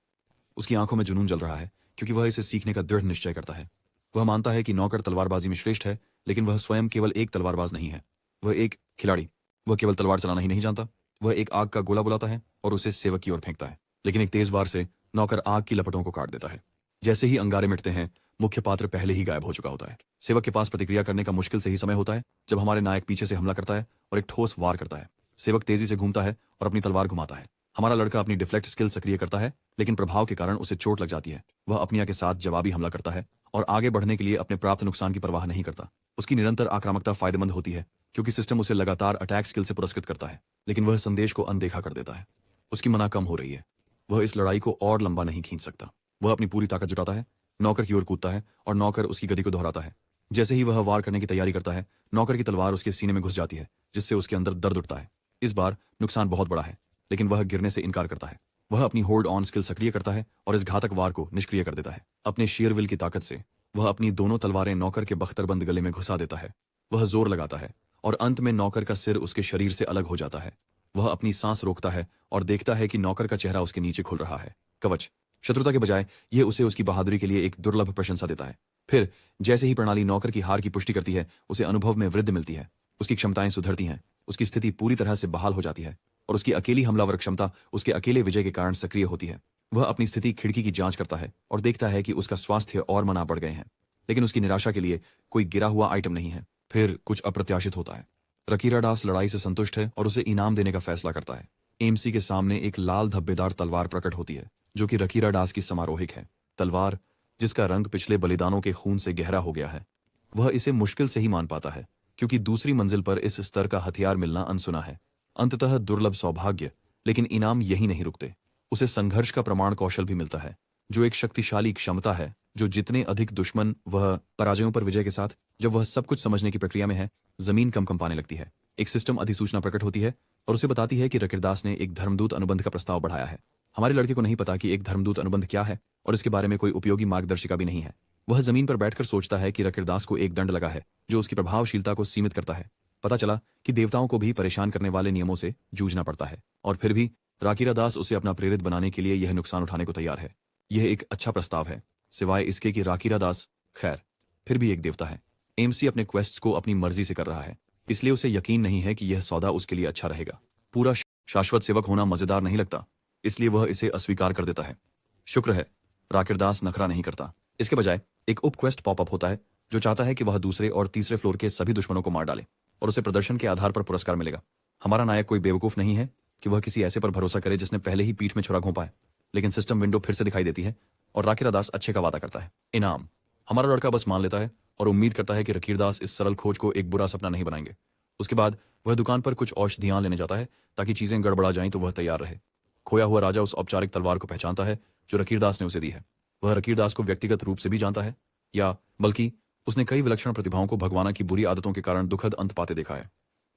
उसकी आंखों में जुनून जल रहा है, क्योंकि वह इसे सीखने का दृढ़ निश्चय करता है। वह मानता है कि नौकर तलवारबाजी में श्रेष्ठ है, लेकिन वह स्वयं केवल एक तलवारबाज नहीं है, वह एक खिलाड़ी। वह केवल तलवार चलाना ही नहीं जानता, वह एक आग का गोला बुलाता है और उसे सेवक की ओर फेंकता है, लेकिन एक तेज वार से नौकर आग की लपटों को काट देता है। जैसे ही अंगारे मिटते हैं, मुख्य पात्र पहले ही गायब हो चुका होता है। सेवक के पास प्रतिक्रिया करने का मुश्किल से ही समय होता है जब हमारे नायक पीछे से हमला करता है और एक ठोस वार करता है। सेवक तेजी से घूमता है और अपनी तलवार घुमाता है। हमारा लड़का अपनी डिफ्लेक्ट स्किल सक्रिय करता है, लेकिन प्रभाव के कारण उसे चोट लग जाती है। वह अपनिया के साथ जवाबी हमला करता है और आगे बढ़ने के लिए अपने प्राप्त नुकसान की परवाह नहीं करता। उसकी निरंतर आक्रामकता फायदेमंद होती है, क्योंकि सिस्टम उसे लगातार अटैक स्किल से पुरस्कृत करता है, लेकिन वह संदेश को अनदेखा कर देता है। उसकी मना कम हो रही है। वह इस लड़ाई को और लंबा नहीं खींच सकता। वह अपनी पूरी ताकत जुटाता है, नौकर की ओर कूदता है और नौकर उसकी गति को दोहराता है। जैसे ही वह वार करने की तैयारी करता है, नौकर की तलवार उसके सीने में घुस जाती है, जिससे उसके अंदर दर्द उठता है। इस बार नुकसान बहुत बड़ा है, लेकिन वह गिरने से इनकार करता है। वह अपनी होल्ड ऑन स्किल सक्रिय करता है और इस घातक वार को निष्क्रिय कर देता है। अपने शेयर विल की ताकत से वह अपनी दोनों तलवारें नौकर के बख्तरबंद गले में घुसा देता है। वह जोर लगाता है और अंत में नौकर का सिर उसके शरीर से अलग हो जाता है। वह अपनी सांस रोकता है और देखता है कि नौकर का चेहरा उसके नीचे खुल रहा है। कवच शत्रुता के बजाय यह उसे उसकी बहादुरी के लिए एक दुर्लभ प्रशंसा देता है। फिर जैसे ही प्रणाली नौकर की हार की पुष्टि करती है, उसे अनुभव में वृद्धि मिलती है। उसकी क्षमताएं सुधरती हैं, उसकी स्थिति पूरी तरह से बहाल हो जाती है और उसकी अकेली हमलावर क्षमता उसके अकेले विजय के कारण सक्रिय होती है। वह अपनी स्थिति खिड़की की जांच करता है और देखता है कि उसका स्वास्थ्य और मना बढ़ गए हैं, लेकिन उसकी निराशा के लिए कोई गिरा हुआ आइटम नहीं है। फिर कुछ अप्रत्याशित होता है। रकीरादास लड़ाई से संतुष्ट है और उसे इनाम देने का फैसला करता है। एमसी के सामने एक लाल धब्बेदार तलवार प्रकट होती है, जो कि रकीरादास की समारोहिक है। तलवार जिसका रंग पिछले बलिदानों के खून से गहरा हो गया है। वह इसे मुश्किल से ही मान पाता है, क्योंकि दूसरी मंजिल पर इस स्तर का हथियार मिलना अनसुना है। अंततः दुर्लभ सौभाग्य, लेकिन इनाम यही नहीं रुकते। उसे संघर्ष का प्रमाण कौशल भी मिलता है, जो एक शक्तिशाली क्षमता है जो जितने अधिक दुश्मन वह पराजयों पर विजय के साथ, जब वह सब कुछ समझने की प्रक्रिया में है, जमीन कम कंपाने लगती है। एक सिस्टम अधिसूचना प्रकट होती है और उसे बताती है कि रकीरदास ने एक धर्मदूत अनुबंध का प्रस्ताव बढ़ाया है। हमारे लड़के को नहीं पता कि एक धर्मदूत अनुबंध क्या है और इसके बारे में कोई उपयोगी मार्गदर्शिका भी नहीं है। वह जमीन पर बैठकर सोचता है कि रकीरदास को एक दंड लगा है जो उसकी प्रभावशीलता को सीमित करता है। पता चला कि देवताओं को भी परेशान करने वाले नियमों से जूझना पड़ता है, और फिर भी राकीरादास उसे अपना प्रेरित बनाने के लिए यह नुकसान उठाने को तैयार है। यह एक अच्छा प्रस्ताव है, सिवाय इसके कि राकीरादास खैर फिर भी एक देवता है। एमसी अपने क्वेस्ट्स को अपनी मर्जी से कर रहा है, इसलिए उसे यकीन नहीं है कि यह सौदा उसके लिए अच्छा रहेगा। पूरा शाश्वत सेवक होना मजेदार नहीं लगता, इसलिए वह इसे अस्वीकार कर देता है। शुक्र है राकीरदास नखरा नहीं करता। इसके बजाय एक उप क्वेस्ट पॉपअप होता है जो चाहता है कि वह दूसरे और तीसरे फ्लोर के सभी दुश्मनों को मार डाले और उसे प्रदर्शन के आधार पर पुरस्कार मिलेगा। हमारा नायक कोई बेवकूफ नहीं है कि वह किसी ऐसे पर भरोसा करे जिसने पहले ही पीठ में छुरा घोंपा है। लेकिन सिस्टम विंडो फिर से दिखाई देती है और राकीरदास अच्छे का वादा करता है। इनाम हमारा लड़का बस मान लेता है और उम्मीद करता है कि रकीरदास इस सरल खोज को एक बुरा सपना नहीं बनाएंगे। उसके बाद वह दुकान पर कुछ औषधियां लेने जाता है ताकि चीजें गड़बड़ा जाएं तो वह तैयार रहे। खोया हुआ राजा उस औपचारिक तलवार को पहचानता है जो रकीरदास ने उसे दी है। वह रकीरदास को व्यक्तिगत रूप से भी जानता है, या बल्कि उसने कई विलक्षण प्रतिभाओं को भगवाना की बुरी आदतों के कारण दुखद अंत पाते देखा है।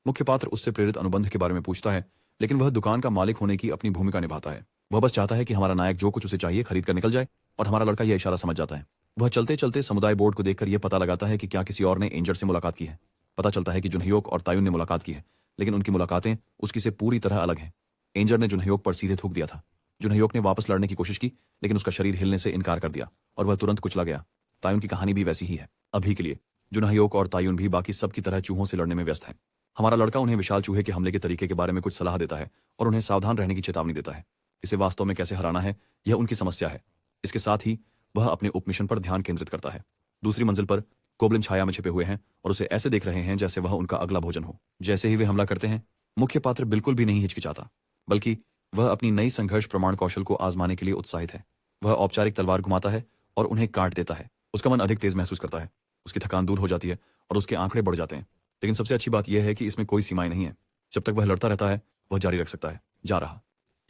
मुख्य पात्र उससे प्रेरित अनुबंध के बारे में पूछता है, लेकिन वह दुकान का मालिक होने की अपनी भूमिका निभाता है। वह बस चाहता है कि हमारा नायक जो कुछ उसे चाहिए खरीद कर निकल जाए, और हमारा लड़का यह इशारा समझ जाता है। वह चलते चलते समुदाय बोर्ड को देखकर यह पता लगाता है कि क्या किसी और ने एंजर से मुलाकात की है। पता चलता है कि जुनहयोक और तायुन ने मुलाकात की है, लेकिन उनकी मुलाकातें उसकी से पूरी तरह अलग हैं। एंजर ने जुनहयोक पर सीधे थूक दिया था। जुनहयोक ने वापस लड़ने की कोशिश की, लेकिन उसका शरीर हिलने से इनकार कर दिया और वह तुरंत कुचला गया। तायुन की कहानी भी वैसी ही है। अभी के लिए जुनहयोक और तायुन भी बाकी सब की तरह चूहों से लड़ने में व्यस्त हैं। हमारा लड़का उन्हें विशाल चूहे के हमले के तरीके के बारे में कुछ सलाह देता है और उन्हें सावधान रहने की चेतावनी देता है। इसे वास्तव में कैसे हराना है यह उनकी समस्या है। इसके साथ ही वह अपने उपमिशन पर ध्यान केंद्रित करता है। दूसरी मंजिल पर गोब्लिन छाया में छिपे हुए हैं और उसे ऐसे देख रहे हैं जैसे वह उनका अगला भोजन हो। जैसे ही वे हमला करते हैं, मुख्य पात्र बिल्कुल भी नहीं हिचकिचाता, बल्कि वह अपनी नई संघर्ष प्रमाण कौशल को आजमाने के लिए उत्साहित है। वह औपचारिक तलवार घुमाता है और उन्हें काट देता है। उसका मन अधिक तेज महसूस करता है, उसकी थकान दूर हो जाती है और उसके आंकड़े बढ़ जाते हैं। लेकिन सबसे अच्छी बात यह है कि इसमें कोई सीमाएं नहीं है। जब तक वह लड़ता रहता है वह जारी रख सकता है। जा रहा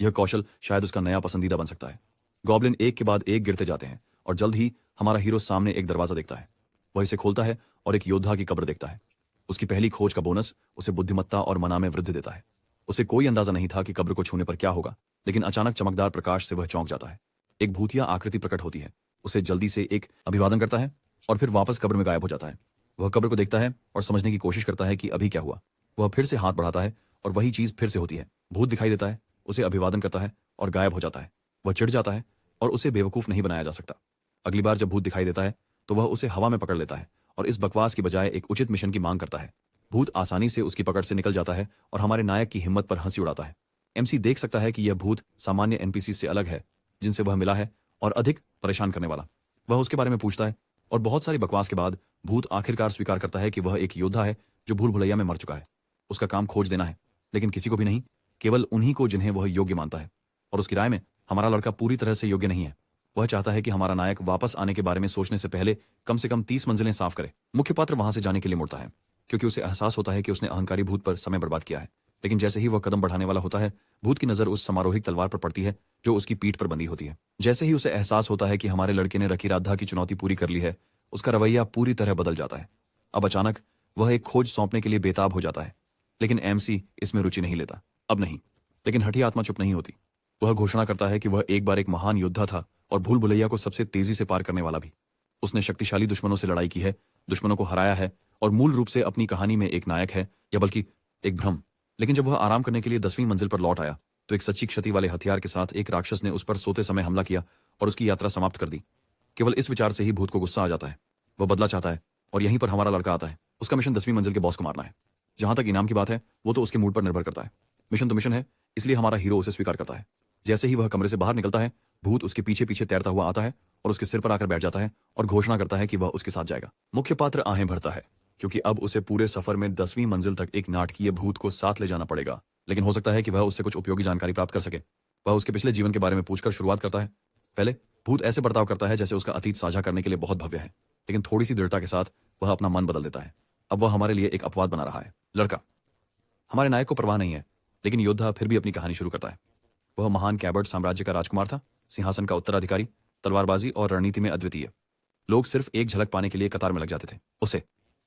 यह कौशल शायद उसका नया पसंदीदा बन सकता है। गॉब्लिन एक के बाद एक गिरते जाते हैं और जल्द ही हमारा हीरो सामने एक दरवाजा देखता है। वह इसे खोलता है और एक योद्धा की कब्र देखता है। उसकी पहली खोज का बोनस उसे बुद्धिमत्ता और मना में वृद्धि देता है। उसे कोई अंदाजा नहीं था कि कब्र को छूने पर क्या होगा, लेकिन अचानक चमकदार प्रकाश से वह चौंक जाता है। एक भूतिया आकृति प्रकट होती है। उसे जल्दी से एक अभिवादन करता है और फिर वापस कब्र में गायब हो जाता है। वह कब्र को देखता है और समझने की कोशिश करता है कि अभी क्या हुआ। वह फिर से हाथ बढ़ाता है और वही चीज फिर से होती है। भूत दिखाई देता है, उसे अभिवादन करता है और गायब हो जाता है। वह चिढ़ जाता है और उसे बेवकूफ नहीं बनाया जा सकता। अगली बार जब भूत दिखाई देता है तो वह उसे हवा में पकड़ लेता है और इस बकवास की बजाय एक उचित मिशन की मांग करता है। भूत आसानी से उसकी पकड़ से निकल जाता है और हमारे नायक की हिम्मत पर हंसी उड़ाता है। एमसी देख सकता है कि यह भूत सामान्य एनपीसी से अलग है जिनसे वह मिला है और अधिक परेशान करने वाला। वह उसके बारे में पूछता है और बहुत सारी बकवास के बाद भूत आखिरकार स्वीकार करता है कि वह एक योद्धा है जो भूल भुलैया में मर चुका है। उसका काम खोज देना है, लेकिन किसी को भी नहीं, केवल उन्हीं को जिन्हें वह योग्य मानता है। और उसकी राय में हमारा लड़का पूरी तरह से योग्य नहीं है। वह चाहता है कि हमारा नायक वापस आने के बारे में सोचने से पहले कम से कम 30 मंजिलें साफ करे। मुख्य पात्र वहां से जाने के लिए मुड़ता है क्योंकि उसे एहसास होता है कि उसने अहंकारी भूत पर समय बर्बाद किया है। लेकिन जैसे ही वह कदम बढ़ाने वाला होता है, भूत की नजर उस समारोहिक तलवार पर पड़ती है जो उसकी पीठ पर बंधी होती है। जैसे ही उसे एहसास होता है कि हमारे लड़के ने रकीराधा की चुनौती पूरी कर ली है, उसका रवैया पूरी तरह बदल जाता है। अब अचानक वह एक खोज सौंपने के लिए बेताब हो जाता है। लेकिन एमसी इसमें रुचि नहीं लेता। अब नहीं। लेकिन हठी आत्मा चुप नहीं होती। वह घोषणा करता है कि वह एक बार एक महान योद्धा था और भूल भुलैया को सबसे तेजी से पार करने वाला भी। उसने शक्तिशाली दुश्मनों से लड़ाई की है, दुश्मनों को हराया है और मूल रूप से अपनी कहानी में एक नायक है, या बल्कि एक भ्रम। लेकिन जब वह आराम करने के लिए 10वीं मंजिल पर लौट आया तो एक सच्ची क्षति वाले हथियार के साथ एक राक्षस ने उस पर सोते समय हमला किया और उसकी यात्रा समाप्त कर दी। केवल इस विचार से ही भूत को गुस्सा आ जाता है। वह बदला चाहता है और यहीं पर हमारा लड़का आता है। उसका मिशन 10वीं मंजिल के बॉस को मारना है। जहां तक इनाम की बात है वो तो उसके मूड पर निर्भर करता है। मिशन तो मिशन है, इसलिए हमारा हीरो उसे स्वीकार करता है। जैसे ही वह कमरे से बाहर निकलता है, भूत उसके पीछे पीछे तैरता हुआ आता है और उसके सिर पर आकर बैठ जाता है और घोषणा करता है कि वह उसके साथ जाएगा। मुख्य पात्र आहें भरता है क्योंकि अब उसे पूरे सफर में 10वीं मंजिल तक एक नाटकीय भूत को साथ ले जाना पड़ेगा। लेकिन हो सकता है कि वह उससे कुछ उपयोगी जानकारी प्राप्त कर सके। वह उसके पिछले जीवन के बारे में पूछकर शुरुआत करता है। पहले भूत ऐसे बर्ताव करता है जैसे उसका अतीत साझा करने के लिए बहुत भव्य है, लेकिन थोड़ी सी दृढ़ता के साथ वह अपना मन बदल देता है। अब वह हमारे लिए एक अपवाद बना रहा है। लड़का हमारे नायक को परवाह नहीं है, लेकिन योद्धा फिर भी अपनी कहानी शुरू करता है। वह महान कैबर्ड साम्राज्य का राजकुमार था, सिंहासन का उत्तराधिकारी, तलवारबाजी और रणनीति में अद्वितीय। लोग सिर्फ एक झलक पाने के लिए कतार में लग जाते थे। उसे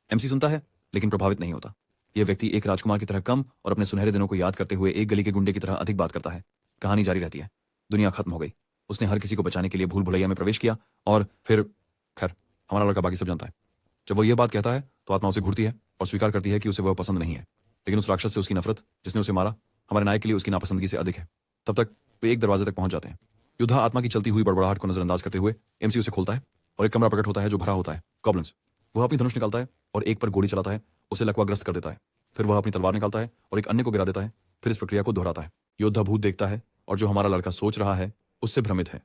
एमसी सुनता है लेकिन प्रभावित नहीं होता। यह व्यक्ति एक राजकुमार की तरह कम और अपने सुनहरे दिनों को याद करते हुए एक गली के गुंडे की तरह अधिक बात करता है। कहानी जारी रहती है। दुनिया खत्म हो गई। उसने हर किसी को बचाने के लिए भूल भुलैया में प्रवेश किया और फिर खैर हमारा लड़का बाकी सब जानता है। जब वो ये बात कहता है तो आत्मा उसे घूरती है और स्वीकार करती है कि उसे वह पसंद नहीं है, लेकिन उस राक्षस से उसकी नफरत जिसने उसे मारा हमारे नायक के लिए उसकी नापसंदगी से अधिक है। तब तक वे एक दरवाजे तक पहुंच जाते हैं। योद्धा आत्मा की चलती हुई बड़बड़ाहट को नजरअंदाज करते हुए एमसी उसे खोलता है और एक कमरा प्रकट होता है जो भरा होता है गॉब्लिन्स। वह अपनी धनुष निकालता है और एक पर गोली चलाता है, उसे लकवाग्रस्त कर देता है। फिर वह अपनी तलवार निकालता है और एक अन्य को गिरा देता है। फिर इस प्रक्रिया को दोहराता है। योद्धा भूत देखता है और जो हमारा लड़का सोच रहा है उससे भ्रमित है।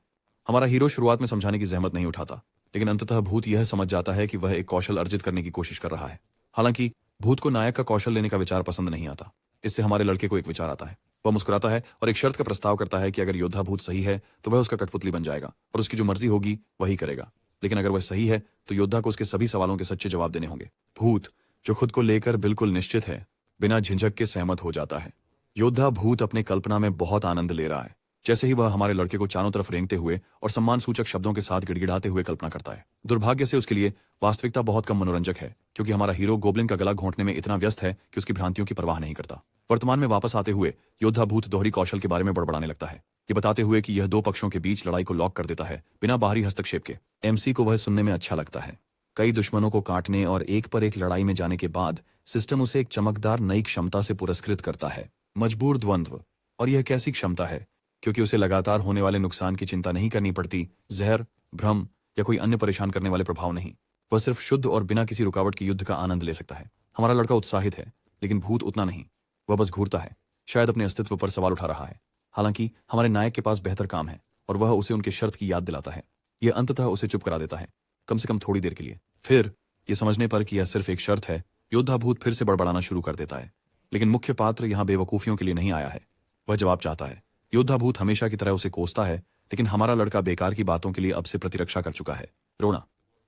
हमारा हीरो शुरुआत में समझाने की जहमत नहीं उठाता, लेकिन अंततः भूत यह समझ जाता है कि वह एक कौशल अर्जित करने की कोशिश कर रहा है। हालांकि भूत को नायक का कौशल लेने का विचार पसंद नहीं आता। इससे हमारे लड़के को एक विचार आता है। वह मुस्कुराता है और एक शर्त का प्रस्ताव करता है कि अगर योद्धा भूत सही है तो वह उसका कठपुतली बन जाएगा और उसकी जो मर्जी होगी वही करेगा। लेकिन अगर वह सही है तो योद्धा को उसके सभी सवालों के सच्चे जवाब देने होंगे। भूत, जो खुद को लेकर बिल्कुल निश्चित है, बिना झिझक के सहमत हो जाता है। योद्धा भूत अपने कल्पना में बहुत आनंद ले रहा है। जैसे ही वह हमारे लड़के को चारों तरफ रेंगते हुए और सम्मान सूचक शब्दों के साथ गिड़गिड़ाते हुए कल्पना करता है। दुर्भाग्य से उसके लिए वास्तविकता बहुत कम मनोरंजक है, क्योंकि हमारा हीरो गोब्लिन का गला घोंटने में इतना व्यस्त है कि उसकी भ्रांतियों की परवाह नहीं करता। वर्तमान में वापस आते हुए योद्धा भूत दोहरी कौशल के बारे में बड़बड़ाने लगता है, ये बताते हुए कि यह दो पक्षों के बीच लड़ाई को लॉक कर देता है बिना बाहरी हस्तक्षेप के। एमसी को वह सुनने में अच्छा लगता है। कई दुश्मनों को काटने और एक पर एक लड़ाई में जाने के बाद सिस्टम उसे एक चमकदार नई क्षमता से पुरस्कृत करता है, मजबूर द्वंद्व। और यह कैसी क्षमता है? क्योंकि उसे लगातार होने वाले नुकसान की चिंता नहीं करनी पड़ती, जहर, भ्रम या कोई अन्य परेशान करने वाले प्रभाव नहीं। वह सिर्फ शुद्ध और बिना किसी रुकावट के युद्ध का आनंद ले सकता है। हमारा लड़का उत्साहित है, लेकिन भूत उतना नहीं। वह बस घूरता है, शायद अपने अस्तित्व पर सवाल उठा रहा है। हालांकि हमारे नायक के पास बेहतर काम है और वह उसे उनके शर्त की याद दिलाता है। यह अंततः उसे चुप करा देता है, कम से कम थोड़ी देर के लिए। फिर यह समझने पर कि यह सिर्फ एक शर्त है, योद्धा भूत फिर से बड़बड़ाना शुरू कर देता है। लेकिन मुख्य पात्र यहां बेवकूफियों के लिए नहीं आया है। वह जवाब चाहता है। योद्धा भूत हमेशा की तरह उसे कोसता है, लेकिन हमारा लड़का बेकार की बातों के लिए अब से प्रतिरक्षा कर चुका है। रोना।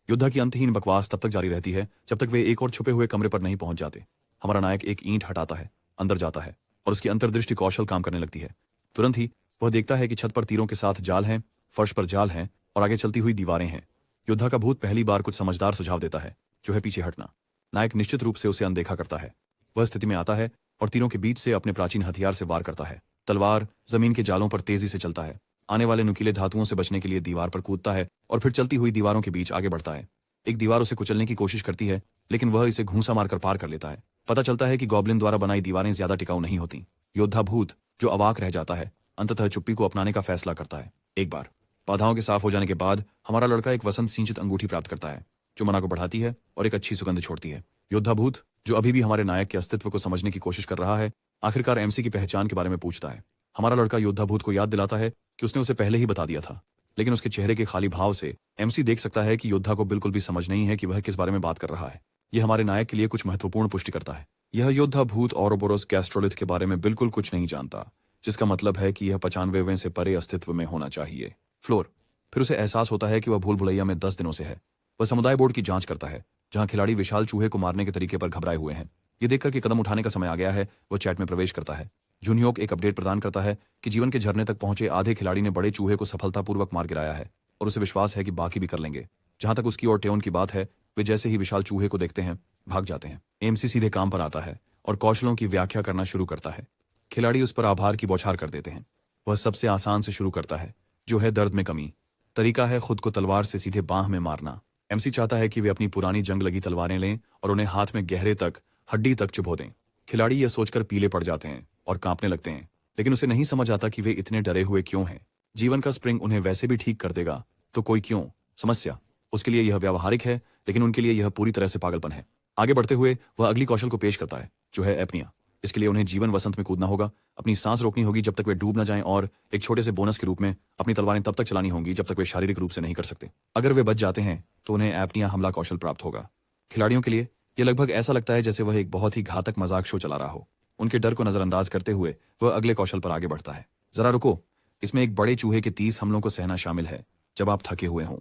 योद्धा की अंतहीन बकवास तब तक जारी रहती है जब तक वे एक और छुपे हुए कमरे पर नहीं पहुंच जाते। हमारा नायक एक ईंट हटाता है, अंदर जाता है और उसकी अंतर्दृष्टि कौशल काम करने लगती है। तुरंत ही वह देखता है कि छत पर तीरों के साथ जाल हैं, फर्श पर जाल हैं और आगे चलती हुई दीवारें हैं। योद्धा का भूत पहली बार कुछ समझदार सुझाव देता है, जो है पीछे हटना। नायक निश्चित रूप से उसे अनदेखा करता है। वह स्थिति में आता है और तीरों के बीच से अपने प्राचीन हथियार से वार करता है। तलवार जमीन के जालों पर तेजी से चलता है, आने वाले नुकीले धातुओं से बचने के लिए दीवार पर कूदता है और फिर चलती हुई दीवारों के बीच आगे बढ़ता है। एक दीवार उसे कुचलने की कोशिश करती है, लेकिन वह इसे घूंसा मारकर पार कर लेता है। पता चलता है कि गॉब्लिन द्वारा बनाई दीवारें ज्यादा टिकाऊ नहीं होती। योद्धा भूत, जो अवाक रह जाता है, अंततः चुप्पी को अपनाने का फैसला करता है। एक बार बाधाओं के साफ हो जाने के बाद हमारा लड़का एक वसंत सिंचित अंगूठी प्राप्त करता है, जो मना को बढ़ाती है और एक अच्छी सुगंध छोड़ती है। योद्धा भूत, जो अभी भी हमारे नायक के अस्तित्व को समझने की कोशिश कर रहा है, आखिरकार एमसी की पहचान के बारे में पूछता है। हमारा लड़का योद्धा भूत को याद दिलाता है कि उसने उसे पहले ही बता दिया था, लेकिन उसके चेहरे के खाली भाव से एमसी देख सकता है कि योद्धा को बिल्कुल भी समझ नहीं है कि वह किस बारे में बात कर रहा है। यह हमारे नायक के लिए कुछ महत्वपूर्ण पुष्टि करता है। यह योद्धा भूत औरोबोरोस गैस्ट्रोलिथ के बारे में बिल्कुल कुछ नहीं जानता, जिसका मतलब है कि यह 95वें से परे अस्तित्व में होना चाहिए। फ्लोर। फिर उसे एहसास होता है कि वह भूल भुलैया में 10 दिनों से है। वह समुदाय बोर्ड की जांच करता है, जहां खिलाड़ी विशाल चूहे को मारने के तरीके पर घबराए हुए हैं। ये देखकर कि कदम उठाने का समय आ गया है, वह चैट में प्रवेश करता है। जूनह्योक एक अपडेट प्रदान करता है कि जीवन के झरने तक पहुंचे आधे खिलाड़ी ने बड़े चूहे को सफलतापूर्वक मार गिराया है और उसे विश्वास है कि बाकी भी कर लेंगे। जहां तक उसकी और टेओन की बात है, वे जैसे ही विशाल चूहे को देखते हैं भाग जाते हैं। एमसी सीधे काम पर आता है और कौशलों की व्याख्या करना शुरू करता है। खिलाड़ी उस पर आभार की बौछार कर देते हैं। वह सबसे आसान से शुरू करता है, जो है दर्द में कमी। तरीका है खुद को तलवार से सीधे बांह में मारना। एमसी चाहता है कि वे अपनी पुरानी जंग लगी तलवारें लें और उन्हें हाथ में गहरे तक, हड्डी तक चुभो दें। खिलाड़ी यह सोचकर पीले पड़ जाते हैं और कांपने लगते हैं, लेकिन उसे नहीं समझ आता कि वे इतने डरे हुए क्यों हैं। जीवन का स्प्रिंग उन्हें वैसे भी ठीक कर देगा, तो कोई क्यों? समस्या उसके लिए यह व्यावहारिक है, लेकिन उनके लिए यह पूरी तरह से पागलपन है। आगे बढ़ते हुए वह अगली कौशल को पेश करता है, जो है एपनिया। इसके लिए उन्हें जीवन वसंत में कूदना होगा, अपनी सांस रोकनी होगी जब तक वे डूब न जाएं और एक छोटे से बोनस के रूप में अपनी तलवारें तब तक चलानी होंगी जब तक वे शारीरिक रूप से नहीं कर सकते। अगर वे बच जाते हैं तो उन्हें एपनिया हमला कौशल प्राप्त होगा। खिलाड़ियों के लिए यह लगभग ऐसा लगता है जैसे वह एक बहुत ही घातक मजाक शो चला रहा हो। उनके डर को नजरअंदाज करते हुए वह अगले कौशल पर आगे बढ़ता है। जरा रुको, इसमें एक बड़े चूहे के 30 हमलों को सहना शामिल है जब आप थके हुए हों।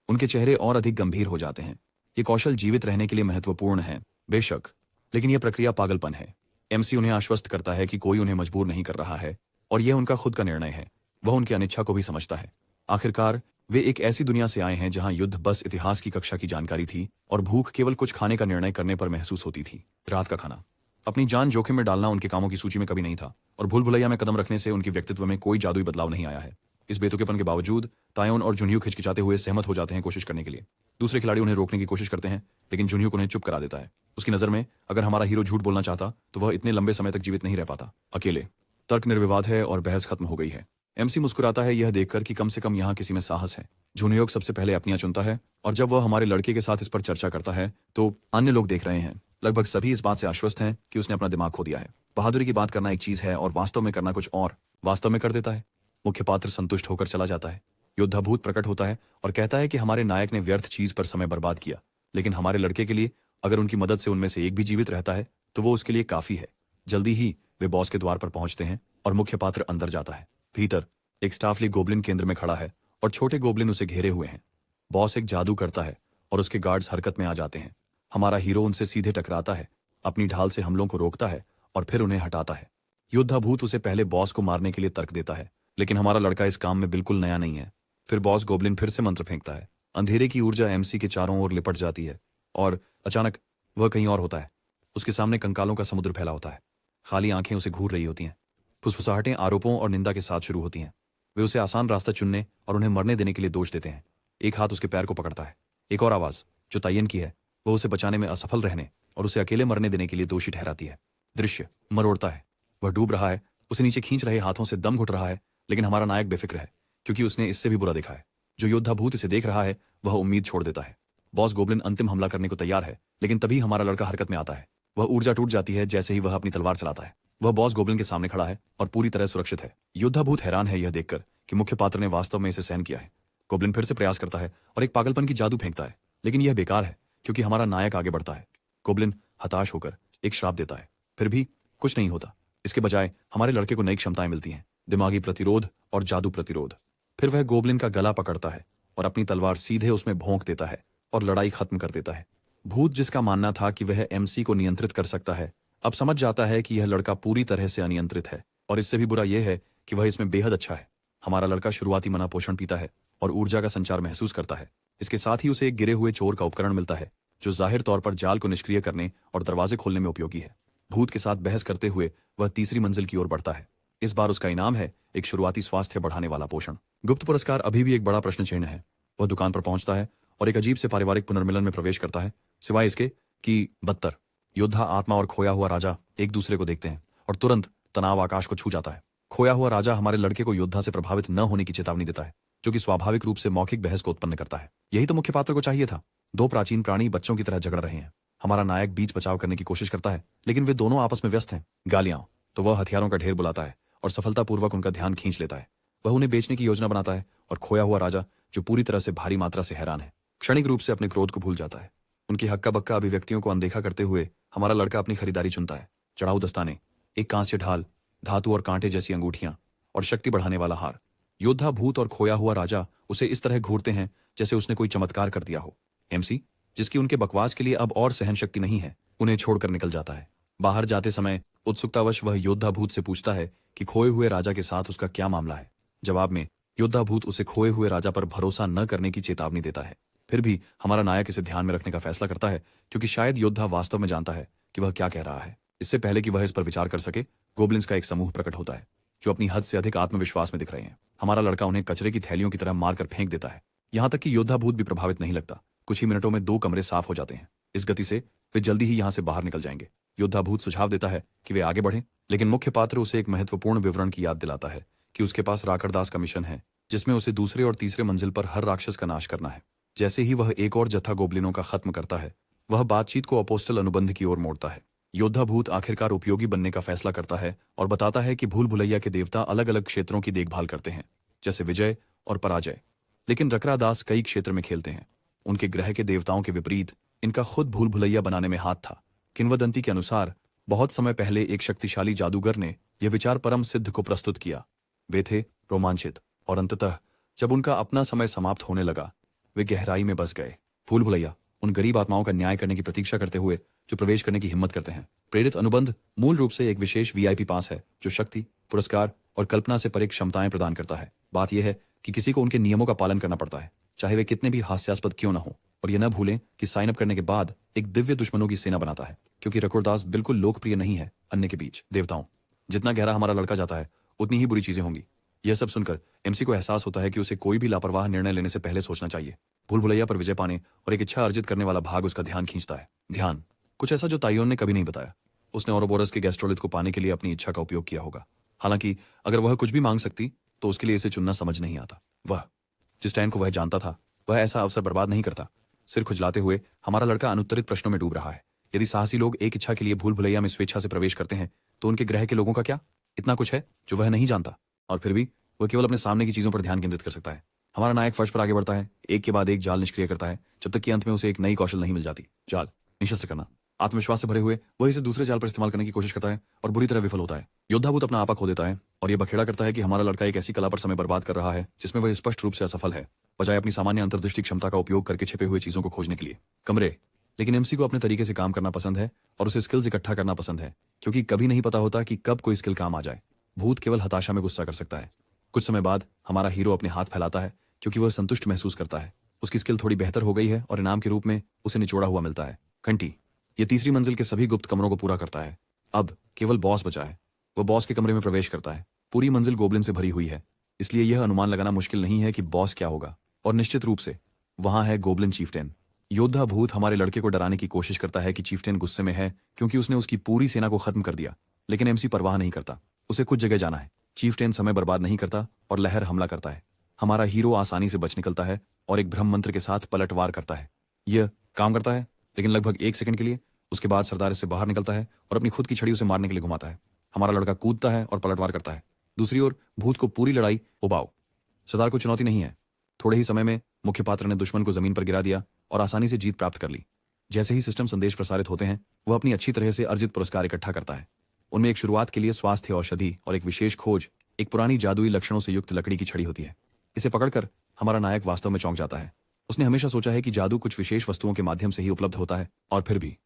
उनके चेहरे और अधिक गंभीर हो जाते हैं। ये कौशल जीवित रहने के लिए महत्वपूर्ण है, बेशक, लेकिन यह प्रक्रिया पागलपन है। एमसी उन्हें आश्वस्त करता है कि कोई उन्हें मजबूर नहीं कर रहा है और यह उनका खुद का निर्णय है। वह उनकी अनिच्छा को भी समझता है। आखिरकार वे एक ऐसी दुनिया से आए हैं जहां युद्ध बस इतिहास की कक्षा की जानकारी थी और भूख केवल कुछ खाने का निर्णय करने पर महसूस होती थी। रात का खाना। अपनी जान जोखिम में डालना उनके कामों की सूची में कभी नहीं था और भूल भुलैया में कदम रखने से उनके व्यक्तित्व में कोई जादुई बदलाव नहीं आया है। इस बेतुकेपन के बावजूद तायोन और जुनह्यू खिचकिचाते हुए सहमत हो जाते हैं कोशिश करने के लिए। दूसरे खिलाड़ी उन्हें रोकने की कोशिश करते हैं, लेकिन जुनह्यू उन्हें चुप करा देता है। उसकी नजर में अगर हमारा हीरो झूठ बोलना चाहता तो वह इतने लंबे समय तक जीवित नहीं रह पाता। अकेले तर्क निर्विवाद है और बहस खत्म हो गई है। एमसी मुस्कुराता है यह देखकर कि कम से कम यहाँ किसी में साहस है। जुनह्यू सबसे पहले अपनियां चुनता है और जब वह हमारे लड़के के साथ इस पर चर्चा करता है तो अन्य लोग देख रहे हैं। लगभग सभी इस बात से आश्वस्त हैं कि उसने अपना दिमाग खो दिया है। बहादुरी की बात करना एक चीज है और वास्तव में करना कुछ और। वास्तव में कर देता है। मुख्य पात्र संतुष्ट होकर चला जाता है। योद्धाभूत प्रकट होता है और कहता है कि हमारे नायक ने व्यर्थ चीज पर समय बर्बाद किया, लेकिन हमारे लड़के के लिए अगर उनकी मदद से उनमें से एक भी जीवित रहता है तो वो उसके लिए काफी है। जल्दी ही वे बॉस के द्वार पर पहुंचते हैं और मुख्य पात्र अंदर जाता है। भीतर एक स्टाफली गोब्लिन केंद्र में खड़ा है और छोटे गोब्लिन उसे घेरे हुए हैं। बॉस एक जादू करता है और उसके गार्ड्स हरकत में आ जाते हैं। हमारा हीरो उनसे सीधे टकराता है, अपनी ढाल से हमलों को रोकता है और फिर उन्हें हटाता है। योद्धाभूत उसे पहले बॉस को मारने के लिए तर्क देता है, लेकिन हमारा लड़का इस काम में बिल्कुल नया नहीं है। फिर बॉस गोब्लिन फिर से मंत्र फेंकता है। अंधेरे की ऊर्जा एमसी के चारों ओर लिपट जाती है और अचानक वह कहीं और होता है। उसके सामने कंकालों का समुद्र फैला होता है। खाली आंखें उसे घूर रही होती हैं। फुसफुसाहटें आरोपों और निंदा के साथ शुरू होती हैं। वे उसे आसान रास्ता चुनने और उन्हें मरने देने के लिए दोष देते हैं। एक हाथ उसके पैर को पकड़ता है। एक और आवाज जो तायन की है वह उसे बचाने में असफल रहने और उसे अकेले मरने देने के लिए दोषी ठहराती है। दृश्य मरोड़ता है। वह डूब रहा है, उसे नीचे खींच रहे हाथों से दम घुट रहा है, लेकिन हमारा नायक बेफिक्र है क्योंकि उसने इससे भी बुरा देखा है। जो योद्धाभूत इसे देख रहा है वह उम्मीद छोड़ देता है। बॉस गोब्लिन अंतिम हमला करने को तैयार है, लेकिन तभी हमारा लड़का हरकत में आता है। वह ऊर्जा टूट जाती है जैसे ही वह अपनी तलवार चलाता है। वह बॉस गोब्लिन के सामने खड़ा है और पूरी तरह सुरक्षित है। योद्धाभूत हैरान है यह देखकर कि मुख्य पात्र ने वास्तव में इसे सहन किया है। गोब्लिन फिर से प्रयास करता है और एक पागलपन की जादू फेंकता है, लेकिन यह बेकार है क्योंकि हमारा नायक आगे बढ़ता है। गोब्लिन हताश होकर एक श्राप देता है, फिर भी कुछ नहीं होता। इसके बजाय हमारे लड़के को नई क्षमताएं मिलती हैं, दिमागी प्रतिरोध और जादू प्रतिरोध। फिर वह गोब्लिन का गला पकड़ता है और अपनी तलवार सीधे उसमें भोंक देता है और लड़ाई खत्म कर देता है। भूत जिसका मानना था कि वह एमसी को नियंत्रित कर सकता है, अब समझ जाता है कि यह लड़का पूरी तरह से अनियंत्रित है और इससे भी बुरा यह है कि वह इसमें बेहद अच्छा है। हमारा लड़का शुरुआती मना पोषण पीता है और ऊर्जा का संचार महसूस करता है। इसके साथ ही उसे एक गिरे हुए चोर का उपकरण मिलता है जो जाहिर तौर पर जाल को निष्क्रिय करने और दरवाजे खोलने में उपयोगी है। भूत के साथ बहस करते हुए वह तीसरी मंजिल की ओर बढ़ता है। इस बार उसका इनाम है एक शुरुआती स्वास्थ्य बढ़ाने वाला पोषण। गुप्त पुरस्कार अभी भी एक बड़ा प्रश्न चिन्ह है। वह दुकान पर पहुंचता है और एक अजीब से पारिवारिक पुनर्मिलन में प्रवेश करता है, सिवाय इसके कि बदतर योद्धा आत्मा और खोया हुआ राजा एक दूसरे को देखते हैं और तुरंत तनाव आकाश को छू जाता है। खोया हुआ राजा हमारे लड़के को योद्धा से प्रभावित न होने की चेतावनी देता है, जो कि स्वाभाविक रूप से मौखिक बहस को उत्पन्न करता है। यही तो मुख्य पात्र को चाहिए था। दो प्राचीन प्राणी बच्चों की तरह झगड़ रहे हैं। हमारा नायक बीच बचाव करने की कोशिश करता है, लेकिन वे दोनों आपस में व्यस्त हैं। गालियां तो वह हथियारों का ढेर बुलाता है और सफलतापूर्वक उनका ध्यान खींच लेता है। वह उन्हें बेचने की योजना बनाता है और खोया हुआ राजा, जो पूरी तरह से भारी मात्रा से हैरान है, क्षणिक रूप से अपने क्रोध को भूल जाता है। उनकी हक्का बक्का अभिव्यक्तियों को अनदेखा करते हुए हमारा लड़का अपनी खरीदारी चुनता है। चढ़ाऊ दस्ताने, एक कांस्य ढाल, धातु और कांटे जैसी अंगूठियां और शक्ति बढ़ाने वाला हार। योद्धा भूत और खोया हुआ राजा उसे इस तरह घूरते हैं जैसे उसने कोई चमत्कार कर दिया हो। एमसी, जिसकी उनके बकवास के लिए अब और सहन शक्ति नहीं है, उन्हें छोड़कर निकल जाता है। बाहर जाते समय उत्सुकतावश वह योद्धा भूत से पूछता है कि खोए हुए राजा के साथ उसका क्या मामला है। जवाब में योद्धा भूत उसे खोए हुए राजा पर भरोसा न करने की चेतावनी देता है। फिर भी हमारा नायक इसे ध्यान में रखने का फैसला करता है, क्योंकि शायद योद्धा वास्तव में जानता है कि वह क्या कह रहा है। इससे पहले कि वह इस पर विचार कर सके, गोब्लिन्स का एक समूह प्रकट होता है जो अपनी हद से अधिक आत्मविश्वास में दिख रहे हैं। हमारा लड़का उन्हें कचरे की थैलियों की तरह मारकर फेंक देता है। यहाँ तक कि योद्धा भूत भी प्रभावित नहीं लगता। कुछ ही मिनटों में 2 कमरे साफ हो जाते हैं। इस गति से वे जल्दी ही यहाँ से बाहर निकल जाएंगे। योद्धा भूत सुझाव देता है कि वे आगे बढ़ें, लेकिन मुख्य पात्र उसे एक महत्वपूर्ण विवरण की याद दिलाता है कि उसके पास राकड़दास का मिशन है, जिसमें उसे दूसरे और तीसरे मंजिल पर हर राक्षस का नाश करना है। जैसे ही वह एक और जत्था गोब्लिनों का खत्म करता है, वह बातचीत को अपोस्टल अनुबंध की ओर मोड़ता है। योद्धा भूत आखिरकार उपयोगी बनने का फैसला करता है और बताता है कि भूल भुलैया के देवता अलग अलग क्षेत्रों की देखभाल करते हैं, जैसे विजय और पराजय, लेकिन रकरादास कई क्षेत्र में खेलते हैं। उनके ग्रह के देवताओं के विपरीत इनका खुद भूल भुलैया बनाने में हाथ था। किंवदंती के अनुसार बहुत समय पहले एक शक्तिशाली जादूगर ने यह विचार परम सिद्ध को प्रस्तुत किया। वे थे रोमांचित और अंततः जब उनका अपना समय समाप्त होने लगा, वे गहराई में बस गए। भूल भुलैया उन गरीब आत्माओं का न्याय करने की प्रतीक्षा करते हुए जो प्रवेश करने की हिम्मत करते हैं। प्रेरित अनुबंध मूल रूप से एक विशेष वीआईपी पास है जो शक्ति, पुरस्कार और कल्पना से परे क्षमताएं प्रदान करता है। बात यह है कि किसी को उनके नियमों का पालन करना पड़ता है, चाहे वे कितने भी हास्यास्पद क्यों न हो। और यह न भूलें कि साइन अप करने के बाद एक दिव्य दुश्मनों की सेना बनाता है, क्योंकि रकुरदास बिल्कुल लोकप्रिय नहीं है अन्य के बीच। देवताओं, जितना गहरा हमारा लड़का जाता है उतनी ही बुरी चीजें होंगी। यह सब सुनकर एमसी को एहसास होता है कि उसे कोई भी लापरवाह निर्णय लेने से पहले सोचना चाहिए। भूल भुलैया पर विजय पाने और एक इच्छा अर्जित करने वाला भाग उसका ध्यान खींचता है। ध्यान, कुछ ऐसा जो ताइयोन ने कभी नहीं बताया। उसने ओरोबोरस के गैस्ट्रोलिथ को पाने के लिए अपनी इच्छा का उपयोग किया होगा। हालांकि अगर वह कुछ भी मांग सकती तो उसके लिए इसे चुनना समझ नहीं आता। वह जिस टैन को वह जानता था वह ऐसा अवसर बर्बाद नहीं करता। सिर खुजलाते हुए हमारा लड़का अनुत्तरित प्रश्नों में डूब रहा है। यदि साहसी लोग एक इच्छा के लिए भूल भुलैया में स्वेच्छा से प्रवेश करते हैं तो उनके ग्रह के लोगों का क्या? इतना कुछ है जो वह नहीं जानता, और फिर भी वह केवल अपने सामने की चीजों पर ध्यान केंद्रित कर सकता है। हमारा नायक फर्श पर आगे बढ़ता है, एक के बाद एक जाल निष्क्रिय करता है, जब तक कि अंत में उसे एक नई कौशल नहीं मिल जाती। जाल निशस्त्र करना। आत्मविश्वास से भरे हुए वह इसे दूसरे जाल पर इस्तेमाल करने की कोशिश करता है और बुरी तरह विफल होता है। योद्धाभूत अपना आपा खो देता है और यह बखेड़ा करता है कि हमारा लड़का एक ऐसी कला पर समय बर्बाद कर रहा है जिसमें वह स्पष्ट रूप से असफल है, बजाय अपनी सामान्य अंतर्दृष्टि क्षमता का उपयोग करके छिपे हुए चीजों को खोजने के लिए। कमरे, लेकिन एमसी को अपने तरीके से काम करना पसंद है और उसे स्किल्स इकट्ठा करना पसंद है, क्योंकि कभी नहीं पता होता कि कब कोई स्किल काम आ जाए। भूत केवल हताशा में गुस्सा कर सकता है। कुछ समय बाद हमारा हीरो अपने हाथ फैलाता है क्योंकि वह संतुष्ट महसूस करता है। उसकी स्किल थोड़ी बेहतर हो गई है और इनाम के रूप में उसे निचोड़ा हुआ मिलता है। घंटी, यह तीसरी मंजिल के सभी गुप्त कमरों को पूरा करता है। अब केवल बॉस बचा है। वह बॉस के कमरे में प्रवेश करता है। पूरी मंजिल गोब्लिन से भरी हुई है, इसलिए यह अनुमान लगाना मुश्किल नहीं है कि बॉस क्या होगा, और निश्चित रूप से वहां है गोब्लिन चीफटेन। योद्धा भूत हमारे लड़के को डराने की कोशिश करता है कि चीफटेन गुस्से में है क्योंकि उसने उसकी पूरी सेना को खत्म कर दिया, लेकिन एमसी परवाह नहीं करता। उसे कुछ जगह जाना है। चीफटेन समय बर्बाद नहीं करता और लहर हमला करता है। हमारा हीरो आसानी से बच निकलता है और एक ब्रह्म मंत्र के साथ पलटवार करता है। यह काम करता है, लेकिन लगभग 1 सेकंड के लिए। उसके बाद सरदार इससे बाहर निकलता है और अपनी खुद की छड़ी उसे मारने के लिए घुमाता है। हमारा लड़का कूदता है और पलटवार करता है। दूसरी ओर भूत को पूरी लड़ाई उबाओ। सरदार को चुनौती नहीं है। थोड़े ही समय में मुख्य पात्र ने दुश्मन को जमीन पर गिरा दिया और आसानी से जीत प्राप्त कर ली। जैसे ही सिस्टम संदेश प्रसारित होते हैं वह अपनी अच्छी तरह से अर्जित पुरस्कार इकट्ठा करता है। उनमें एक शुरुआत के लिए स्वास्थ्य औषधि और एक विशेष खोज, एक पुरानी जादुई लक्षणों से युक्त लकड़ी की छड़ी होती है। इसे पकड़कर हमारा नायक वास्तव में चौंक जाता है। उसने हमेशा सोचा है कि जादू कुछ विशेष वस्तुओं के माध्यम से ही उपलब्ध होता है, और फिर भी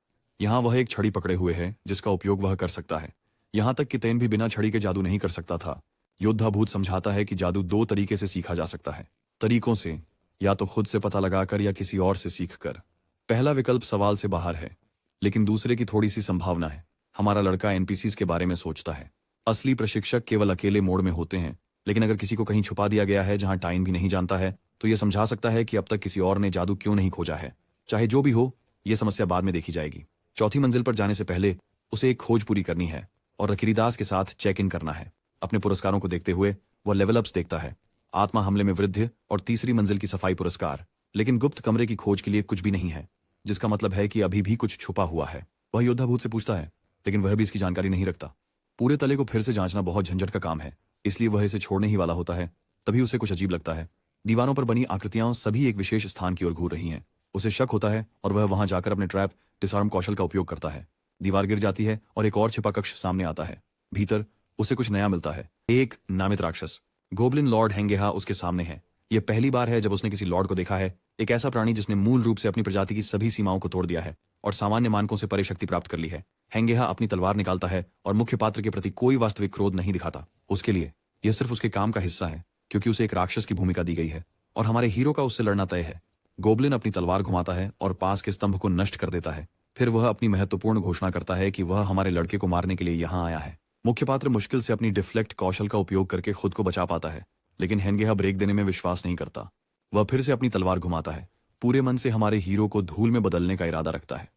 यहाँ वह एक छड़ी पकड़े हुए है जिसका उपयोग वह कर सकता है। यहाँ तक कि तैन भी बिना छड़ी के जादू नहीं कर सकता था। योद्धा भूत समझाता है कि जादू 2 तरीके से सीखा जा सकता है। तरीकों से, या तो खुद से पता लगाकर या किसी और से सीख कर। पहला विकल्प सवाल से बाहर है, लेकिन दूसरे की थोड़ी सी संभावना है। हमारा लड़का एनपीसीज के बारे में सोचता है। असली प्रशिक्षक केवल अकेले मोड में होते हैं, लेकिन अगर किसी को कहीं छुपा दिया गया है जहां टाइन भी नहीं जानता है तो यह समझा सकता है कि अब तक किसी और ने जादू क्यों नहीं खोजा है। चाहे जो भी हो, यह समस्या बाद में देखी जाएगी। चौथी मंजिल पर जाने से पहले उसे एक खोज पूरी करनी है और रकीरीदास के साथ चेक इन करना है। अपने पुरस्कारों को देखते हुए वह लेवल अप्स देखता है। आत्मा हमले में वृद्धि और तीसरी मंजिल की सफाई पुरस्कार, लेकिन गुप्त कमरे की खोज के लिए कुछ भी नहीं है, जिसका मतलब है कि अभी भी कुछ छुपा हुआ है। वह योद्धा भूत से पूछता है, लेकिन वह भी इसकी जानकारी नहीं रखता। पूरे तले को फिर से जांचना बहुत झंझट का काम है, इसलिए वह इसे छोड़ने ही वाला होता है। तभी उसे कुछ अजीब लगता है। दीवारों पर बनी आकृतियां सभी एक विशेष स्थान की ओर घूर रही हैं। उसे शक होता है और वह वहां जाकर अपने ट्रैप डिसआर्म कौशल का उपयोग करता है। दीवार गिर जाती है और एक और छिपा कक्ष सामने आता है। भीतर उसे कुछ नया मिलता है। एक नामित राक्षस गोब्लिन लॉर्ड हेंगेहा उसके सामने है। यह पहली बार है जब उसने किसी लॉर्ड को देखा है, एक ऐसा प्राणी जिसने मूल रूप से अपनी प्रजाति की सभी सीमाओं को तोड़ दिया है और सामान्य मानकों से परे शक्ति प्राप्त कर ली है। हेंगेहा अपनी तलवार निकालता है और मुख्य पात्र के प्रति कोई वास्तविक क्रोध नहीं दिखाता। उसके लिए यह सिर्फ उसके काम का हिस्सा है, क्योंकि उसे एक राक्षस की भूमिका दी गई है और हमारे हीरो का उससे लड़ना तय है। गोब्लिन अपनी तलवार घुमाता है और पास के स्तंभ को नष्ट कर देता है। फिर वह अपनी महत्वपूर्ण घोषणा करता है कि वह हमारे लड़के को मारने के लिए यहाँ आया है। मुख्य पात्र मुश्किल से अपनी डिफ्लेक्ट कौशल का उपयोग करके खुद को बचा पाता है, लेकिन हेंगेहा ब्रेक देने में विश्वास नहीं करता। वह फिर से अपनी तलवार घुमाता है, पूरे मन से हमारे हीरो को धूल में बदलने का इरादा रखता है।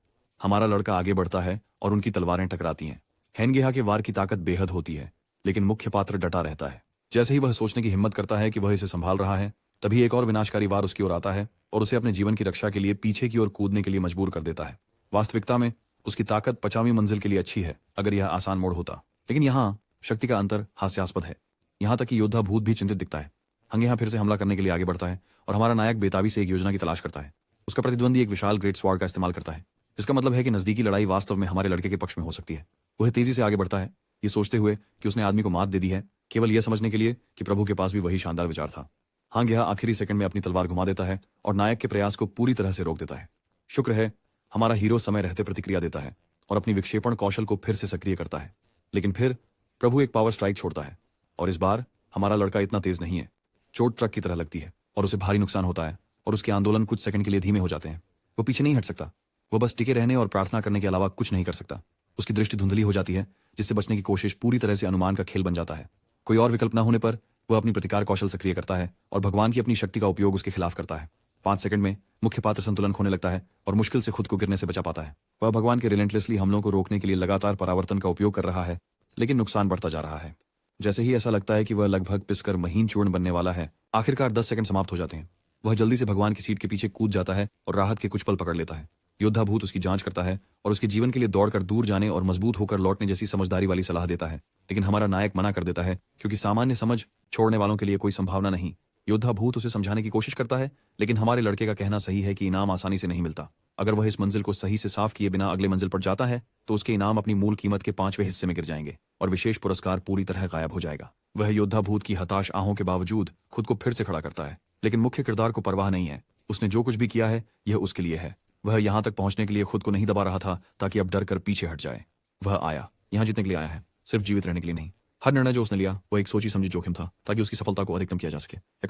हमारा लड़का आगे बढ़ता है और उनकी तलवारें टकराती हैं। हेंगेहा के वार की ताकत बेहद होती है, लेकिन मुख्य पात्र डटा रहता है। जैसे ही वह सोचने की हिम्मत करता है कि वह इसे संभाल रहा है, तभी एक और विनाशकारी वार उसकी ओर आता है और उसे अपने जीवन की रक्षा के लिए पीछे की ओर कूदने के लिए मजबूर कर देता है। वास्तविकता में उसकी ताकत 50वीं मंजिल के लिए अच्छी है अगर यह आसान मोड़ होता, लेकिन यहाँ शक्ति का अंतर हास्यास्पद है। यहाँ तक कि योद्धा भूत भी चिंतित दिखता है। हेंगेहा फिर से हमला करने के लिए आगे बढ़ता है और हमारा नायक बेताबी से एक योजना की तलाश करता है। उसका प्रतिद्वंदी एक विशाल ग्रेट स्वॉर्ड का इस्तेमाल करता है, जिसका मतलब है कि नजदीकी लड़ाई वास्तव में हमारे लड़के के पक्ष में हो सकती है। वह तेजी से आगे बढ़ता है, ये सोचते हुए कि उसने आदमी को मात दे दी है, केवल यह समझने के लिए कि प्रभु के पास भी वही शानदार विचार था। हेंगेहा आखिरी सेकंड में अपनी तलवार घुमा देता है और नायक के प्रयास को पूरी तरह से रोक देता है। शुक्र है हमारा हीरो समय रहते प्रतिक्रिया देता है और अपनी विक्षेपण कौशल को फिर से सक्रिय करता है, लेकिन फिर प्रभु एक पावर स्ट्राइक छोड़ता है और इस बार हमारा लड़का इतना तेज नहीं है। चोट ट्रक की तरह लगती है और उसे भारी नुकसान होता है और उसके आंदोलन कुछ सेकंड के लिए धीमे हो जाते हैं। वो पीछे नहीं हट सकता, वह बस टिके रहने और प्रार्थना करने के अलावा कुछ नहीं कर सकता। उसकी दृष्टि धुंधली हो जाती है, जिससे बचने की कोशिश पूरी तरह से अनुमान का खेल बन जाता है। कोई और विकल्प न होने पर वह अपनी प्रतिकार कौशल सक्रिय करता है और भगवान की अपनी शक्ति का उपयोग उसके खिलाफ करता है। 5 सेकंड में मुख्य पात्र संतुलन खोने लगता है और मुश्किल से खुद को गिरने से बचा पाता है। वह भगवान के रिलेंटलेसली हमलों को रोकने के लिए लगातार परावर्तन का उपयोग कर रहा है, लेकिन नुकसान बढ़ता जा रहा है। जैसे ही ऐसा लगता है कि वह लगभग पिसकर महीन चूर्ण बनने वाला है, आखिरकार 10 सेकंड समाप्त हो जाते हैं। वह जल्दी से भगवान की सीट के पीछे कूद जाता है और राहत के कुछ पल पकड़ लेता है। योद्धा भूत उसकी जांच करता है और उसके जीवन के लिए दौड़कर दूर जाने और मजबूत होकर लौटने जैसी समझदारी वाली सलाह देता है, लेकिन हमारा नायक मना कर देता है क्योंकि सामान्य समझ छोड़ने वालों के लिए कोई संभावना नहीं। योद्धा भूत उसे समझाने की कोशिश करता है, लेकिन हमारे लड़के का कहना सही है कि इनाम आसानी से नहीं मिलता। अगर वह इस मंजिल को सही से साफ किए बिना अगले मंजिल पर जाता है तो उसके इनाम अपनी मूल कीमत के 5वें हिस्से में गिर जाएंगे और विशेष पुरस्कार पूरी तरह गायब हो जाएगा। वह योद्धा भूत की हताश आहों के बावजूद खुद को फिर से खड़ा करता है, लेकिन मुख्य किरदार को परवाह नहीं है। उसने जो कुछ भी किया है यह उसके लिए है। वह यहाँ तक पहुंचने के लिए खुद को नहीं दबा रहा था ताकि अब डर कर पीछे हट जाए। वह आया यहाँ जीतने के लिए आया है, सिर्फ जीवित रहने के लिए नहीं। हर निर्णय जो उसने लिया वो एक सोची समझी जोखिम था ताकि उसकी सफलता को अधिकतम किया जा सके, या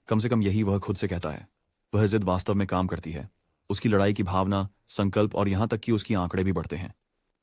कम से कम यही वह खुद से कहता है। वह जिद वास्तव में काम करती है। उसकी लड़ाई की भावना, संकल्प और यहाँ तक कि उसकी आंकड़े भी बढ़ते हैं।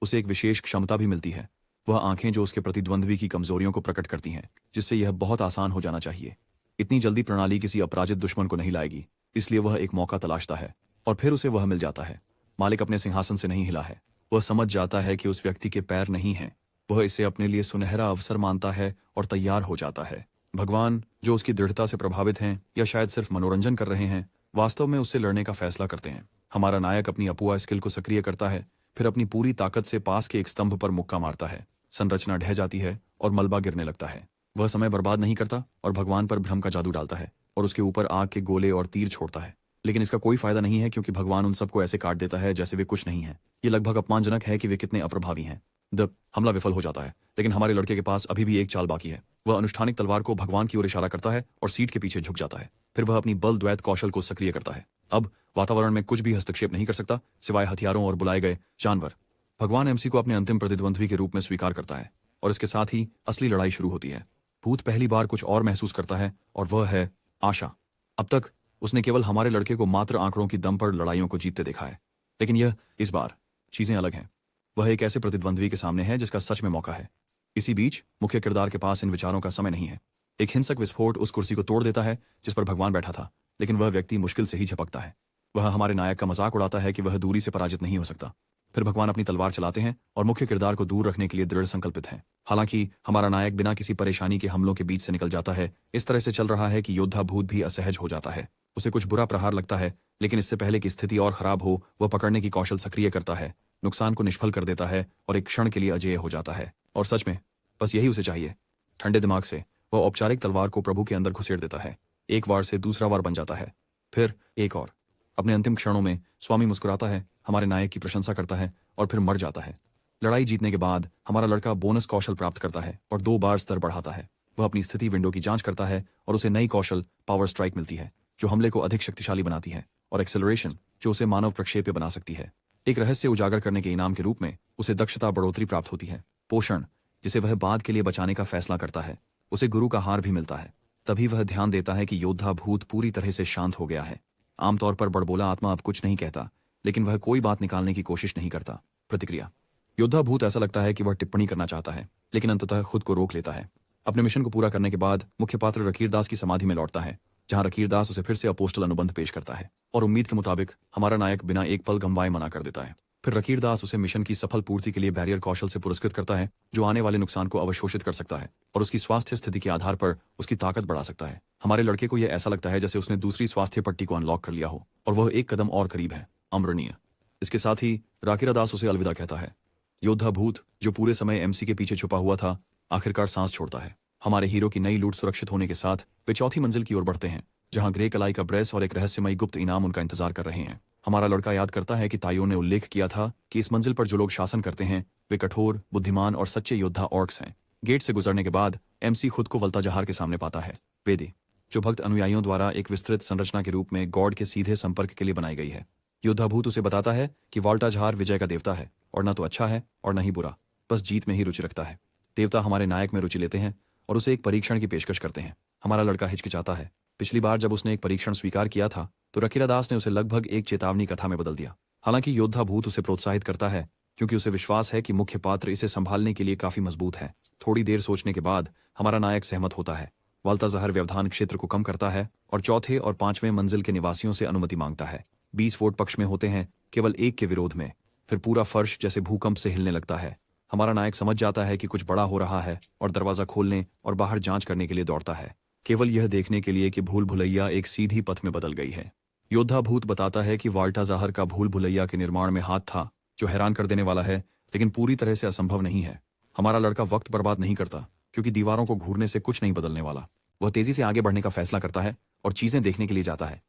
उसे एक विशेष क्षमता भी मिलती है, वह आंखें जो उसके प्रतिद्वंद्वी की कमजोरियों को प्रकट करती हैं, जिससे यह बहुत आसान हो जाना चाहिए। इतनी जल्दी प्रणाली किसी अपराजित दुश्मन को नहीं लाएगी, इसलिए वह एक मौका तलाशता है और फिर उसे वह मिल जाता है। मालिक अपने सिंहासन से नहीं हिला है। वह समझ जाता है कि उस व्यक्ति के पैर नहीं हैं। वह इसे अपने लिए सुनहरा अवसर मानता है और तैयार हो जाता है। भगवान, जो उसकी दृढ़ता से प्रभावित हैं या शायद सिर्फ मनोरंजन कर रहे हैं, वास्तव में उससे लड़ने का फैसला करते हैं। हमारा नायक अपनी अपुआ स्किल को सक्रिय करता है, फिर अपनी पूरी ताकत से पास के एक स्तंभ पर मुक्का मारता है। संरचना ढह जाती है और मलबा गिरने लगता है। वह समय बर्बाद नहीं करता और भगवान पर भ्रम का जादू डालता है और उसके ऊपर आग के गोले और तीर छोड़ता है, लेकिन इसका कोई फायदा नहीं है क्योंकि भगवान उन सबको ऐसे काट देता है जैसे वे कुछ नहीं है। ये लगभग अपमानजनक है कि वे कितने अप्रभावी हैं। हमला विफल हो जाता है, लेकिन हमारे लड़के के पास अभी भी एक चाल बाकी है। वह अनुष्ठानिक तलवार को भगवान की ओर इशारा करता है और सीट के पीछे झुक जाता है। फिर वह अपनी बल द्वैत कौशल को सक्रिय करता है। अब वातावरण में कुछ भी हस्तक्षेप नहीं कर सकता सिवाय हथियारों और बुलाए गए जानवर। भगवान एमसी को अपने अंतिम प्रतिद्वंद्वी के रूप में स्वीकार करता है और इसके साथ ही असली लड़ाई शुरू होती है। भूत पहली बार कुछ और महसूस करता है और वह है आशा। अब तक उसने केवल हमारे लड़के को मात्र आंकड़ों की दम पर लड़ाइयों को जीतते देखा है, लेकिन इस बार चीजें अलग हैं। वह एक ऐसे प्रतिद्वंद्वी के सामने है जिसका सच में मौका है। इसी बीच मुख्य किरदार के पास इन विचारों का समय नहीं है। एक हिंसक विस्फोट उस कुर्सी को तोड़ देता है जिस पर भगवान बैठा था, लेकिन वह व्यक्ति मुश्किल से ही झपकता है। वह हमारे नायक का मजाक उड़ाता है कि वह दूरी से पराजित नहीं हो सकता। फिर भगवान अपनी तलवार चलाते हैं और मुख्य किरदार को दूर रखने के लिए दृढ़ संकल्पित हैं। हालांकि हमारा नायक बिना किसी परेशानी के हमलों के बीच से निकल जाता है। इस तरह से चल रहा है कि योद्धा भूत भी असहज हो जाता है। उसे कुछ बुरा प्रहार लगता है, लेकिन इससे पहले कि स्थिति और खराब हो, वह पकड़ने की कौशल सक्रिय करता है, नुकसान को निष्फल कर देता है और एक क्षण के लिए अजेय हो जाता है। और सच में बस यही उसे चाहिए। ठंडे दिमाग से वह औपचारिक तलवार को प्रभु के अंदर घुसेड़ देता है। एक वार से दूसरा वार बन जाता है, फिर एक और। अपने अंतिम क्षणों में स्वामी मुस्कुराता है, हमारे नायक की प्रशंसा करता है और फिर मर जाता है। लड़ाई जीतने के बाद हमारा लड़का बोनस कौशल प्राप्त करता है और 2 बार स्तर बढ़ाता है। वह अपनी स्थिति विंडो की जांच करता है और उसे नई कौशल पावर स्ट्राइक मिलती है, जो हमले को अधिक शक्तिशाली बनाती है, और एक्सेलरेशन, जो उसे मानव प्रक्षेप्य बना सकती है। एक रहस्य उजागर करने के इनाम के रूप में उसे दक्षता बढ़ोतरी प्राप्त होती है। पोषण, जिसे वह बाद के लिए बचाने का फैसला करता है। उसे गुरु का हार भी मिलता है। तभी वह ध्यान देता है कि योद्धा भूत पूरी तरह से शांत हो गया है। आमतौर पर बड़बोला आत्मा अब कुछ नहीं कहता, लेकिन वह कोई बात निकालने की कोशिश नहीं करता। प्रतिक्रिया। योद्धा भूत ऐसा लगता है कि वह टिप्पणी करना चाहता है, लेकिन अंततः खुद को रोक लेता है। अपने मिशन को पूरा करने के बाद मुख्य पात्र रकीरदास की समाधि में लौटता है, जहां रकीरदास उसे फिर से अपोस्टल अनुबंध पेश करता है और उम्मीद के मुताबिक हमारा नायक बिना एक पल गंवाए मना कर देता है। फिर रकीरदास उसे मिशन की सफल पूर्ति के लिए बैरियर कौशल से पुरस्कृत करता है, जो आने वाले नुकसान को अवशोषित कर सकता है और उसकी स्वास्थ्य स्थिति के आधार पर उसकी ताकत बढ़ा सकता है। हमारे लड़के को यह ऐसा लगता है जैसे उसने दूसरी स्वास्थ्य पट्टी को अनलॉक कर लिया हो और वह एक कदम और करीब है। अमरणीय। इसके साथ ही राकीरादास उसे अलविदा कहता है। योद्धा भूत, जो पूरे समय एमसी के पीछे छुपा हुआ था, आखिरकार सांस छोड़ता है। हमारे हीरो की नई लूट सुरक्षित होने के साथ वे चौथी मंजिल की ओर बढ़ते हैं, जहां ग्रे कलाई का ब्रेस और एक रहस्यमयी गुप्त इनाम उनका इंतजार कर रहे हैं। हमारा लड़का याद करता है कि ताइयों ने उल्लेख किया था कि इस मंजिल पर जो लोग शासन करते हैं वे कठोर, बुद्धिमान और सच्चे योद्धा ऑर्क्स हैं। गेट से गुजरने के बाद एमसी खुद को वल्ताजहार के सामने पाता है, वेदी, जो भक्त अनुयायियों द्वारा एक विस्तृत संरचना के रूप में गॉड के सीधे संपर्क के लिए बनाई गई है। योद्धा भूत उसे बताता है कि वॉल्टाजहार विजय का देवता है और न तो अच्छा है और न ही बुरा, बस जीत में ही रुचि रखता है। देवता हमारे नायक में रुचि लेते हैं और उसे एक परीक्षण की पेशकश करते हैं। हमारा लड़का हिचकिचाता है। पिछली बार जब उसने एक परीक्षण स्वीकार किया था तो रकीरादास ने उसे लगभग एक चेतावनी कथा में बदल दिया। हालांकि योद्धा भूत उसे प्रोत्साहित करता है क्योंकि उसे विश्वास है कि मुख्य पात्र इसे संभालने के लिए काफी मजबूत है। थोड़ी देर सोचने के बाद हमारा नायक सहमत होता है। वाल्ता जहर व्यवधान क्षेत्र को कम करता है और चौथे और पांचवें मंजिल के निवासियों से अनुमति मांगता है। 20 वोट पक्ष में होते हैं, केवल एक के विरोध में। फिर पूरा फर्श जैसे भूकंप से हिलने लगता है। हमारा नायक समझ जाता है कि कुछ बड़ा हो रहा है और दरवाजा खोलने और बाहर जांच करने के लिए दौड़ता है, केवल यह देखने के लिए कि भूल भुलैया एक सीधी पथ में बदल गई है। योद्धा भूत बताता है कि वाल्टा जहर का भूल भुलैया के निर्माण में हाथ था, जो हैरान कर देने वाला है लेकिन पूरी तरह से असंभव नहीं है। हमारा लड़का वक्त बर्बाद नहीं करता, क्योंकि दीवारों को घूरने से कुछ नहीं बदलने वाला। वह तेजी से आगे बढ़ने का फैसला करता है और चीजें देखने के लिए जाता है।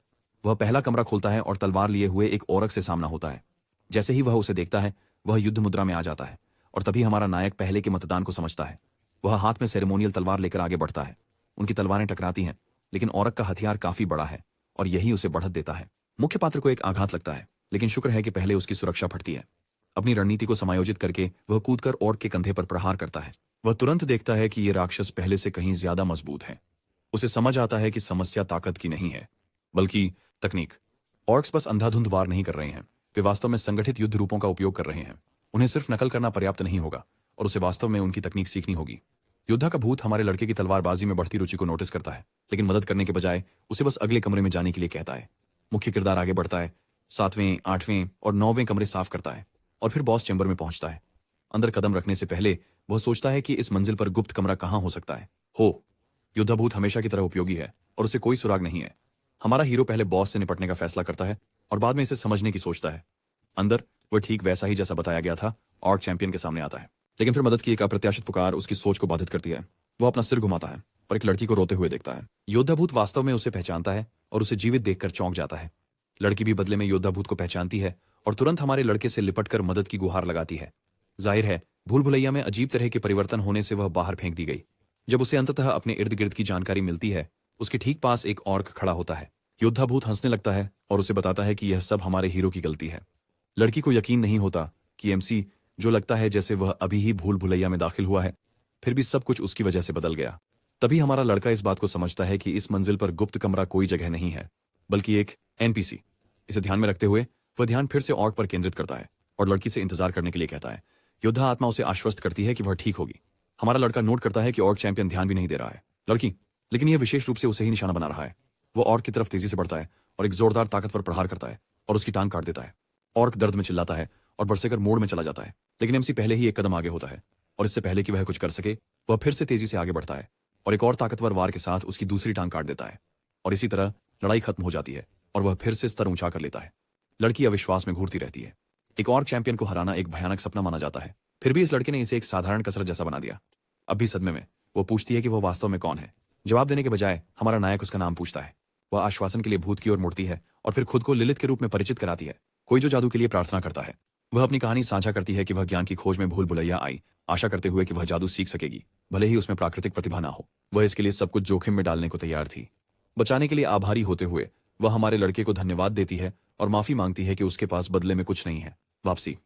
वह पहला कमरा खोलता है और तलवार लिए हुए एक औरत से सामना होता है। जैसे ही वह उसे देखता है, वह युद्ध मुद्रा में आ जाता है और तभी हमारा नायक पहले के मतदान को समझता है। वह हाथ में सेरेमोनियल तलवार लेकर आगे बढ़ता है। उनकी तलवारें टकराती हैं, लेकिन औरत का हथियार काफी बड़ा है और यही उसे बढ़त देता है। मुख्य पात्र को एक आघात लगता है, लेकिन शुक्र है कि पहले उसकी सुरक्षा फटती है। अपनी रणनीति को समायोजित करके वह कूदकर औरत के कंधे पर प्रहार करता है। वह तुरंत देखता है कि ये राक्षस पहले से कहीं ज्यादा मजबूत है। उसे समझ आता है कि समस्या ताकत की नहीं है, बल्कि तकनीक। ऑर्क्स बस अंधाधुंध वार नहीं कर रहे हैं, वे वास्तव में संगठित युद्ध रूपों का उपयोग कर रहे हैं। उन्हें सिर्फ नकल करना पर्याप्त नहीं होगा और उसे वास्तव में उनकी तकनीक सीखनी होगी। योद्धा का भूत हमारे लड़के की तलवारबाजी में बढ़ती रुचि को नोटिस करता है, लेकिन मदद करने के बजाय उसे बस अगले कमरे में जाने के लिए कहता है। मुख्य किरदार आगे बढ़ता है, 7वें, 8वें और 9वें कमरे साफ करता है और फिर बॉस चैम्बर में पहुंचता है। अंदर कदम रखने से पहले वह सोचता है कि इस मंजिल पर गुप्त कमरा कहां हो सकता है। योद्धा भूत हमेशा की तरह उपयोगी है और उसे कोई सुराग नहीं है। हमारा हीरो पहले बॉस से निपटने का फैसला करता है और बाद में इसे समझने की सोचता है। अंदर वह ठीक वैसा ही जैसा बताया गया था, ऑर्क चैंपियन के सामने आता है, लेकिन फिर मदद की एक अप्रत्याशित पुकार उसकी सोच को बाधित करती है। वह अपना सिर घुमाता है और एक लड़की को रोते हुए देखता है। योद्धा भूत वास्तव में उसे पहचानता है और उसे जीवित देखकर चौंक जाता है। लड़की भी बदले में योद्धा भूत को पहचानती है और तुरंत हमारे लड़के से लिपटकर मदद की गुहार लगाती है। जाहिर है, भूल भुलैया में अजीब तरह के परिवर्तन होने से वह बाहर फेंक दी गई। जब उसे अंततः अपने इर्द गिर्द की जानकारी मिलती है, उसके ठीक पास एक ऑर्क खड़ा होता है। योद्धा भूत हंसने लगता है और उसे बताता है कि यह सब हमारे हीरो की गलती है। लड़की को यकीन नहीं होता कि एमसी, जो लगता है जैसे वह अभी ही भूल भुलैया में दाखिल हुआ है, फिर भी सब कुछ उसकी वजह से बदल गया। तभी हमारा लड़का इस बात को समझता है कि इस मंजिल पर गुप्त कमरा कोई जगह नहीं है, बल्कि एक एनपीसी। इसे ध्यान में रखते हुए वह ध्यान फिर से ऑर्क पर केंद्रित करता है और लड़की से इंतजार करने के लिए कहता है। योद्धा आत्मा उसे आश्वस्त करती है कि वह ठीक होगी। हमारा लड़का नोट करता है कि ऑर्क चैंपियन ध्यान भी नहीं दे रहा है लड़की, लेकिन यह विशेष रूप से उसे ही निशाना बना रहा है। वो ऑर्क की तरफ तेजी से बढ़ता है और एक जोरदार ताकतवर प्रहार करता है और उसकी टांग काट देता है। ऑर्क दर्द में चिल्लाता है और बरसेकर मोड़ में चला जाता है, लेकिन एमसी पहले ही एक कदम आगे होता है और इससे पहले कि वह कुछ कर सके, वह फिर से तेजी से आगे बढ़ता है और एक और ताकतवर वार के साथ उसकी दूसरी टांग काट देता है और इसी तरह लड़ाई खत्म हो जाती है और वह फिर से स्तर ऊंचा कर लेता है। लड़की अविश्वास में घूरती रहती है। एक ऑर्क चैंपियन को हराना एक भयानक सपना माना जाता है, फिर भी इस लड़के ने इसे एक साधारण कसरत जैसा बना दिया। अब भी सदमे में वो पूछती है कि वह वास्तव में कौन है। जवाब देने के बजाय हमारा नायक उसका नाम पूछता है। वह आश्वासन के लिए भूत की ओर मुड़ती है और फिर खुद को लिलित के रूप में परिचित कराती है, कोई जो जादू के लिए प्रार्थना करता है। वह अपनी कहानी साझा करती है कि वह ज्ञान की खोज में भूल भुलैया आई, आशा करते हुए कि वह जादू सीख सकेगी, भले ही उसमें प्राकृतिक प्रतिभा ना हो। वह इसके लिए सब कुछ जोखिम में डालने को तैयार थी। बचाने के लिए आभारी होते हुए वह हमारे लड़के को धन्यवाद देती है और माफी मांगती है कि उसके पास बदले में कुछ नहीं है, वापसी।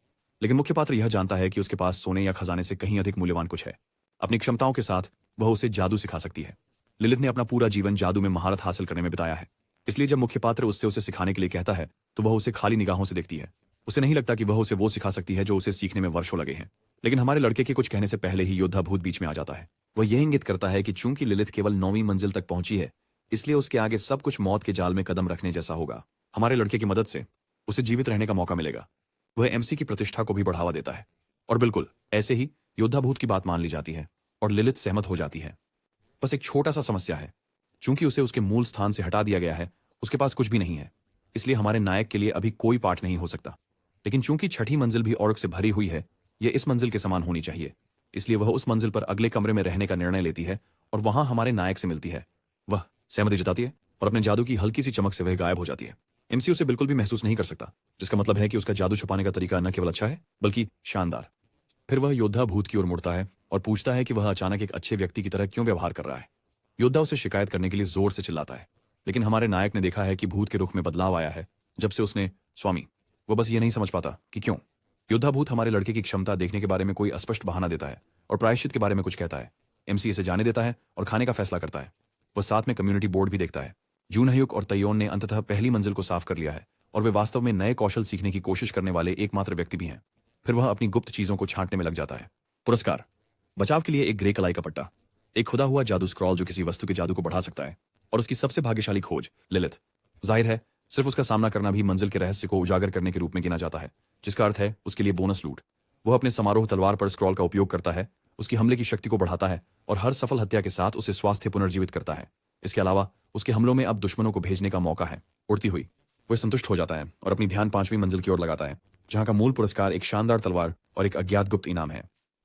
लेकिन मुख्य पात्र यह जानता है कि उसके पास सोने या खजाने से कहीं अधिक मूल्यवान कुछ है। अपनी क्षमताओं के साथ वह उसे जादू सिखा सकती है। लिलित ने अपना पूरा जीवन जादू में महारत हासिल करने में बिताया है, इसलिए जब मुख्य पात्र उससे उसे सिखाने के लिए कहता है तो वह उसे खाली निगाहों से देखती है। उसे नहीं लगता कि वह उसे वो सिखा सकती है जो उसे सीखने में वर्षों लगे हैं। लेकिन हमारे लड़के के कुछ कहने से पहले ही योद्धा भूत बीच में आ जाता है। वह यह इंगित करता है कि चूंकि लिलित केवल 9वीं मंजिल तक पहुंची है, इसलिए उसके आगे सब कुछ मौत के जाल में कदम रखने जैसा होगा। हमारे लड़के की मदद से उसे जीवित रहने का मौका मिलेगा। वह एमसी की प्रतिष्ठा को भी बढ़ावा देता है और बिल्कुल ऐसे ही योद्धा भूत की बात मान ली जाती है और लिलित सहमत हो जाती है। बस एक छोटा सा समस्या है, चूंकि उसे उसके मूल स्थान से हटा दिया गया है, उसके पास कुछ भी नहीं है, इसलिए हमारे नायक के लिए अभी कोई पाठ नहीं हो सकता। लेकिन चूंकि छठी मंजिल भी ऑर्क से भरी हुई है, यह इस मंजिल के समान होनी चाहिए, इसलिए वह उस मंजिल पर अगले कमरे में रहने का निर्णय लेती है और वहां हमारे नायक से मिलती है। वह सहमति जताती है और अपने जादू की हल्की सी चमक से वह गायब हो जाती है। एमसी उसे बिल्कुल भी महसूस नहीं कर सकता, जिसका मतलब है कि उसका जादू छुपाने का तरीका न केवल अच्छा है बल्कि शानदार। फिर वह योद्धा भूत की ओर मुड़ता है और पूछता है कि वह अचानक एक अच्छे व्यक्ति की तरह क्यों व्यवहार कर रहा है। योद्धा उसे शिकायत करने के लिए जोर से चिल्लाता है, लेकिन हमारे नायक ने देखा है कि भूत के रुख में बदलाव आया है जब से उसने स्वामी। वह बस ये नहीं समझ पाता कि क्यों। योद्धा भूत हमारे लड़के की क्षमता देखने के बारे में कोई अस्पष्ट बहाना देता है और प्रायश्चित के बारे में कुछ कहता है। एमसी इसे जाने देता है और खाने का फैसला करता है। वह साथ में कम्युनिटी बोर्ड भी देखता है। जूनहयुक और तयोन ने अंततः पहली मंजिल को साफ कर लिया है और वे वास्तव में नए कौशल सीखने की कोशिश करने वाले एकमात्र व्यक्ति भी हैं। फिर वह अपनी गुप्त चीजों को छांटने में लग जाता है। पुरस्कार: बचाव के लिए एक ग्रे कलाई का पट्टा। एक खुदा हुआ जादू स्क्रॉल जो किसी वस्तु के जादू को बढ़ा सकता है। और उसकी सबसे भाग्यशाली खोज लिलिथ। जाहिर है सिर्फ उसका सामना करना भी मंजिल के रहस्य को उजागर करने के रूप में गिना जाता है, जिसका अर्थ है उसके लिए बोनस लूट। वह अपने समारोह तलवार पर स्क्रॉल का उपयोग करता है, उसकी हमले की शक्ति को बढ़ाता है और हर सफल हत्या के साथ उसे स्वास्थ्य पुनर्जीवित करता है। इसके अलावा उसके हमलों में अब दुश्मनों को भेजने का मौका है। उड़ती हुई वह संतुष्ट हो जाता है और अपनी ध्यान 5वीं मंजिल की ओर लगाता है, जहां का मूल पुरस्कार एक शानदार तलवार और एक अज्ञात गुप्त इनाम है।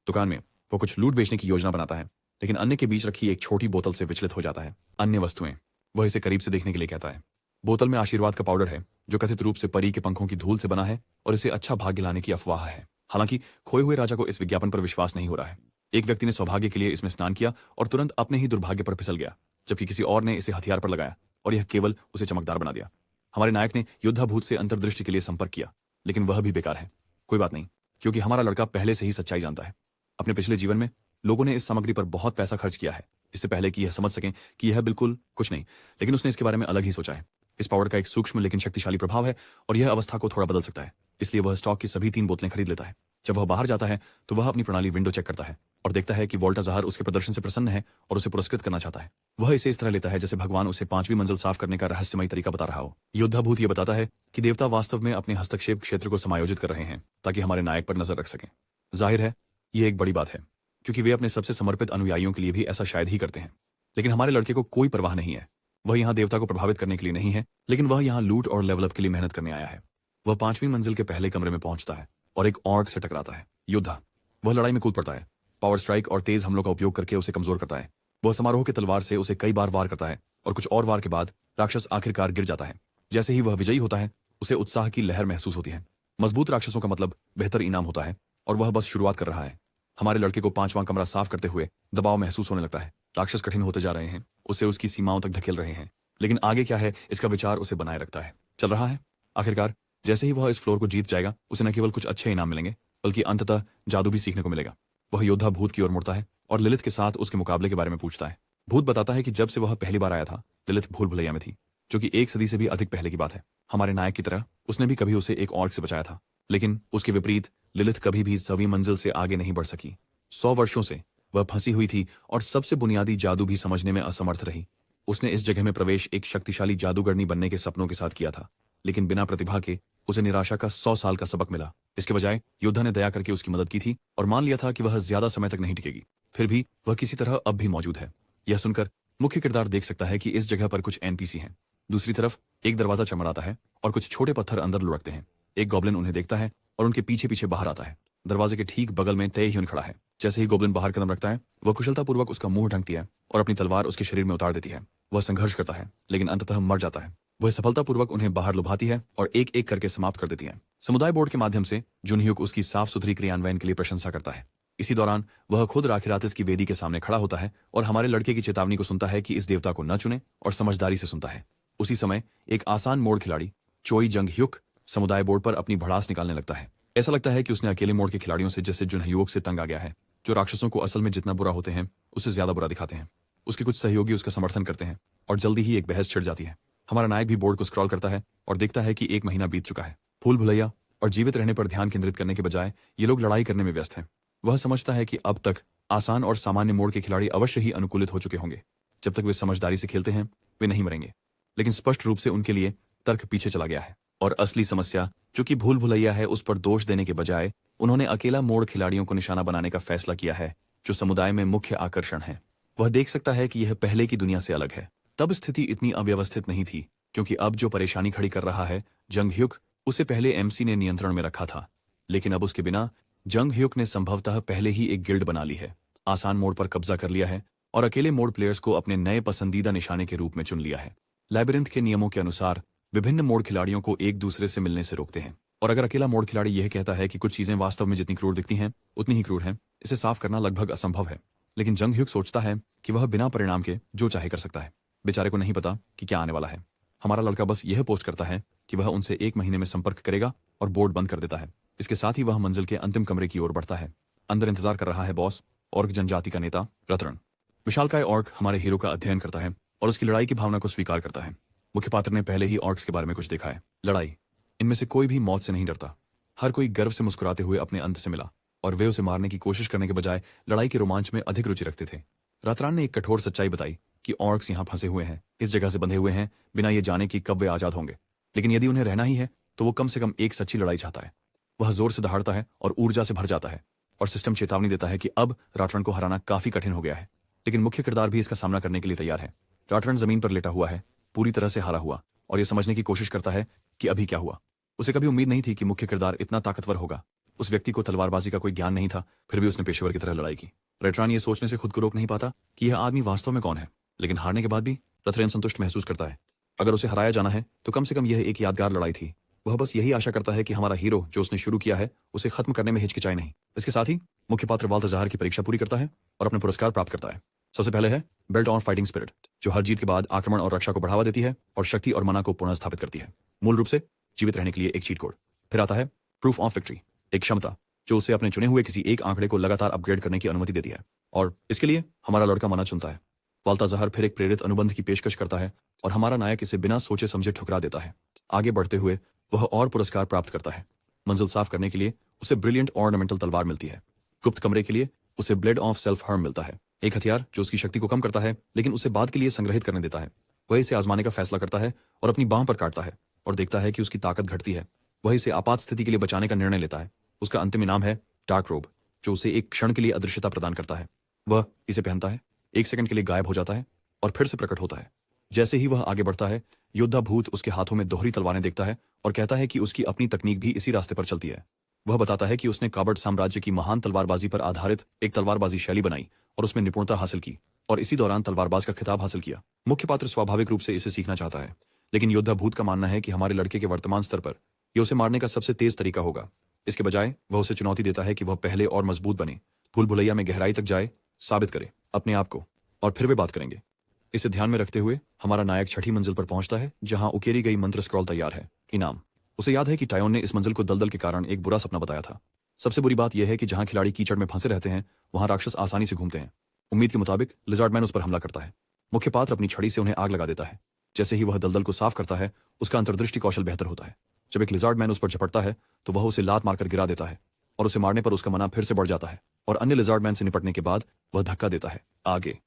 दुकान में वो कुछ लूट बेचने की योजना बनाता है, लेकिन अन्य के बीच रखी एक छोटी बोतल से विचलित हो जाता है। अन्य वस्तुएं वह इसे करीब से देखने के लिए कहता है। बोतल में आशीर्वाद का पाउडर है, जो कथित रूप से परी के पंखों की धूल से बना है और इसे अच्छा भाग्य लाने की अफवाह है। हालांकि खोए हुए राजा को इस विज्ञापन पर विश्वास नहीं हो रहा है। एक व्यक्ति ने सौभाग्य के लिए इसमें स्नान किया और तुरंत अपने ही दुर्भाग्य पर फिसल गया, जबकि किसी और ने इसे हथियार पर लगाया और यह केवल उसे चमकदार बना दिया। हमारे नायक ने योद्धाभूत से अंतर्दृष्टि के लिए संपर्क किया, लेकिन वह भी बेकार है। कोई बात नहीं, क्योंकि हमारा लड़का पहले से ही सच्चाई जानता है। अपने पिछले जीवन में लोगों ने इस सामग्री पर बहुत पैसा खर्च किया है, इससे पहले कि यह समझ सकें कि यह बिल्कुल कुछ नहीं, लेकिन उसने इसके बारे में अलग ही सोचा है। इस पाउडर का एक सूक्ष्म लेकिन शक्तिशाली प्रभाव है और यह अवस्था को थोड़ा बदल सकता है। इसलिए वह स्टॉक की सभी 3 बोतलें खरीद लेता है। जब वह बाहर जाता है तो वह अपनी प्रणाली विंडो चेक करता है और देखता है कि वोल्टा ज़हर उसके प्रदर्शन से प्रसन्न है और उसे पुरस्कृत करना चाहता है। वह इसे इस तरह लेता है जैसे भगवान उसे 5वीं मंजिल साफ करने का रहस्यमयी तरीका बता रहा हो। योद्धाभूत यह बताता है कि देवता वास्तव में अपने हस्तक्षेप क्षेत्र को समायोजित कर रहे हैं ताकि हमारे नायक पर नजर रख सकें। जाहिर है यह एक बड़ी बात है, क्योंकि वे अपने सबसे समर्पित अनुयायियों के लिए भी ऐसा शायद ही करते हैं। लेकिन हमारे लड़के को कोई परवाह नहीं है। वह यहाँ देवता को प्रभावित करने के लिए नहीं है, लेकिन वह यहाँ लूट और लेवल अप के लिए मेहनत करने आया है। वह 5वीं मंजिल के पहले कमरे में पहुंचता है और एक ऑर्क से टकराता है। योद्धा वह लड़ाई में कूद पड़ता है, पावर स्ट्राइक और तेज हमलों का उपयोग करके उसे कमजोर करता है। वह समारोह की तलवार से उसे कई बार वार करता है और कुछ और वार के बाद राक्षस आखिरकार गिर जाता है। जैसे ही वह विजयी होता है, उसे उत्साह की लहर महसूस होती है। मजबूत राक्षसों का मतलब बेहतर इनाम होता है और वह बस शुरुआत कर रहा है। हमारे लड़के को 5वां कमरा साफ करते हुए दबाव महसूस होने लगता है। राक्षस कठिन होते जा रहे हैं, उसे उसकी सीमाओं तक धकेल रहे हैं, लेकिन आगे क्या है इसका विचार उसे बनाए रखता है। चल रहा है। आखिरकार जैसे ही वह इस फ्लोर को जीत जाएगा, उसे न केवल कुछ अच्छे इनाम मिलेंगे, बल्कि अंततः जादू भी सीखने को मिलेगा। वह योद्धा भूत की ओर मुड़ता है और लिलिथ के साथ उसके मुकाबले के बारे में पूछता है। भूत बताता है कि जब से वह पहली बार आया था, लिलिथ भूल भुलैया में थी, जो कि 1 सदी से भी अधिक पहले की बात है। हमारे नायक की तरह उसने भी कभी उसे एक ऑर्क से बचाया था, लेकिन उसके विपरीत लिलिथ कभी भी 6वीं मंजिल से आगे नहीं बढ़ सकी। 100 वर्षों से वह फंसी हुई थी और सबसे बुनियादी जादू भी समझने में असमर्थ रही। उसने इस जगह में प्रवेश एक शक्तिशाली जादूगरनी बनने के सपनों के साथ किया था, लेकिन बिना प्रतिभा के उसे निराशा का 100 साल का सबक मिला। इसके बजाय योद्धा ने दया करके उसकी मदद की थी और मान लिया था कि वह ज्यादा समय तक नहीं टिकेगी। फिर भी वह किसी तरह अब भी मौजूद है। यह सुनकर मुख्य किरदार देख सकता है कि इस जगह पर कुछ एनपीसी हैं। दूसरी तरफ एक दरवाजा चमड़ाता है और कुछ छोटे पत्थर अंदर लुढ़कते हैं। एक गॉब्लिन उन्हें देखता है और उनके पीछे पीछे बाहर आता है। दरवाजे के ठीक बगल में तय ह्यून खड़ा है। जैसे ही गोब्लिन बाहर कदम रखता है, वह कुशलतापूर्वक उसका मुंह ढकती है और अपनी तलवार उसके शरीर में उतार देती है। वह संघर्ष करता है, लेकिन अंततः मर जाता है। वह सफलतापूर्वक उन्हें बाहर लुभाती है और एक एक करके समाप्त कर देती है। समुदाय बोर्ड के माध्यम से जुनह्यूक उसकी साफ सुथरी क्रियान्वयन के लिए प्रशंसा करता है। इसी दौरान वह खुद राखिरातिस की वेदी के सामने खड़ा होता है और हमारे लड़के की चेतावनी को सुनता है कि इस देवता को न चुने, और समझदारी से सुनता है। उसी समय एक आसान मोड़ खिलाड़ी चोई जंग ह्युक समुदाय बोर्ड पर अपनी भड़ास निकालने लगता है। ऐसा लगता है कि उसने अकेले मोड़ के खिलाड़ियों से जैसे जुनह्यूक से तंग आ गया है, जो राक्षसों को असल में जितना बुरा होते हैं उससे ज्यादा बुरा दिखाते हैं। उसके कुछ सहयोगी उसका समर्थन करते हैं और जल्दी ही एक बहस छिड़ जाती है। हमारा नायक भी बोर्ड को स्क्रॉल करता है और देखता है कि 1 महीना बीत चुका है। भूल भुलैया और जीवित रहने पर ध्यान केंद्रित करने के बजाय ये लोग लड़ाई करने में व्यस्त हैं। वह समझता है कि अब तक आसान और सामान्य मोड़ के खिलाड़ी अवश्य ही अनुकूलित हो चुके होंगे। जब तक वे समझदारी से खेलते हैं, वे नहीं मरेंगे। लेकिन स्पष्ट रूप से उनके लिए तर्क पीछे चला गया है और असली समस्या जो कि भूल भुलैया है, उस पर दोष देने के बजाय उन्होंने अकेला मोड़ खिलाड़ियों को निशाना बनाने का फैसला किया है, जो समुदाय में मुख्य आकर्षण है। वह देख सकता है कि यह पहले की दुनिया से अलग है। तब स्थिति इतनी अव्यवस्थित नहीं थी, क्योंकि अब जो परेशानी खड़ी कर रहा है जंगह्युक, उसे पहले एमसी ने नियंत्रण में रखा था। लेकिन अब उसके बिना जंगह्युक ने संभवतः पहले ही एक गिल्ड बना ली है, आसान मोड़ पर कब्जा कर लिया है और अकेले मोड़ प्लेयर्स को अपने नए पसंदीदा निशाने के रूप में चुन लिया है। लैबिरिंथ के नियमों के अनुसार विभिन्न मोड़ खिलाड़ियों को एक दूसरे से मिलने से रोकते हैं, और अगर अकेला मोड़ खिलाड़ी यह कहता है कि कुछ चीजें वास्तव में जितनी क्रूर दिखती हैं उतनी ही क्रूर हैं, इसे साफ करना लगभग असंभव है। लेकिन जंगह्युक सोचता है कि वह बिना परिणाम के जो चाहे कर सकता है। बेचारे को नहीं पता कि क्या आने वाला है। हमारा लड़का बस यह पोस्ट करता है कि वह उनसे 1 महीने में संपर्क करेगा और बोर्ड बंद कर देता है। इसके साथ ही वह मंजिल के अंतिम कमरे की ओर बढ़ता है। अंदर इंतजार कर रहा है बॉस, ऑर्क जनजाति का नेता रतरण। विशालकाय ऑर्क हमारे हीरो का अध्ययन करता है और उसकी लड़ाई की भावना को स्वीकार करता है। मुख्य पात्र ने पहले ही ऑर्क्स के बारे में कुछ देखा है। लड़ाई, इनमें से कोई भी मौत से नहीं डरता। हर कोई गर्व से मुस्कुराते हुए अपने अंत से मिला, और वे उसे मारने की कोशिश करने के बजाय लड़ाई के रोमांच में अधिक रुचि रखते थे। रातरान ने एक कठोर सच्चाई बताई कि ऑर्क्स यहाँ फंसे हुए हैं, इस जगह से बंधे हुए हैं, बिना ये जाने कि कब वे आजाद होंगे। लेकिन यदि उन्हें रहना ही है तो वो कम से कम एक सच्ची लड़ाई चाहता है। वह जोर से दहाड़ता है और ऊर्जा से भर जाता है, और सिस्टम चेतावनी देता है कि अब रातरान को हराना काफी कठिन हो गया है। लेकिन मुख्य किरदार भी इसका सामना करने के लिए तैयार है। रातरान जमीन पर लेटा हुआ है, पूरी तरह से हारा हुआ, और यह समझने की कोशिश करता है कि अभी क्या हुआ। उसे कभी उम्मीद नहीं थी कि मुख्य किरदार इतना ताकतवर होगा। उस व्यक्ति को तलवारबाजी का कोई ज्ञान नहीं था, फिर भी उसने पेशेवर की तरह लड़ाई की। रेटरान ये सोचने से खुद को रोक नहीं पाता कि यह आदमी वास्तव में कौन है, लेकिन हारने के बाद भी रथरेन संतुष्ट महसूस करता है। अगर उसे हराया जाना है तो कम से कम यह एक यादगार लड़ाई थी। वह बस यही आशा करता है कि हमारा हीरो जो उसने शुरू किया है उसे खत्म करने में हिचकिचाए नहीं। इसके साथ ही मुख्य पात्र वाल्तज़ाहर की परीक्षा पूरी करता है और अपने पुरस्कार प्राप्त करता है। सबसे पहले है बेल्ट ऑन फाइटिंग स्पिरिट, जो हर जीत के बाद आक्रमण और रक्षा को बढ़ावा देती है और शक्ति और मना को पुनः स्थापित करती है, मूल रूप से जीवित रहने के लिए एक चीट कोड। फिर आता है प्रूफ ऑफ विक्ट्री, एक क्षमता जो उसे अपने चुने हुए किसी एक आंकड़े को लगातार अपग्रेड करने की अनुमति देती है, और इसके लिए हमारा लड़का मना चुनता है। वाल्तज़ाहर फिर एक प्रेरित अनुबंध की पेशकश करता है और हमारा नायक इसे बिना सोचे समझे ठुकरा देता है। आगे बढ़ते हुए वह और पुरस्कार प्राप्त करता है। मंजिल साफ करने के लिए उसे ब्रिलियंट ऑर्नामेंटल तलवार मिलती है। गुप्त कमरे के लिए उसे ब्लेड ऑफ सेल्फ हार्म मिलता है, एक हथियार जो उसकी शक्ति को कम करता है लेकिन उसे बाद के लिए संग्रहित करने देता है। वह इसे आजमाने का फैसला करता है और अपनी बांह पर काटता है और देखता है कि उसकी ताकत घटती है। वह इसे आपात स्थिति के लिए बचाने का निर्णय लेता है। उसका अंतिम इनाम है डार्क रोब, जो उसे एक क्षण के लिए अदृश्यता प्रदान करता है। वह इसे पहनता है, एक सेकंड के लिए गायब हो जाता है और फिर से प्रकट होता है। जैसे ही वह आगे बढ़ता है, योद्धा भूत उसके हाथों में दोहरी तलवारें देखता है और कहता है कि उसकी अपनी तकनीक भी इसी रास्ते पर चलती है। वह बताता है कि उसने काबर्ड साम्राज्य की महान तलवारबाजी पर आधारित एक तलवारबाजी शैली बनाई और उसमें निपुणता हासिल की, और इसी दौरान तलवारबाज का खिताब हासिल किया। मुख्य पात्र स्वाभाविक रूप से इसे सीखना चाहता है, लेकिन योद्धा भूत का मानना है कि हमारे लड़के के वर्तमान स्तर पर यह उसे मारने का सबसे तेज तरीका होगा। इसके बजाय वह उसे चुनौती देता है कि वह पहले और मजबूत बने, भूल भुलैया में गहराई तक जाए, साबित करे अपने आप को, और फिर वे बात करेंगे। इसे ध्यान में रखते हुए हमारा नायक छठी मंजिल पर पहुंचता है, जहां उकेरी गई मंत्र स्क्रॉल तैयार है। इनाम। उसे याद है कि टायोन ने इस मंजिल को दलदल के कारण एक बुरा सपना बताया था। सबसे बुरी बात यह है कि जहां खिलाड़ी कीचड़ में फंसे रहते हैं वहां राक्षस आसानी से घूमते हैं। उम्मीद के मुताबिक लिजार्डमैन उस पर हमला करता है। मुख्य पात्र अपनी छड़ी से उन्हें आग लगा देता है। जैसे ही वह दलदल को साफ करता है, उसका अंतर्दृष्टि कौशल बेहतर होता है। जब एक लिजार्डमैन उस पर झपटता है तो वह उसे लात मारकर गिरा देता है, और उसे मारने पर उसका मना फिर से बढ़ जाता है, और अन्य लिजार्डमैन से निपटने के बाद वह धक्का देता है आगे।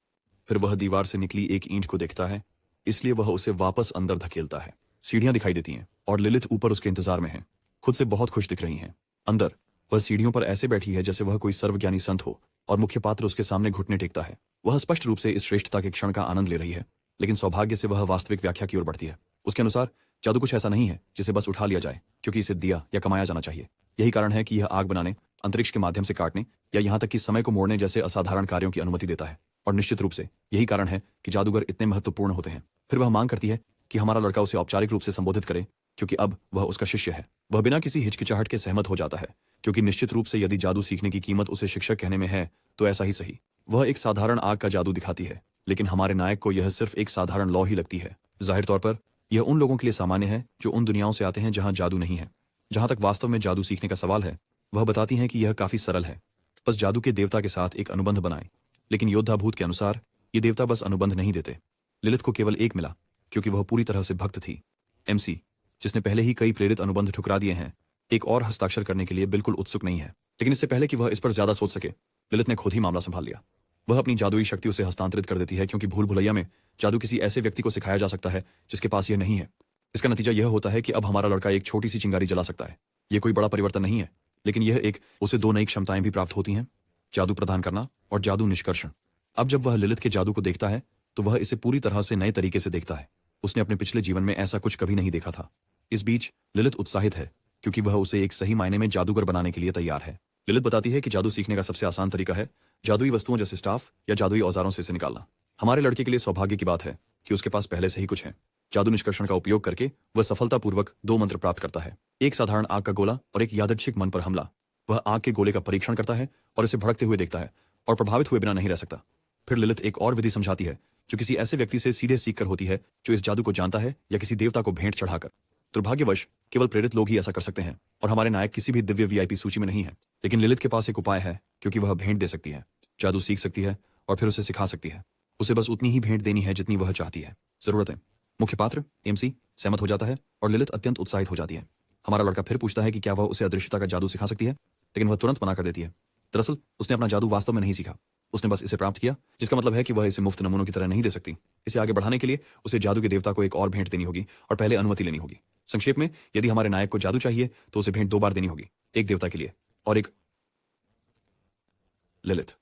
फिर वह दीवार से निकली एक ईंट को देखता है, इसलिए वह उसे वापस अंदर धकेलता है। सीढ़ियां दिखाई देती हैं और लिलिथ ऊपर उसके इंतजार में है, खुद से बहुत खुश दिख रही हैं। अंदर वह सीढ़ियों पर ऐसे बैठी है जैसे वह कोई सर्वज्ञानी संत हो, और मुख्य पात्र उसके सामने घुटने टेकता है। वह स्पष्ट रूप से इस श्रेष्ठता के क्षण का आनंद ले रही है, लेकिन सौभाग्य से वह वास्तविक व्याख्या की ओर बढ़ती है। उसके अनुसार जादू कुछ ऐसा नहीं है जिसे बस उठा लिया जाए क्योंकि इसे दिया या कमाया जाना चाहिए। यही कारण है कि यह आग बनाने, अंतरिक्ष के माध्यम से काटने या यहाँ तक कि समय को मोड़ने जैसे असाधारण कार्यों की अनुमति देता है। और निश्चित रूप से यही कारण है कि जादूगर इतने महत्वपूर्ण होते हैं। फिर वह मांग करती है कि हमारा लड़का उसे औपचारिक रूप से संबोधित करे, क्योंकि अब वह उसका शिष्य है। वह बिना किसी हिचकिचाहट के सहमत हो जाता है, क्योंकि निश्चित रूप से यदि जादू सीखने की कीमत उसे शिक्षक कहने में है तो ऐसा ही सही। वह एक साधारण आग का जादू दिखाती है, लेकिन हमारे नायक को यह सिर्फ एक साधारण लौ ही लगती है। जाहिर तौर पर यह उन लोगों के लिए सामान्य है जो उन दुनियाओं से आते हैं जहां जादू नहीं है। जहां तक वास्तव में जादू सीखने का सवाल है, वह बताती हैं कि यह काफी सरल है। बस जादू के देवता के साथ एक अनुबंध बनाएं। लेकिन योद्धा भूत के अनुसार ये देवता बस अनुबंध नहीं देते। लिलिथ को केवल एक मिला क्योंकि वह पूरी तरह से भक्त थी। एमसी, जिसने पहले ही कई प्रेरित अनुबंध ठुकरा दिए हैं, एक और हस्ताक्षर करने के लिए बिल्कुल उत्सुक नहीं है। लेकिन इससे पहले कि वह इस पर ज्यादा सोच सके, लिलिथ ने खुद ही मामला संभाल लिया। वह अपनी जादुई शक्ति उसे हस्तांतरित कर देती है, क्योंकि भूल भुलैया में जादू किसी ऐसे व्यक्ति को सिखाया जा सकता है जिसके पास यह नहीं है। इसका नतीजा यह होता है कि अब हमारा लड़का एक छोटी सी चिंगारी जला सकता है। यह कोई बड़ा परिवर्तन नहीं है, लेकिन यह एक उसे दो नई क्षमताएं भी प्राप्त होती हैं, जादू प्रदान करना और जादू निष्कर्षण। अब जब वह लिलिथ के जादू को देखता है तो वह इसे पूरी तरह से नए तरीके से देखता है। उसने अपने पिछले जीवन में ऐसा कुछ कभी नहीं देखा था। इस बीच लिलिथ उत्साहित है क्योंकि वह उसे एक सही मायने में जादूगर बनाने के लिए तैयार है। लिलिथ बताती है कि जादू सीखने का सबसे आसान तरीका है जादुई वस्तुओं जैसे स्टाफ या जादुई औजारों से इसे निकालना। हमारे लड़के के लिए सौभाग्य की बात है कि उसके पास पहले से ही कुछ है। जादू निष्कर्षण का उपयोग करके वह सफलतापूर्वक 2 मंत्र प्राप्त करता है, एक साधारण आग का गोला और एक यादृच्छिक मन पर हमला। वह आग के गोले का परीक्षण करता है और इसे भड़कते हुए देखता है और प्रभावित हुए बिना नहीं रह सकता। फिर लिलिथ एक और विधि समझाती है जो किसी ऐसे व्यक्ति से सीधे सीख कर होती है जो इस जादू को जानता है, या किसी देवता को भेंट चढ़ाकर। दुर्भाग्यवश केवल प्रेरित लोग ही ऐसा कर सकते हैं, और हमारे नायक किसी भी दिव्य वीआईपी सूची में नहीं है। लेकिन लिलिथ के पास एक उपाय है, क्योंकि वह भेंट दे सकती है, जादू सीख सकती है और फिर उसे सिखा सकती है। उसे बस उतनी ही भेंट देनी है जितनी वह चाहती है। जरूरत है। मुख्य पात्र एमसी सहमत हो जाता है और लिलिथ अत्यंत उत्साहित हो जाती है। हमारा लड़का फिर पूछता है कि क्या वह उसे अदृश्यता का जादू सिखा सकती है, लेकिन वह तुरंत मना कर देती है। दरअसल उसने अपना जादू वास्तव में नहीं सीखा, उसने बस इसे प्राप्त किया, जिसका मतलब है कि वह इसे मुफ्त नमूनों की तरह नहीं दे सकती। इसे आगे बढ़ाने के लिए उसे जादू के देवता को एक और भेंट देनी होगी और पहले अनुमति लेनी होगी। संक्षेप में, यदि हमारे नायक को जादू चाहिए तो उसे भेंट 2 बार देनी होगी, एक देवता के लिए और एक लिलिथ।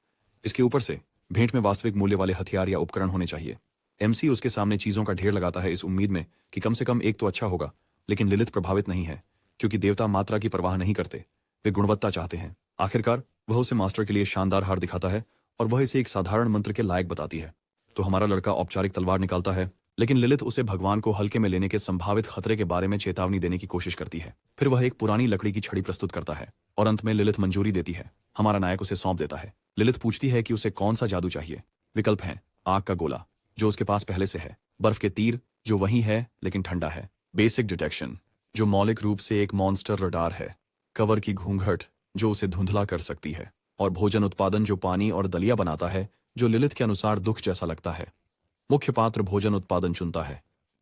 इसके ऊपर से भेंट में वास्तविक मूल्य वाले हथियार या उपकरण होने चाहिए। एमसी उसके सामने चीजों का ढेर लगाता है इस उम्मीद में कि कम से कम एक तो अच्छा होगा, लेकिन लिलिथ प्रभावित नहीं है क्योंकि देवता मात्रा की परवाह नहीं करते, वे गुणवत्ता चाहते हैं। आखिरकार वह उसे मास्टर के लिए शानदार हार दिखाता है और वह इसे एक साधारण मंत्र के लायक बताती है। तो हमारा लड़का औपचारिक तलवार निकालता है, लेकिन लिलिथ उसे भगवान को हल्के में लेने के संभावित खतरे के बारे में चेतावनी देने की कोशिश करती है। फिर वह एक पुरानी लकड़ी की छड़ी प्रस्तुत करता है और अंत में लिलिथ मंजूरी देती है। हमारा नायक उसे सौंप देता है। लिलिथ पूछती है कि उसे कौन सा जादू चाहिए। विकल्प हैं: आग का गोला, जो उसके पास पहले से है; बर्फ के तीर, जो वही है लेकिन ठंडा है; बेसिक डिटेक्शन, जो मौलिक रूप से एक मॉन्स्टर रडार है; कवर की घूंघट, जो उसे धुंधला कर सकती है; और भोजन उत्पादन, जो पानी और दलिया बनाता है, जो लिलिथ के अनुसार दुख जैसा लगता है। मुख्य पात्र भोजन उत्पादन चुनता है।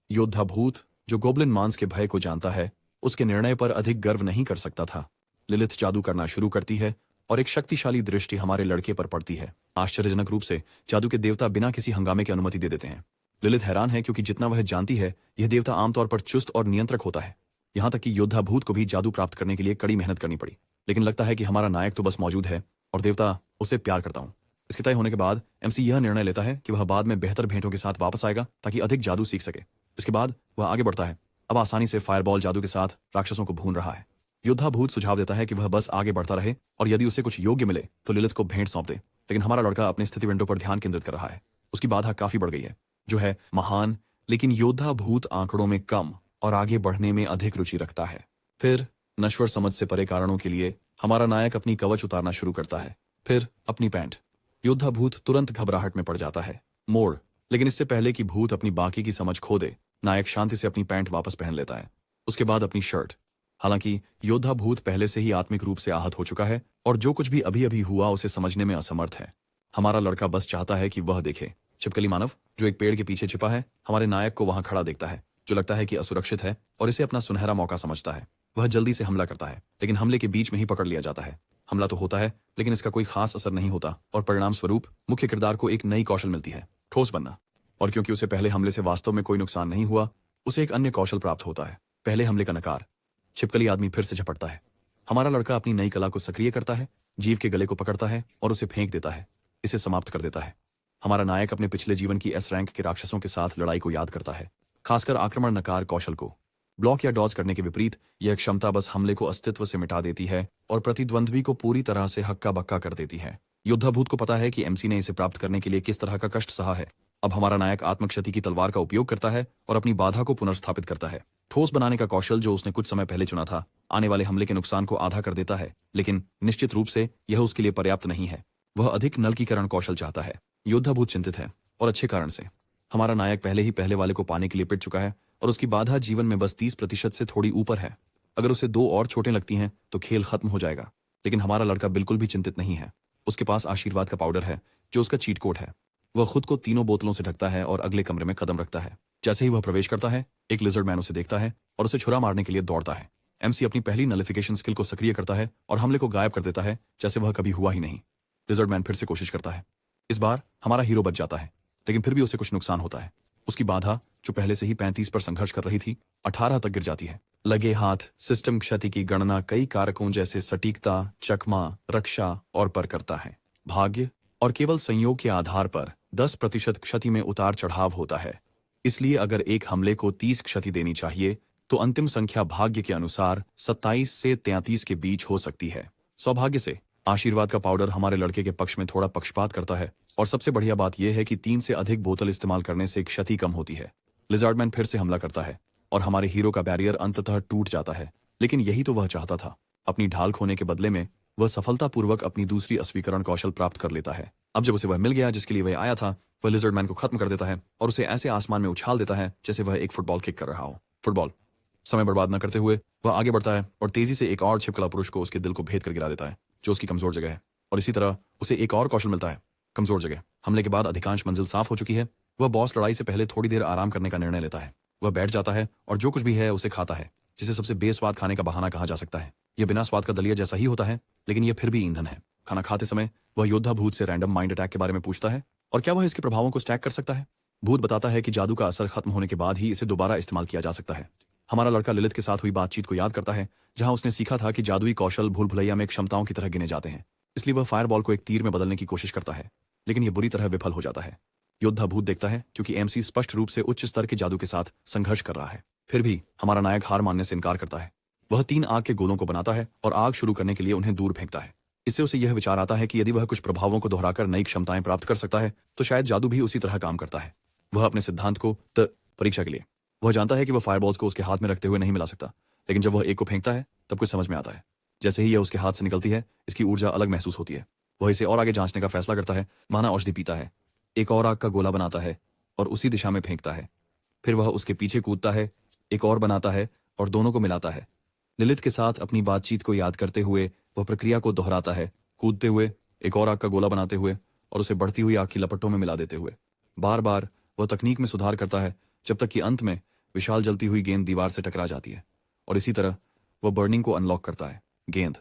योद्धा भूत, जो गोब्लिन मांस के भय को जानता है, उसके निर्णय पर अधिक गर्व नहीं कर सकता था। लिलिथ जादू करना शुरू करती है और एक शक्तिशाली दृष्टि हमारे लड़के पर पड़ती है। आश्चर्यजनक रूप से जादू के देवता बिना किसी हंगामे की अनुमति दे देते हैं। लिलिथ हैरान है क्योंकि जितना वह जानती है, यह देवता आमतौर पर चुस्त और नियंत्रक होता है। यहाँ तक कि योद्धा भूत को भी जादू प्राप्त करने के लिए कड़ी मेहनत करनी पड़ी, लेकिन लगता है कि हमारा नायक तो बस मौजूद है और देवता उससे प्यार करता हूँ। इसके तय होने के बाद एमसी यह निर्णय लेता है कि वह बाद में बेहतर भेंटों के साथ वापस आएगा ताकि अधिक जादू सीख सके। इसके बाद वह आगे बढ़ता है, अब आसानी से फायरबॉल जादू के साथ राक्षसों को भून रहा है। योद्धा भूत सुझाव देता है कि वह बस आगे बढ़ता रहे और यदि उसे कुछ योग्य मिले तो लिलिथ को भेंट सौंप दे, लेकिन हमारा लड़का अपने स्थिति विंडो पर ध्यान केंद्रित कर रहा है। उसकी बाधा काफी बढ़ गई है, जो है महान, लेकिन योद्धा भूत आंकड़ों में कम और आगे बढ़ने में अधिक रुचि रखता है। फिर नश्वर समझ से परे कारणों के लिए हमारा नायक अपनी कवच उतारना शुरू करता है, फिर अपनी पैंट। योद्धा भूत तुरंत घबराहट में पड़ जाता है। मोड़, लेकिन इससे पहले कि भूत अपनी बाकी की समझ खो दे, नायक शांति से अपनी पैंट वापस पहन लेता है। उसके बाद अपनी शर्ट। हालांकि योद्धा भूत पहले से ही आत्मिक रूप से आहत हो चुका है और जो कुछ भी अभी अभी हुआ उसे समझने में असमर्थ है। हमारा लड़का बस चाहता है कि वह देखे। छिपकली मानव, जो एक पेड़ के पीछे छिपा है, हमारे नायक को वहां खड़ा देखता है, जो लगता है कि असुरक्षित है और इसे अपना सुनहरा मौका समझता है। वह जल्दी से हमला करता है, लेकिन हमले के बीच में ही पकड़ लिया जाता है। हमला तो होता है, लेकिन इसका कोई खास असर नहीं होता और परिणाम स्वरूप मुख्य किरदार को एक नई कौशल मिलती है, ठोस बनना। और क्योंकि उसे पहले हमले से वास्तव में कोई नुकसान नहीं हुआ, उसे एक अन्य कौशल प्राप्त होता है, पहले हमले का नकार। छिपकली आदमी फिर से झपटता है। हमारा लड़का अपनी नई कला को सक्रिय करता है, जीव के गले को पकड़ता है और उसे फेंक देता है, इसे समाप्त कर देता है। हमारा नायक अपने पिछले जीवन की एस रैंक के राक्षसों के साथ लड़ाई को याद करता है, खासकर आक्रमण नकार कौशल को। ब्लॉक या डॉज करने के विपरीत यह क्षमता बस हमले को अस्तित्व से मिटा देती है और प्रतिद्वंद्वी को पूरी तरह से हक्का बक्का कर देती है। योद्धा भूत को पता है कि एमसी ने इसे प्राप्त करने के लिए किस तरह का कष्ट सहा है। अब हमारा नायक आत्मक्षति की तलवार का उपयोग करता है और अपनी बाधा को पुनर्स्थापित करता है। ठोस बनाने का कौशल, जो उसने कुछ समय पहले चुना था, आने वाले हमले के नुकसान को आधा कर देता है, लेकिन निश्चित रूप से यह उसके लिए पर्याप्त नहीं है। वह अधिक नलकीकरण कौशल चाहता है। योद्धा भूत चिंतित है, और अच्छे कारण से। हमारा नायक पहले ही पहले वाले को पाने के लिए पिट चुका है और उसकी बाधा जीवन में बस 30% से थोड़ी ऊपर है। अगर उसे 2 और चोटें लगती हैं तो खेल खत्म हो जाएगा। लेकिन हमारा लड़का बिल्कुल भी चिंतित नहीं है। उसके पास आशीर्वाद का पाउडर है, जो उसका चीट कोड है। वह खुद को 3 बोतलों से ढकता है और अगले कमरे में कदम रखता है। जैसे ही वह प्रवेश करता है, एक लिजर्ड मैन उसे देखता है और उसे छुरा मारने के लिए दौड़ता है। एमसी अपनी पहली नलिफिकेशन स्किल को सक्रिय करता है और हमले को गायब कर देता है, जैसे वह कभी हुआ ही नहीं। लिजर्ड मैन फिर से कोशिश करता है। इस बार हमारा हीरो बच जाता है, लेकिन फिर भी उसे कुछ नुकसान होता है। उसकी बाधा, जो पहले से ही 35 पर संघर्ष कर रही थी, 18 तक गिर जाती है। लगे हाथ सिस्टम क्षति की गणना कई कारकों जैसे सटीकता, चकमा, रक्षा और पर करता है। भाग्य और केवल संयोग के आधार पर 10% क्षति में उतार चढ़ाव होता है। इसलिए अगर एक हमले को 30 क्षति देनी चाहिए, तो अंतिम संख्या भाग्य के अनुसार 27 से 33 के बीच हो सकती है। सौभाग्य से आशीर्वाद का पाउडर हमारे लड़के के पक्ष में थोड़ा पक्षपात करता है, और सबसे बढ़िया बात यह है कि 3 से अधिक बोतल इस्तेमाल करने से क्षति कम होती है। लिजार्डमैन फिर से हमला करता है और हमारे हीरो का बैरियर अंततः टूट जाता है, लेकिन यही तो वह चाहता था। अपनी ढाल खोने के बदले में वह सफलतापूर्वक अपनी दूसरी अस्वीकरण कौशल प्राप्त कर लेता है। अब जब उसे वह मिल गया जिसके लिए वह आया था, वह लिजर्डमैन को खत्म कर देता है और उसे ऐसे आसमान में उछाल देता है जैसे वह एक फुटबॉल किक कर रहा हो। फुटबॉल। समय बर्बाद न करते हुए वह आगे बढ़ता है और तेजी से एक और छिपकला पुरुष को उसके दिल को भेद कर गिरा देता है, जो उसकी कमजोर जगह है। और इसी तरह उसे एक और कौशल मिलता है, कमजोर जगह। हमले के बाद अधिकांश मंजिल साफ हो चुकी है। वह बॉस लड़ाई से पहले थोड़ी देर आराम करने का निर्णय लेता है। वह बैठ जाता है और जो कुछ भी है उसे खाता है, जिसे सबसे बेस्वाद खाने का बहाना कहा जा सकता है। यह बिना स्वाद का दलिया जैसा ही होता है, लेकिन यह फिर भी ईंधन है। खाना खाते समय वह योद्धा भूत से रैंडम माइंड अटैक के बारे में पूछता है और क्या वह इसके प्रभावों को स्टैक कर सकता है। भूत बताता है कि जादू का असर खत्म होने के बाद ही इसे दोबारा इस्तेमाल किया जा सकता है। हमारा लड़का लिलिथ के साथ हुई बातचीत को याद करता है, जहां उसने सीखा था कि जादुई कौशल भूल भुलैया में क्षमताओं की तरह गिने जाते हैं। इसलिए वह फायरबॉल को एक तीर में बदलने की कोशिश करता है, लेकिन यह बुरी तरह विफल हो जाता है। योद्धा भूत देखता है क्योंकि एमसी स्पष्ट रूप से उच्च स्तर के जादू के साथ संघर्ष कर रहा है। फिर भी हमारा नायक हार मानने से इनकार करता है। वह 3 आग के गोलों को बनाता है और आग शुरू करने के लिए उन्हें दूर फेंकता है। इससे उसे यह विचार आता है कि यदि वह कुछ प्रभावों को दोहराकर नई क्षमताएं प्राप्त कर सकता है तो शायद जादू भी उसी तरह काम करता है। वह अपने सिद्धांत को परीक्षा के लिए वह जानता है कि वह फायरबॉल्स को उसके हाथ में रखते हुए नहीं मिला सकता, लेकिन जब वह एक को फेंकता है तब कुछ समझ में आता है। जैसे ही यह उसके हाथ से निकलती है, इसकी ऊर्जा अलग महसूस होती है। वह इसे और आगे जांचने का फैसला करता है, माना औषधि पीता है, एक और आग का गोला बनाता है और उसी दिशा में फेंकता है। फिर वह उसके पीछे कूदता है, एक और बनाता है और दोनों को मिलाता है। लिलिथ के साथ अपनी बातचीत को याद करते हुए वह प्रक्रिया को दोहराता है, कूदते हुए, एक और आग का गोला बनाते हुए और उसे बढ़ती हुई आग की लपटों में मिला देते हुए। बार बार वह तकनीक में सुधार करता है जब तक कि अंत में विशाल जलती हुई गेंद दीवार से टकरा जाती है और इसी तरह वह बर्निंग को अनलॉक करता है। गेंद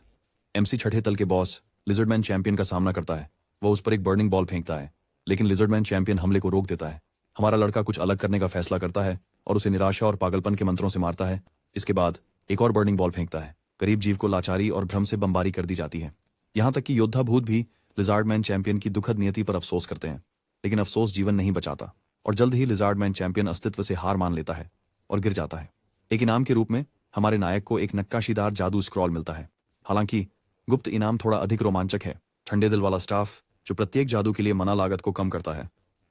एमसी छठे तल के बॉस लिजर्डमैन चैंपियन का सामना करता है। वह उस पर एक बर्निंग बॉल फेंकता है, लेकिन लिजर्डमैन चैंपियन हमले को रोक देता है। हमारा लड़का कुछ अलग करने का फैसला करता है और उसे निराशा और पागलपन के मंत्रों से मारता है। इसके बाद एक और बर्निंग बॉल फेंकता है। गरीब जीव को लाचारी और भ्रम से बमबारी कर दी जाती है। यहां तक कि योद्धा भूत भी लिजार्डमैन चैंपियन की दुखद नियति पर अफसोस करते हैं, लेकिन अफसोस जीवन नहीं बचाता और जल्द ही लिजार्डमैन चैंपियन अस्तित्व से हार मान लेता है और गिर जाता है। एक इनाम के रूप में हमारे नायक को एक नक्काशीदार जादू स्क्रॉल मिलता है। हालांकि गुप्त इनाम थोड़ा अधिक रोमांचक है। ठंडे दिल वाला स्टाफ जो प्रत्येक जादू के लिए मना लागत को कम करता है।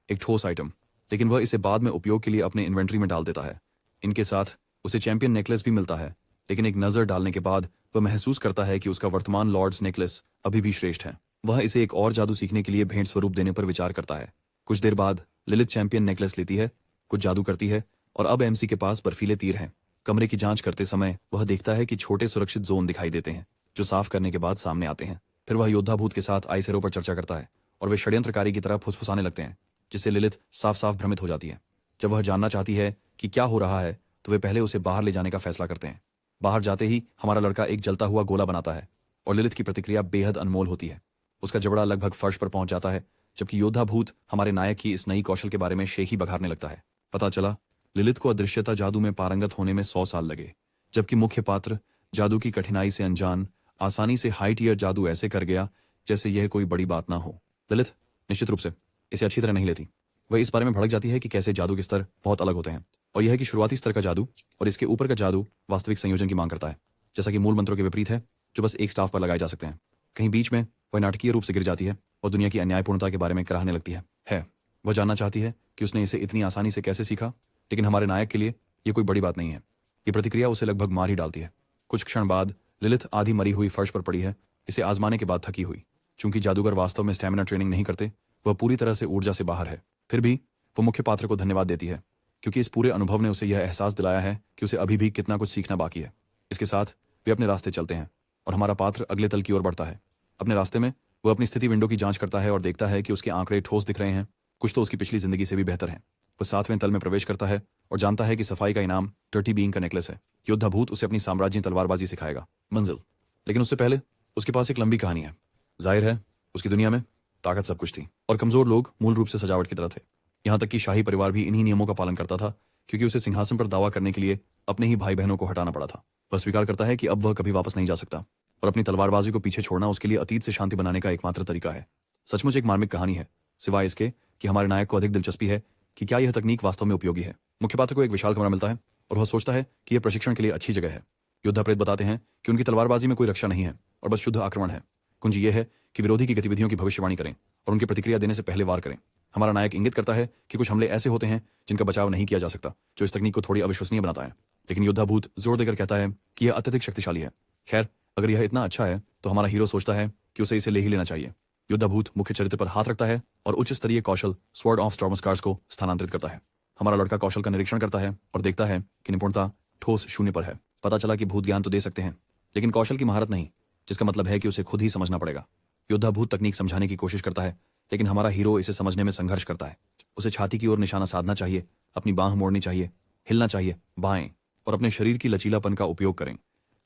एक ठोस आइटम, लेकिन वह इसे बाद में उपयोग के लिए अपने इन्वेंट्री में डाल देता है। इनके साथ उसे चैंपियन नेकलेस भी मिलता है, लेकिन एक नजर डालने के बाद वह महसूस करता है कि उसका वर्तमान लॉर्ड्स नेकलेस अभी भी श्रेष्ठ है। वह इसे एक और जादू सीखने के लिए भेंट स्वरूप देने पर विचार करता है। कुछ देर बाद लिलिथ चैंपियन नेकलेस लेती है, कुछ जादू करती है और अब एमसी के पास बर्फीले तीर हैं। कमरे की जांच करते समय वह देखता है कि छोटे सुरक्षित जोन दिखाई देते हैं जो साफ करने के बाद सामने आते हैं। फिर वह योद्धा भूत के साथ आइसेरो पर चर्चा करता है और वे षड्यंत्रकारी की तरह फुसफुसाने लगते हैं, जिससे लिलिथ साफ साफ भ्रमित हो जाती है। जब वह जानना चाहती है कि क्या हो रहा है तो वे पहले उसे बाहर ले जाने का फैसला करते हैं। बाहर जाते ही हमारा लड़का एक जलता हुआ गोला बनाता है और लिलिथ की प्रतिक्रिया बेहद अनमोल होती है। उसका जबड़ा लगभग फर्श पर पहुंच जाता है, जबकि योद्धा भूत हमारे नायक की इस नई कौशल के बारे में शेखी बघारने लगता है। पता चला लिलिथ को अदृश्यता जादू में पारंगत होने में 100 साल लगे, जबकि मुख्य पात्र जादू की कठिनाई से अनजान आसानी से हाई टियर जादू ऐसे कर गया जैसे यह कोई बड़ी बात ना हो। लिलिथ निश्चित रूप से इसे अच्छी तरह नहीं लेती। वह इस बारे में भड़क जाती है कि कैसे जादू के स्तर बहुत अलग होते हैं और यह है कि शुरुआती स्तर का जादू और इसके ऊपर का जादू वास्तविक संयोजन की मांग करता है, जैसा कि मूल मंत्रों के विपरीत है जो बस एक स्टाफ पर लगाए जा सकते हैं। कहीं बीच में वह नाटकीय रूप से गिर जाती है और दुनिया की अन्यायपूर्णता के बारे में कराहने लगती है। वह जानना चाहती है कि उसने इसे इतनी आसानी से कैसे सीखा, लेकिन हमारे नायक के लिए यह कोई बड़ी बात नहीं है। ये प्रतिक्रिया उसे लगभग मार ही डालती है। कुछ क्षण बाद लिलिथ आधी मरी हुई फर्श पर पड़ी है, इसे आजमाने के बाद थकी हुई। चूंकि जादूगर वास्तव में स्टैमिना ट्रेनिंग नहीं करते, वह पूरी तरह से ऊर्जा से बाहर है। फिर भी वो मुख्य पात्र को धन्यवाद देती है, क्योंकि इस पूरे अनुभव ने उसे यह एहसास दिलाया है कि उसे अभी भी कितना कुछ सीखना बाकी है। इसके साथ वे अपने रास्ते चलते हैं और हमारा पात्र अगले तल की ओर बढ़ता है। अपने रास्ते में वो अपनी स्थिति विंडो की जांच करता है और देखता है कि उसके आंकड़े ठोस दिख रहे हैं, कुछ तो उसकी पिछली जिंदगी से भी बेहतर हैं। वो 7वें तल में प्रवेश करता है और जानता है कि सफाई का इनाम डर्टी बीइंग का नेकलेस है। योद्धा भूत उसे अपनी साम्राज्य तलवारबाजी सिखाएगा। मंजिल, लेकिन उससे पहले उसके पास एक लंबी कहानी है। जाहिर है उसकी दुनिया में ताकत सब कुछ थी और कमजोर लोग मूल रूप से सजावट की तरह थे। यहाँ तक कि शाही परिवार भी इन्हीं नियमों का पालन करता था, क्योंकि उसे सिंहासन पर दावा करने के लिए अपने ही भाई बहनों को हटाना पड़ा था। वह स्वीकार करता है कि अब वह कभी वापस नहीं जा सकता और अपनी तलवारबाजी को पीछे छोड़ना उसके लिए अतीत से शांति बनाने का एकमात्र तरीका है। सचमुच एक मार्मिक कहानी है, सिवाय इसके कि हमारे नायक को अधिक दिलचस्पी है कि क्या यह तकनीक वास्तव में उपयोगी है। मुख्य पात्र को एक विशाल कमरा मिलता है और वह सोचता है कि यह प्रशिक्षण के लिए अच्छी जगह है। योद्धा प्रेत बताते हैं कि उनकी तलवारबाजी में कोई रक्षा नहीं है और बस शुद्ध आक्रमण है। कुंजी यह है कि विरोधी की गतिविधियों की भविष्यवाणी करें और उनकी प्रतिक्रिया देने से पहले वार करें। हमारा नायक इंगित करता है कि कुछ हमले ऐसे होते हैं जिनका बचाव नहीं किया जा सकता, जो इस तकनीक को थोड़ी अविश्वसनीय बनाता है। लेकिन योद्धा भूत जोर देकर कहता है कि यह अत्यधिक शक्तिशाली है। खैर, अगर यह इतना अच्छा है तो हमारा हीरो सोचता है कि उसे इसे ले ही लेना चाहिए। योद्धा भूत मुख्य चरित्र पर हाथ रखता है और उच्च स्तरीय कौशल स्वॉर्ड ऑफ स्टॉर्मस्कार्स को स्थानांतरित करता है। हमारा लड़का कौशल का निरीक्षण करता है और देखता है कि निपुणता ठोस 0 पर है। पता चला कि भूत ज्ञान तो दे सकते हैं, लेकिन कौशल की महारत नहीं, जिसका मतलब है कि उसे खुद ही समझना पड़ेगा। योद्धा भूत तकनीक समझाने की कोशिश करता है, लेकिन हमारा हीरो इसे समझने में संघर्ष करता है। उसे छाती की ओर निशाना साधना चाहिए, अपनी बांह मोड़नी चाहिए, हिलना चाहिए बाएं और अपने शरीर की लचीलापन का उपयोग करें,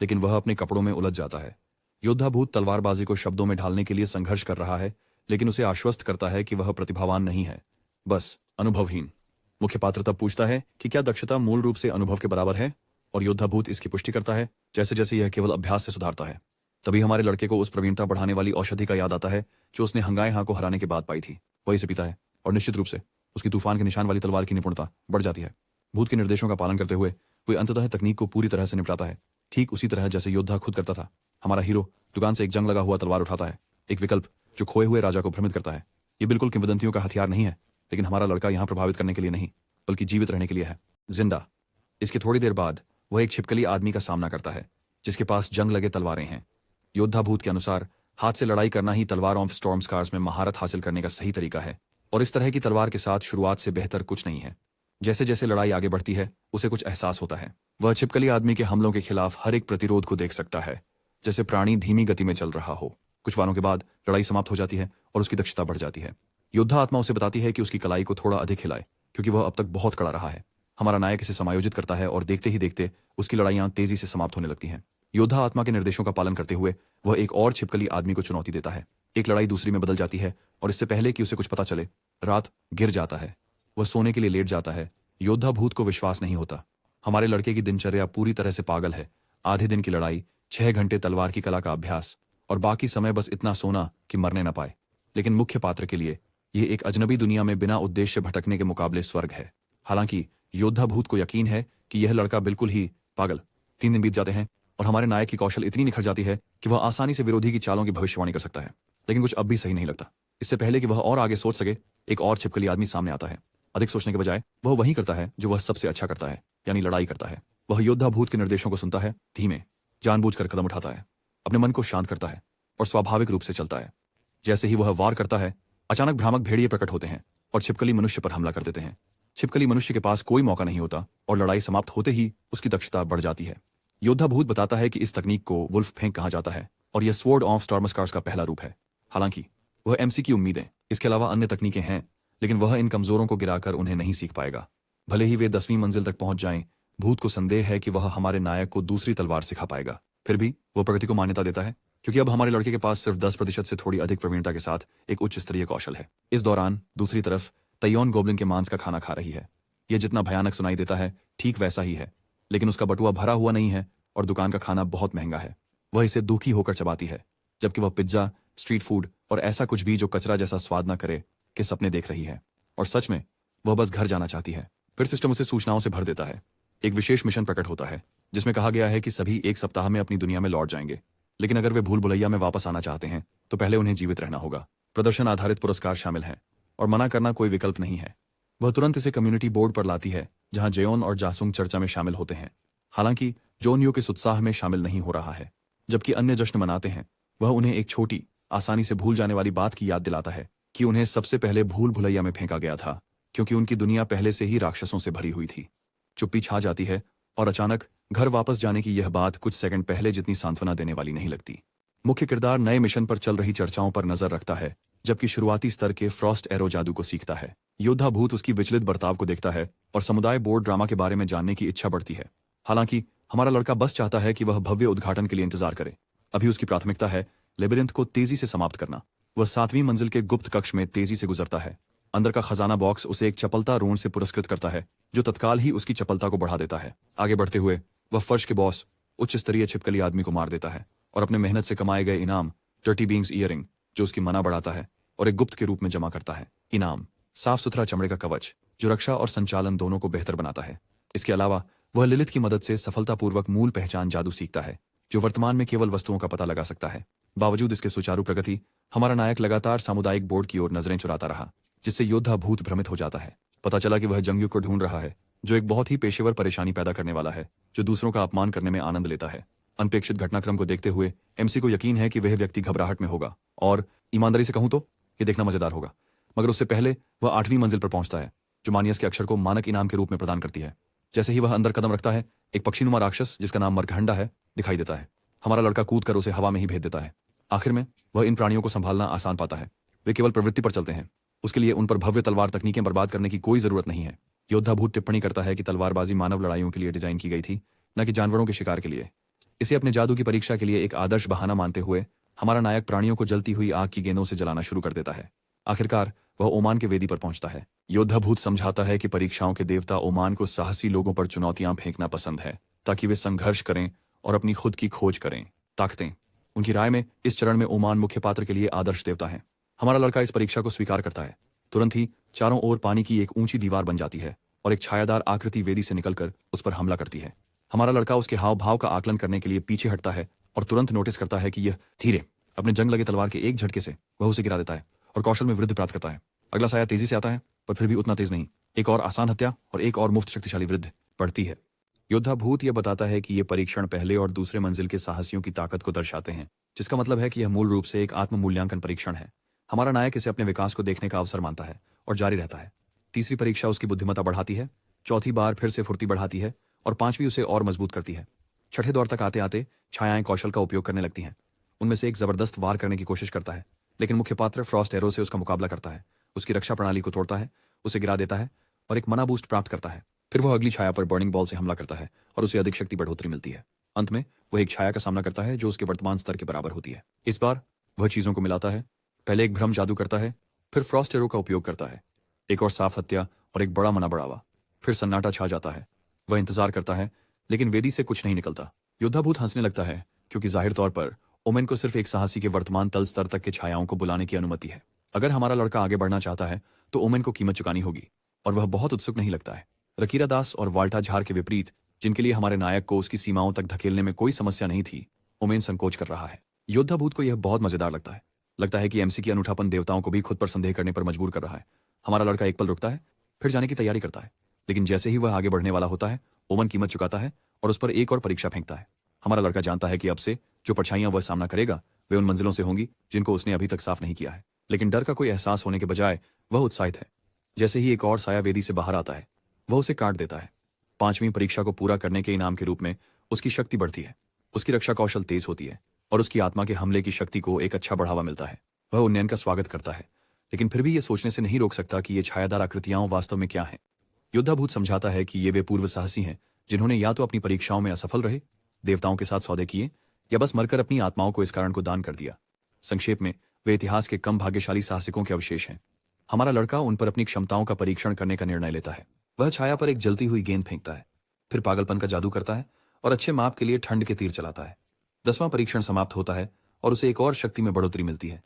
लेकिन वह अपने कपड़ों में उलझ जाता है। योद्धा भूत तलवारबाजी को शब्दों में ढालने के लिए संघर्ष कर रहा है, लेकिन उसे आश्वस्त करता है कि वह प्रतिभावान नहीं है, बस अनुभवहीन। मुख्य पात्र तब पूछता है कि क्या दक्षता मूल रूप से अनुभव के बराबर है, और योद्धा भूत इसकी पुष्टि करता है जैसे जैसे यह केवल अभ्यास से सुधारता है। तभी हमारे लड़के को उस प्रवीणता बढ़ाने वाली औषधि का याद आता है जो उसने हंगाए हाँ को हराने के बाद पाई थी। वही इसे पीता है और निश्चित रूप से उसकी तूफान के निशान वाली तलवार की निपुणता बढ़ जाती है। भूत के निर्देशों का पालन करते हुए वह अंततः तकनीक को पूरी तरह से निपटाता है, ठीक उसी तरह जैसे योद्धा खुद करता था। हमारा हीरो दुकान से एक जंग लगा हुआ तलवार उठाता है, एक विकल्प जो खोए हुए राजा को भ्रमित करता है। ये बिल्कुल किंवदंतियों का हथियार नहीं है, लेकिन हमारा लड़का यहाँ प्रभावित करने के लिए नहीं बल्कि जीवित रहने के लिए है, जिंदा। इसके थोड़ी देर बाद वह एक छिपकली आदमी का सामना करता है जिसके पास जंग लगे तलवारें हैं। योद्धा भूत के अनुसार हाथ से लड़ाई करना ही तलवार ऑफ स्टॉर्म स्कार्स में महारत हासिल करने का सही तरीका है, और इस तरह की तलवार के साथ शुरुआत से बेहतर कुछ नहीं है। जैसे जैसे लड़ाई आगे बढ़ती है उसे कुछ एहसास होता है। वह छिपकली आदमी के हमलों के खिलाफ हर एक प्रतिरोध को देख सकता है, जैसे प्राणी धीमी गति में चल रहा हो। कुछ वारों के बाद लड़ाई समाप्त हो जाती है और उसकी दक्षता बढ़ जाती है। योद्धा आत्मा उसे बताती है कि उसकी कलाई को थोड़ा अधिक हिलाए, क्योंकि वह अब तक बहुत कड़ा रहा है। हमारा नायक इसे समायोजित करता है और देखते ही देखते उसकी लड़ाइयां तेजी से समाप्त होने लगती हैं। योद्धा आत्मा के निर्देशों का पालन करते हुए वह एक और छिपकली आदमी को चुनौती देता है। एक लड़ाई दूसरी में बदल जाती है और इससे पहले कि उसे कुछ पता चले रात गिर जाता है। वह सोने के लिए लेट जाता है। योद्धा भूत को विश्वास नहीं होता। हमारे लड़के की दिनचर्या पूरी तरह से पागल है। आधे दिन की लड़ाई, 6 घंटे तलवार की कला का अभ्यास और बाकी समय बस इतना सोना कि मरने न पाए। लेकिन मुख्य पात्र के लिए यह एक अजनबी दुनिया में बिना उद्देश्य भटकने के मुकाबले स्वर्ग है। हालांकि योद्धा भूत को यकीन है कि यह लड़का बिल्कुल ही पागल। 3 दिन बीत जाते हैं और हमारे नायक की कौशल इतनी निखर जाती है कि वह आसानी से विरोधी की चालों की भविष्यवाणी कर सकता है। लेकिन कुछ अब भी सही नहीं लगता। इससे पहले कि वह और आगे सोच सके, एक और छिपकली आदमी सामने आता है। अधिक सोचने के बजाय वह वही करता है जो वह सबसे अच्छा करता है, यानी लड़ाई करता है। वह योद्धा भूत के निर्देशों को सुनता है, धीमे जानबूझकर कदम उठाता है, अपने मन को शांत करता है और स्वाभाविक रूप से चलता है। जैसे ही वह वार करता है, अचानक भ्रामक भेड़िए प्रकट होते हैं और छिपकली मनुष्य पर हमला कर देते हैं। छिपकली मनुष्य के पास कोई मौका नहीं होता और लड़ाई समाप्त होते ही उसकी दक्षता बढ़ जाती है। योद्धा भूत बताता है कि इस तकनीक को वुल्फ फेंक कहा जाता है और यह स्वॉर्ड ऑफ स्टॉर्म स्कार्स का पहला रूप है। हालांकि वह एमसी की उम्मीदें, इसके अलावा अन्य तकनीकें हैं, लेकिन वह इन कमजोरों को गिराकर उन्हें नहीं सीख पाएगा। भले ही वे 10वीं मंजिल तक पहुंच जाएं, भूत को संदेह है कि वह हमारे नायक को दूसरी तलवार सिखा पाएगा। फिर भी वह प्रगति को मान्यता देता है, क्योंकि अब हमारे लड़के के पास सिर्फ 10% से थोड़ी अधिक प्रवीणता के साथ एक उच्च स्तरीय कौशल है। इस दौरान दूसरी तरफ तयोन गोब्लिन के मांस का खाना खा रही है। यह जितना भयानक सुनाई देता है ठीक वैसा ही है, लेकिन उसका बटुआ भरा हुआ नहीं है और दुकान का खाना बहुत महंगा है। वह इसे दुखी होकर चबाती है, जबकि वह पिज्जा, स्ट्रीट फूड और ऐसा कुछ भी जो कचरा जैसा स्वाद न करे के सपने देख रही है। और सच में वह बस घर जाना चाहती है। फिर सिस्टम उसे सूचनाओं से भर देता है। एक विशेष मिशन प्रकट होता है जिसमें कहा गया है कि सभी 1 सप्ताह में अपनी दुनिया में लौट जाएंगे, लेकिन अगर वे भूल भुलैया में वापस आना चाहते हैं तो पहले उन्हें जीवित रहना होगा। प्रदर्शन आधारित पुरस्कार शामिल हैं और मना करना कोई विकल्प नहीं है। वह तुरंत इसे कम्युनिटी बोर्ड पर लाती है, जहां जेओन और जासुंग चर्चा में शामिल होते हैं। हालांकि जोनियो के उत्साह में शामिल नहीं हो रहा है। जबकि अन्य जश्न मनाते हैं, वह उन्हें एक छोटी, आसानी से भूल जाने वाली बात की याद दिलाता है कि उन्हें सबसे पहले भूल भुलैया में फेंका गया था, क्योंकि उनकी दुनिया पहले से ही राक्षसों से भरी हुई थी। चुप्पी छा जाती है और अचानक घर वापस जाने की यह बात कुछ सेकंड पहले जितनी सांत्वना देने वाली नहीं लगती। मुख्य किरदार नए मिशन पर चल रही चर्चाओं पर नजर रखता है, जबकि शुरुआती स्तर के फ्रॉस्ट एरो जादू को सीखता है। योद्धा भूत उसकी विचलित बर्ताव को देखता है और समुदाय बोर्ड ड्रामा के बारे में जानने की इच्छा बढ़ती है। हालांकि हमारा लड़का बस चाहता है कि वह भव्य उद्घाटन के लिए इंतजार करे। अभी उसकी प्राथमिकता है लेबिरिंथ को तेजी से समाप्त करना। वह 7वीं मंजिल के गुप्त कक्ष में तेजी से गुजरता है। अंदर का खजाना बॉक्स उसे एक चपलता रोन से पुरस्कृत करता है, जो तत्काल ही उसकी चपलता को बढ़ा देता है। आगे बढ़ते हुए वह फर्श के बॉस, उच्च स्तरीय छिपकली आदमी को मार देता है और अपने मेहनत से कमाए गए इनाम, डर्टी बींग्स ईयरिंग, जो उसकी मना बढ़ाता है और एक गुप्त के रूप में जमा करता है। इनाम साफ सुथरा चमड़े का कवच, जो रक्षा और संचालन दोनों को बेहतर बनाता है। इसके अलावा वह लिलिथ की मदद से सफलतापूर्वक मूल पहचान जादू सीखता है, जो वर्तमान में केवल वस्तुओं का पता लगा सकता है। बावजूद इसके सुचारू प्रगति, हमारा नायक लगातार सामुदायिक बोर्ड की ओर नजरें चुराता रहा, जिससे योद्धा भूत भ्रमित हो जाता है। पता चला कि वह जंगयुग को ढूंढ रहा है, जो एक बहुत ही पेशेवर परेशानी पैदा करने वाला है, जो दूसरों का अपमान करने में आनंद लेता है। अनपेक्षित घटनाक्रम को देखते हुए एमसी को यकीन है कि वह व्यक्ति घबराहट में होगा, और ईमानदारी से कहूं तो यह देखना मजेदार होगा। मगर उससे पहले वह 8वीं मंजिल पर पहुंचता है, जो मानियस के अक्षर को मानक इनाम के रूप में प्रदान करती है। जैसे ही वह अंदर कदम रखता है, एक पक्षीनुमा राक्षस जिसका नाम मरघंडा है दिखाई देता है। हमारा लड़का कूद कर उसे हवा में ही भेज देता है। आखिर में वह इन प्राणियों को संभालना आसान पाता है। वे केवल प्रवृत्ति पर चलते हैं, उसके लिए उन पर भव्य तलवार तकनीकें बर्बाद करने की कोई जरूरत नहीं है। योद्धा भूत टिप्पणी करता है कि तलवारबाजी मानव लड़ाइयों के लिए डिजाइन की गई थी, न कि जानवरों के शिकार के लिए। इसे अपने जादू की परीक्षा के लिए एक आदर्श बहाना मानते हुए हमारा नायक प्राणियों को जलती हुई आग की गेंदों से जलाना शुरू कर देता है। आखिरकार वह ओमान के वेदी पर पहुंचता है। योद्धा भूत समझाता है कि परीक्षाओं के देवता ओमान को साहसी लोगों पर चुनौतियां फेंकना पसंद है, ताकि वे संघर्ष करें और अपनी खुद की खोज करें। ताकतें। उनकी राय में इस चरण में ओमान मुख्य पात्र के लिए आदर्श देवता है। हमारा लड़का इस परीक्षा को स्वीकार करता है। तुरंत ही चारों ओर पानी की एक ऊंची दीवार बन जाती है और एक छायादार आकृति वेदी से निकलकर उस पर हमला करती है। हमारा लड़का उसके हाव भाव का आकलन करने के लिए पीछे हटता है और तुरंत नोटिस करता है कि यह धीरे अपने जंग लगे तलवार के एक झटके से वह उसे गिरा देता है और कौशल में वृद्धि प्राप्त करता है। अगला साया तेजी से आता है, पर फिर भी उतना तेज नहीं। एक और आसान हत्या और एक और मुफ्त शक्तिशाली वृद्धि बढ़ती है। योद्धा भूत यह बताता है कि ये परीक्षण पहले और दूसरे मंजिल के साहसियों की ताकत को दर्शाते हैं, जिसका मतलब है कि यह मूल रूप से एक आत्म मूल्यांकन परीक्षण है। हमारा नायक इसे अपने विकास को देखने का अवसर मानता है और जारी रहता है। तीसरी परीक्षा उसकी बुद्धिमत्ता बढ़ाती है, चौथी बार फिर से फुर्ती बढ़ाती है और पांचवी उसे और मजबूत करती है। छठे दौर तक आते आते छायाएं कौशल का उपयोग करने लगती हैं। उनमें से एक जबरदस्त वार करने की कोशिश करता है, लेकिन मुख्य पात्र फ्रॉस्ट एरो से उसका मुकाबला करता है, उसकी रक्षा प्रणाली को तोड़ता है, उसे गिरा देता है और एक मना बूस्ट प्राप्त करता है। फिर वह अगली छाया पर बर्निंग बॉल से हमला करता है और उसे अधिक शक्ति बढ़ोतरी मिलती है। अंत में वह एक छाया का सामना करता है जो उसके वर्तमान स्तर के बराबर होती है। इस बार वह चीजों को मिलाता है। पहले एक भ्रम जादू करता है, फिर फ्रॉस्ट एरो का उपयोग करता है, एक और साफ हत्या और एक बड़ा मना बढ़ावा। फिर सन्नाटा छा जाता है। वह इंतजार करता है, लेकिन वेदी से कुछ नहीं निकलता। योद्धा भूत हंसने लगता है, क्योंकि जाहिर तौर पर ओमेन को सिर्फ एक साहसी के वर्तमान तल स्तर तक के छायाओं को बुलाने की अनुमति है। अगर हमारा लड़का आगे बढ़ना चाहता है तो ओमेन को कीमत चुकानी होगी, और वह बहुत उत्सुक नहीं लगता है। रकीरा दास और वाल्टा झार के विपरीत, जिनके लिए हमारे नायक को उसकी सीमाओं तक धकेलने में कोई समस्या नहीं थी, ओमेन संकोच कर रहा है। योद्धा भूत को यह बहुत मजेदार लगता है कि एमसी की अनूठापन देवताओं को भी खुद पर संदेह करने पर मजबूर कर रहा है। हमारा लड़का एक पल रुकता है, फिर जाने की तैयारी करता है, लेकिन जैसे ही वह आगे बढ़ने वाला होता है, ओमन कीमत चुकाता है और उस पर एक और परीक्षा फेंकता है। हमारा लड़का जानता है कि अब से जो परछाइयां वह सामना करेगा वे उन मंजिलों से होंगी जिनको उसने अभी तक साफ नहीं किया है, लेकिन डर का कोई एहसास होने के बजाय वह उत्साहित है। जैसे ही एक और साया वेदी से बाहर आता है, वह उसे काट देता है। पांचवीं परीक्षा को पूरा करने के इनाम के रूप में उसकी शक्ति बढ़ती है, उसकी रक्षा कौशल तेज होती है और उसकी आत्मा के हमले की शक्ति को एक अच्छा बढ़ावा मिलता है। वह उन्नयन का स्वागत करता है, लेकिन फिर भी यह सोचने से नहीं रोक सकता कि ये छायादार आकृतियां वास्तव में क्या हैं। योद्धा भूत समझाता है कि ये वे पूर्व साहसी हैं जिन्होंने या तो अपनी परीक्षाओं में असफल रहे, देवताओं के साथ सौदे किए, या बस मरकर अपनी आत्माओं को इस कारण को दान कर दिया। संक्षेप में वे इतिहास के कम भाग्यशाली साहसिकों के अवशेष हैं। हमारा लड़का उन पर अपनी क्षमताओं का परीक्षण करने का निर्णय लेता है। वह छाया पर एक जलती हुई गेंद फेंकता है, फिर पागलपन का जादू करता है और अच्छे माप के लिए ठंड के तीर चलाता है। 10वां परीक्षण समाप्त होता है और उसे एक और शक्ति में बढ़ोतरी मिलती है।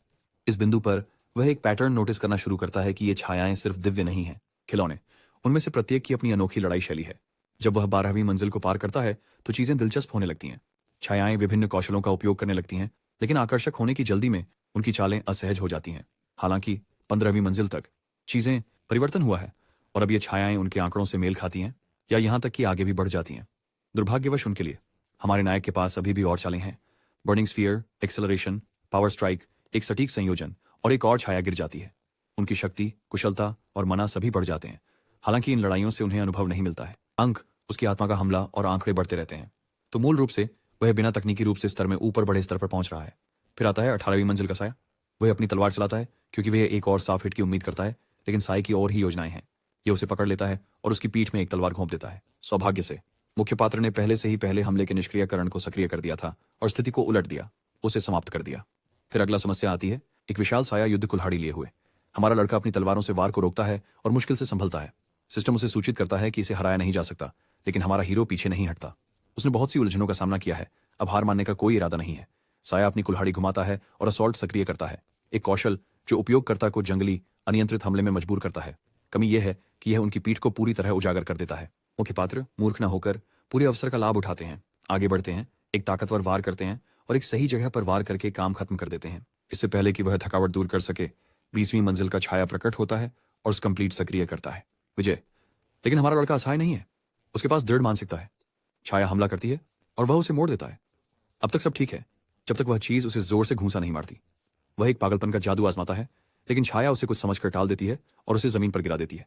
इस बिंदु पर वह एक पैटर्न नोटिस करना शुरू करता है कि ये छायाएं सिर्फ दिव्य नहीं हैं, खिलौने। उनमें से प्रत्येक की अपनी अनोखी लड़ाई शैली है। जब वह 12वीं मंजिल को पार करता है तो चीजें दिलचस्प होने लगती हैं। छायाएं विभिन्न कौशलों का उपयोग करने लगती हैं, लेकिन आकर्षक होने की जल्दी में उनकी चालें असहज हो जाती हैं। हालांकि 15वीं मंजिल तक चीजें परिवर्तन हुआ है और अब ये छायाएं उनके आंकड़ों से मेल खाती हैं, या यहां तक कि आगे भी बढ़ जाती हैं। दुर्भाग्यवश उनके लिए हमारे नायक के पास अभी भी और चालें हैं। Burning sphere, acceleration, power strike, एक सटीक संयोजन और एक और छाया गिर जाती है। उनकी शक्ति, कुशलता और मना सभी बढ़ जाते हैं। हालांकि इन लड़ाइयों से उन्हें अनुभव नहीं मिलता है। अंक, उसकी आत्मा का हमला और आंकड़े बढ़ते रहते हैं। तो मूल रूप से वह बिना तकनीकी रूप से स्तर में ऊपर बड़े स्तर पर पहुंच रहा है। फिर आता है 18वीं मंजिल का साया। वह अपनी तलवार चलाता है क्योंकि वह एक और साफ हिट की उम्मीद करता है, लेकिन साय की और ही योजनाएं हैं। यह उसे पकड़ लेता है और उसकी पीठ में एक तलवार घोंप देता है। सौभाग्य से मुख्य पात्र ने पहले से ही पहले हमले के निष्क्रियकरण को सक्रिय कर दिया था और स्थिति को उलट दिया, उसे समाप्त कर दिया। फिर अगला समस्या आती है, एक विशाल साया युद्ध कुल्हाड़ी लिए हुए। हमारा लड़का अपनी तलवारों से वार को रोकता है और मुश्किल से संभलता है। सिस्टम उसे सूचित करता है कि इसे हराया नहीं जा सकता, लेकिन हमारा हीरो पीछे नहीं हटता। उसने बहुत सी उलझनों का सामना किया है, अब हार मानने का कोई इरादा नहीं है। साया अपनी कुल्हाड़ी घुमाता है और असॉल्ट सक्रिय करता है, एक कौशल जो उपयोगकर्ता को जंगली अनियंत्रित हमले में मजबूर करता है। कमी यह है कि यह उनकी पीठ को पूरी तरह उजागर कर देता है। मुख्य पात्र मूर्ख न होकर पूरे अवसर का लाभ उठाते हैं, आगे बढ़ते हैं, एक ताकतवर वार करते हैं और एक सही जगह पर वार करके काम खत्म कर देते हैं। इससे पहले कि वह थकावट दूर कर सके, 20वीं मंजिल का छाया प्रकट होता है और उस कंप्लीट सक्रिय करता है। विजय। लेकिन हमारा लड़का असहाय नहीं है, उसके पास दृढ़ मानसिकता है। छाया हमला करती है और वह उसे मोड़ देता है। अब तक सब ठीक है, जब तक वह चीज उसे जोर से घूंसा नहीं मारती। वह एक पागलपन का जादू आजमाता है, लेकिन छाया उसे कुछ समझकर टाल देती है और उसे जमीन पर गिरा देती है।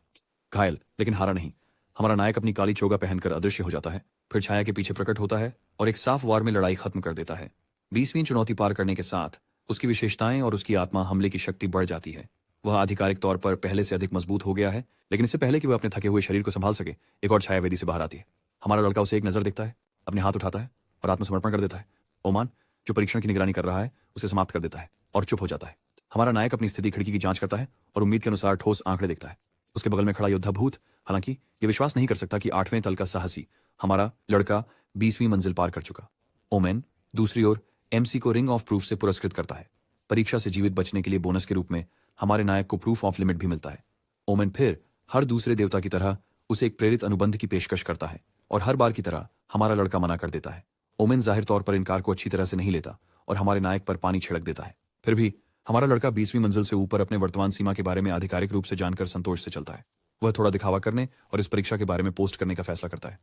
घायल, लेकिन हारा नहीं। हमारा नायक अपनी काली चोगा पहनकर अदृश्य हो जाता है, फिर छाया के पीछे प्रकट होता है और एक साफ वार में लड़ाई खत्म कर देता है। 20वीं चुनौती पार करने के साथ उसकी विशेषताएं और उसकी आत्मा हमले की शक्ति बढ़ जाती है। वह आधिकारिक तौर पर पहले से अधिक मजबूत हो गया है, लेकिन इससे पहले कि वह अपने थके हुए शरीर को संभाल सके, एक और छाया वेदी से बाहर आती है। हमारा लड़का उसे एक नजर देखता है, अपने हाथ उठाता है और आत्मसमर्पण कर देता है। ओमान, जो परीक्षण की निगरानी कर रहा है उसे समाप्त कर देता है और चुप हो जाता है। हमारा नायक अपनी स्थिति खिड़की की जांच करता है और उम्मीद के अनुसार ठोस आंकड़े देखता है। उसके बगल में खड़ा योद्धा भूत हालांकि ये विश्वास नहीं कर सकता कि 8वें तल का साहसी हमारा लड़का 20वीं मंजिल पार कर चुका। ओमेन दूसरी ओर एमसी को रिंग ऑफ प्रूफ से पुरस्कृत करता है। परीक्षा से जीवित बचने के लिए बोनस के रूप में हमारे नायक को प्रूफ ऑफ लिमिट भी मिलता है। ओमेन फिर हर दूसरे देवता की तरह उसे एक प्रेरित अनुबंध की पेशकश करता है और हर बार की तरह हमारा लड़का मना कर देता है। ओमेन जाहिर तौर पर इनकार को अच्छी तरह से नहीं लेता और हमारे नायक पर पानी छिड़क देता है। फिर भी हमारा लड़का 20वीं मंजिल से ऊपर अपने वर्तमान सीमा के बारे में आधिकारिक रूप से जानकर संतोष से चलता है। वह थोड़ा दिखावा करने और इस परीक्षा के बारे में पोस्ट करने का फैसला करता है।